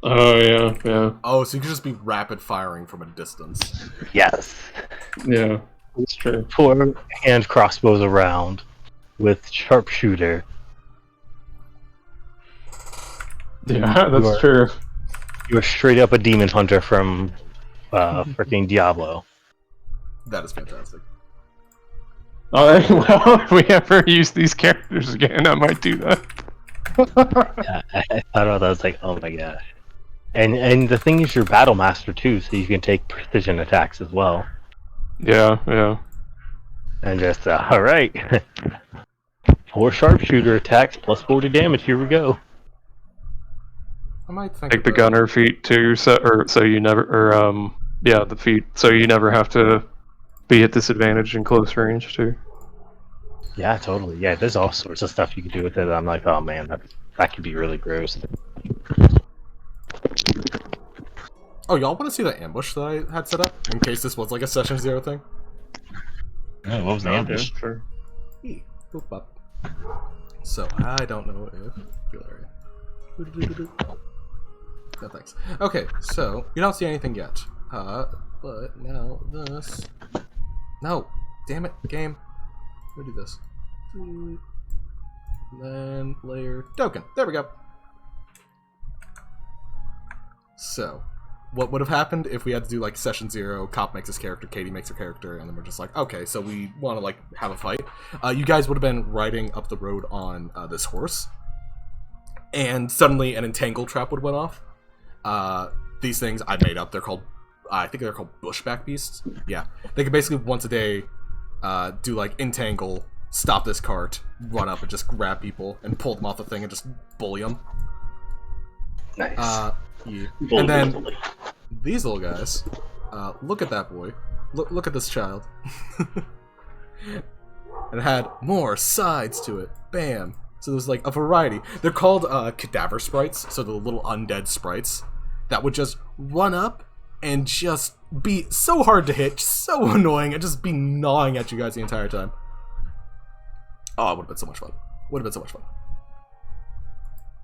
Oh yeah, yeah, Oh, so you can just be rapid firing from a distance. Yes. yeah. That's true. 4 hand crossbows around with sharpshooter. Yeah, You are- that's true. You're straight up a demon hunter from freaking Diablo. That is fantastic. Oh, well, if we ever use these characters again, I might do that. Yeah, I thought about that. I was like, oh my gosh. And the thing is, you're battle master too, so you can take precision attacks as well. Yeah, yeah. And just all right, 4 sharpshooter attacks plus 40 damage. Here we go. I might think Take the about- gunner feat too, so you never, yeah, the feat, so you never have to be at disadvantage in close range too. Yeah, totally. Yeah, there's all sorts of stuff you can do with it. I'm like, oh man, that could be really gross. Oh, y'all want to see the ambush that I had set up in case this was like a session 0 thing? Oh, what was the ambush? Sure. Boop up. So I don't know if. No thanks. Okay, so you don't see anything yet. But now this. No, damn it, game. Let me do this. And then layer token. There we go. So, what would have happened if we had to do like session 0? Cop makes his character, Katie makes her character, and then we're just like, okay, so we want to like have a fight. You guys would have been riding up the road on this horse, and suddenly an entangle trap would have went off. These things I made up. They're called, I think they're called bushback beasts. Yeah, they can basically once a day do like entangle, stop this cart, run up and just grab people and pull them off the thing and just bully them. Nice. Yeah. And then these little guys, look at that boy. Look at this child. And it had more sides to it. Bam. So there's like a variety. They're called cadaver sprites, so the little undead sprites that would just run up and just be so hard to hit, so annoying, and just be gnawing at you guys the entire time. Oh, it would have been so much fun. Would have been so much fun.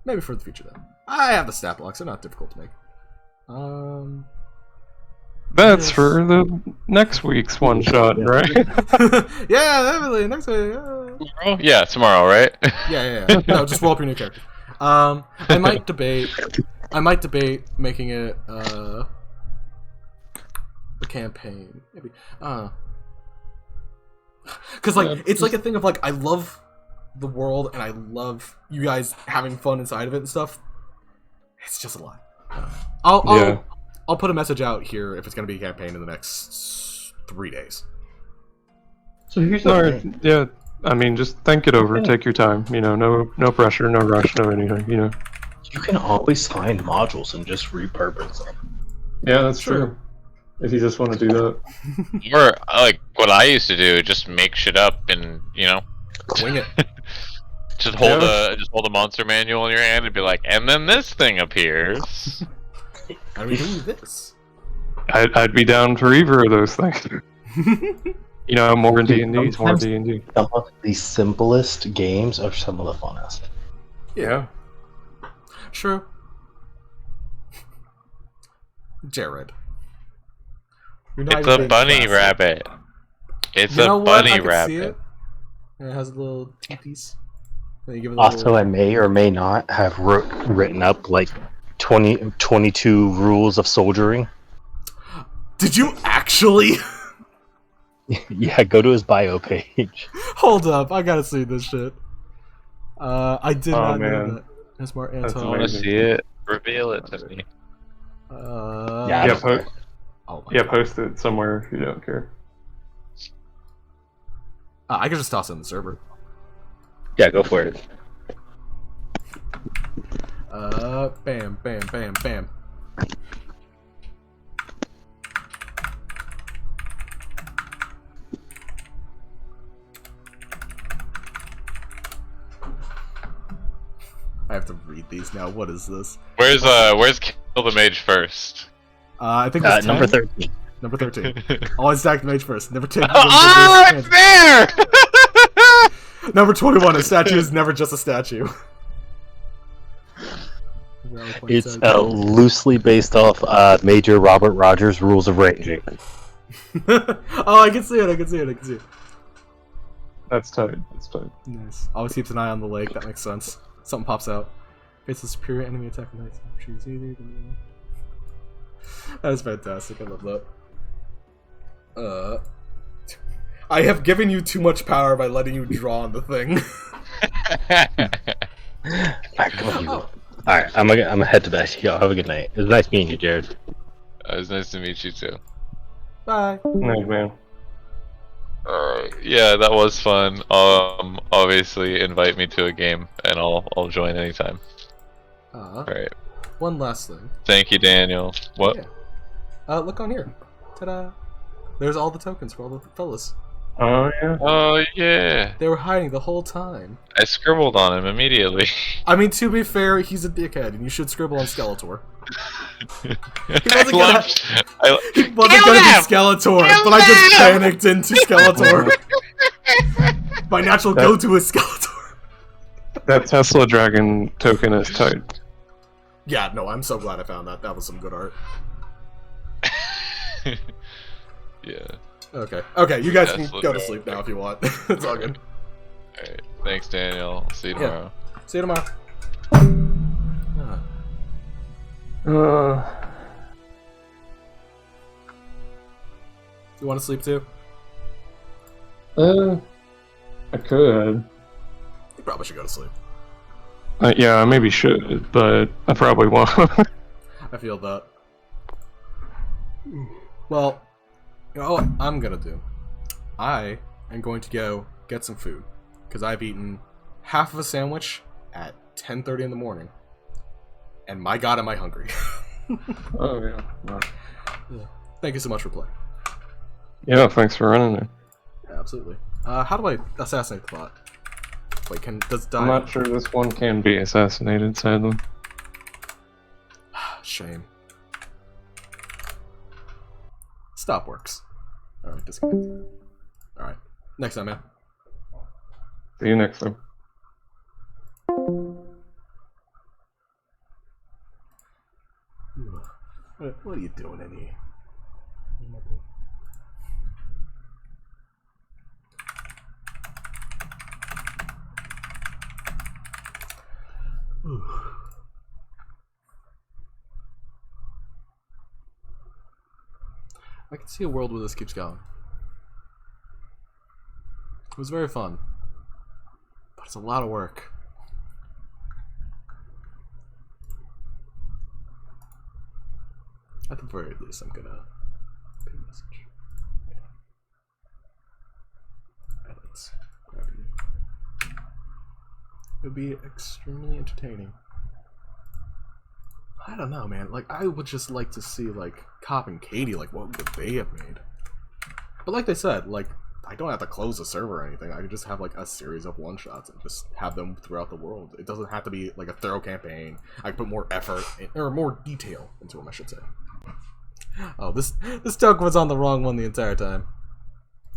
Maybe for the future, then. I have the stat blocks. They're not difficult to make. That's Yes. for the next week's one shot, right? Yeah, definitely. Next week. Oh, yeah, tomorrow, right? Yeah. No, just roll up your new character. I might debate making it a campaign, maybe. Because like it's like a thing of like I love the world and I love you guys having fun inside of it and stuff. It's just a lot. I'll put a message out here if it's gonna be a campaign in the next 3 days. So here's No, yeah. I mean, just think it over. Take your time. You know, no pressure, no rush, no anything. You know. You can always find modules and just repurpose them. Yeah, that's Sure. true. If you just want to do that. Or like what I used to do, just make shit up and Wing it. just hold a monster manual in your hand and be like, and then this thing appears. And we do this. I'd be down for either of those things. You know, more D&D's, more Sometimes- D&D. Some of the simplest games are some of the funnest. Yeah. True. Jared. You're not It's even a being bunny classy. rabbit. It's You know a what? bunny I can rabbit. see it. And it has little teepees. Then you give it a Also, little... I may or may not have written up like 22 rules of soldiering. Did you actually? Yeah, go to his bio page. Hold up, I gotta see this shit. I did Oh, not know man. that. That's more That's Anton. I want to amazing. see it. Reveal it to me. Yeah, Yeah, okay. Oh my Yeah, God. post it somewhere if you don't care. I could just toss it in the server. Yeah, go for it. Bam, bam, bam, bam. I have to read these now. What is this? Where's Kill the Mage first? I think it's Number 10? 13. Number 13. Always stacked mage first. Number 10. Oh, it's there! Number 21. A statue is never just a statue. It's loosely based off Major Robert Rogers' Rules of Ranging. Oh, I can see it. I can see it. I can see it. That's tight. That's tight. Nice. Always keeps an eye on the lake. That makes sense. Something pops out. It's a superior enemy attack. Nice. That is fantastic. I love that. I have given you too much power by letting you draw on the thing. Alright, I'm gonna head to bed. Y'all have a good night. It was nice meeting you, Jared. It was nice to meet you too. Bye. Nice, man. Yeah, that was fun. Obviously, invite me to a game, and I'll join anytime. Alright. One last thing. Thank you, Daniel. What? Yeah. Look on here. Ta-da. There's all the tokens for all the fellas. Oh, yeah. Oh yeah. They were hiding the whole time. I scribbled on him immediately. I mean, to be fair, he's a dickhead, and you should scribble on Skeletor. He I wasn't gonna be Skeletor, but I just panicked into Skeletor. My natural go-to is Skeletor. That Tesla Dragon token is tight. Yeah, no, I'm so glad I found that. That was some good art. Yeah. Okay. Okay, you guys can Tesla go to Dragon. sleep now if you want. It's all good. Alright. Thanks, Daniel. I'll see you tomorrow. See you tomorrow. You want to sleep too? I could. You probably should go to sleep. Yeah, I maybe should, but I probably won't. I feel that. Well, you know what I'm gonna do? I am going to go get some food, because I've eaten half of a sandwich at 10:30 in the morning, and my god am I hungry. Oh, yeah. Well, Thank you so much for playing. yeah, thanks for running it. Yeah, absolutely. How do I assassinate the bot? Wait, does it die? I'm not sure this one can be assassinated, sadly. Shame. Stop works. Alright, disconnect. Alright. Next time, man. See you next time. What are you doing in here? I can see a world where this keeps going. It was very fun, but it's a lot of work. At the very least, I'm gonna pin a message. Yeah. Let's grab you. It would be extremely entertaining. I don't know, man. Like, I would just like to see, like, Cop and Katie, like, what would they have made? But like they said, like, I don't have to close the server or anything. I could just have, like, a series of one-shots and just have them throughout the world. It doesn't have to be, like, a thorough campaign. I can put more effort, or more detail into them, I should say. Oh, this token was on the wrong one the entire time.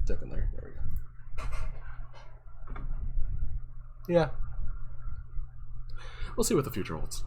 Token there. There we go. Yeah. We'll see what the future holds.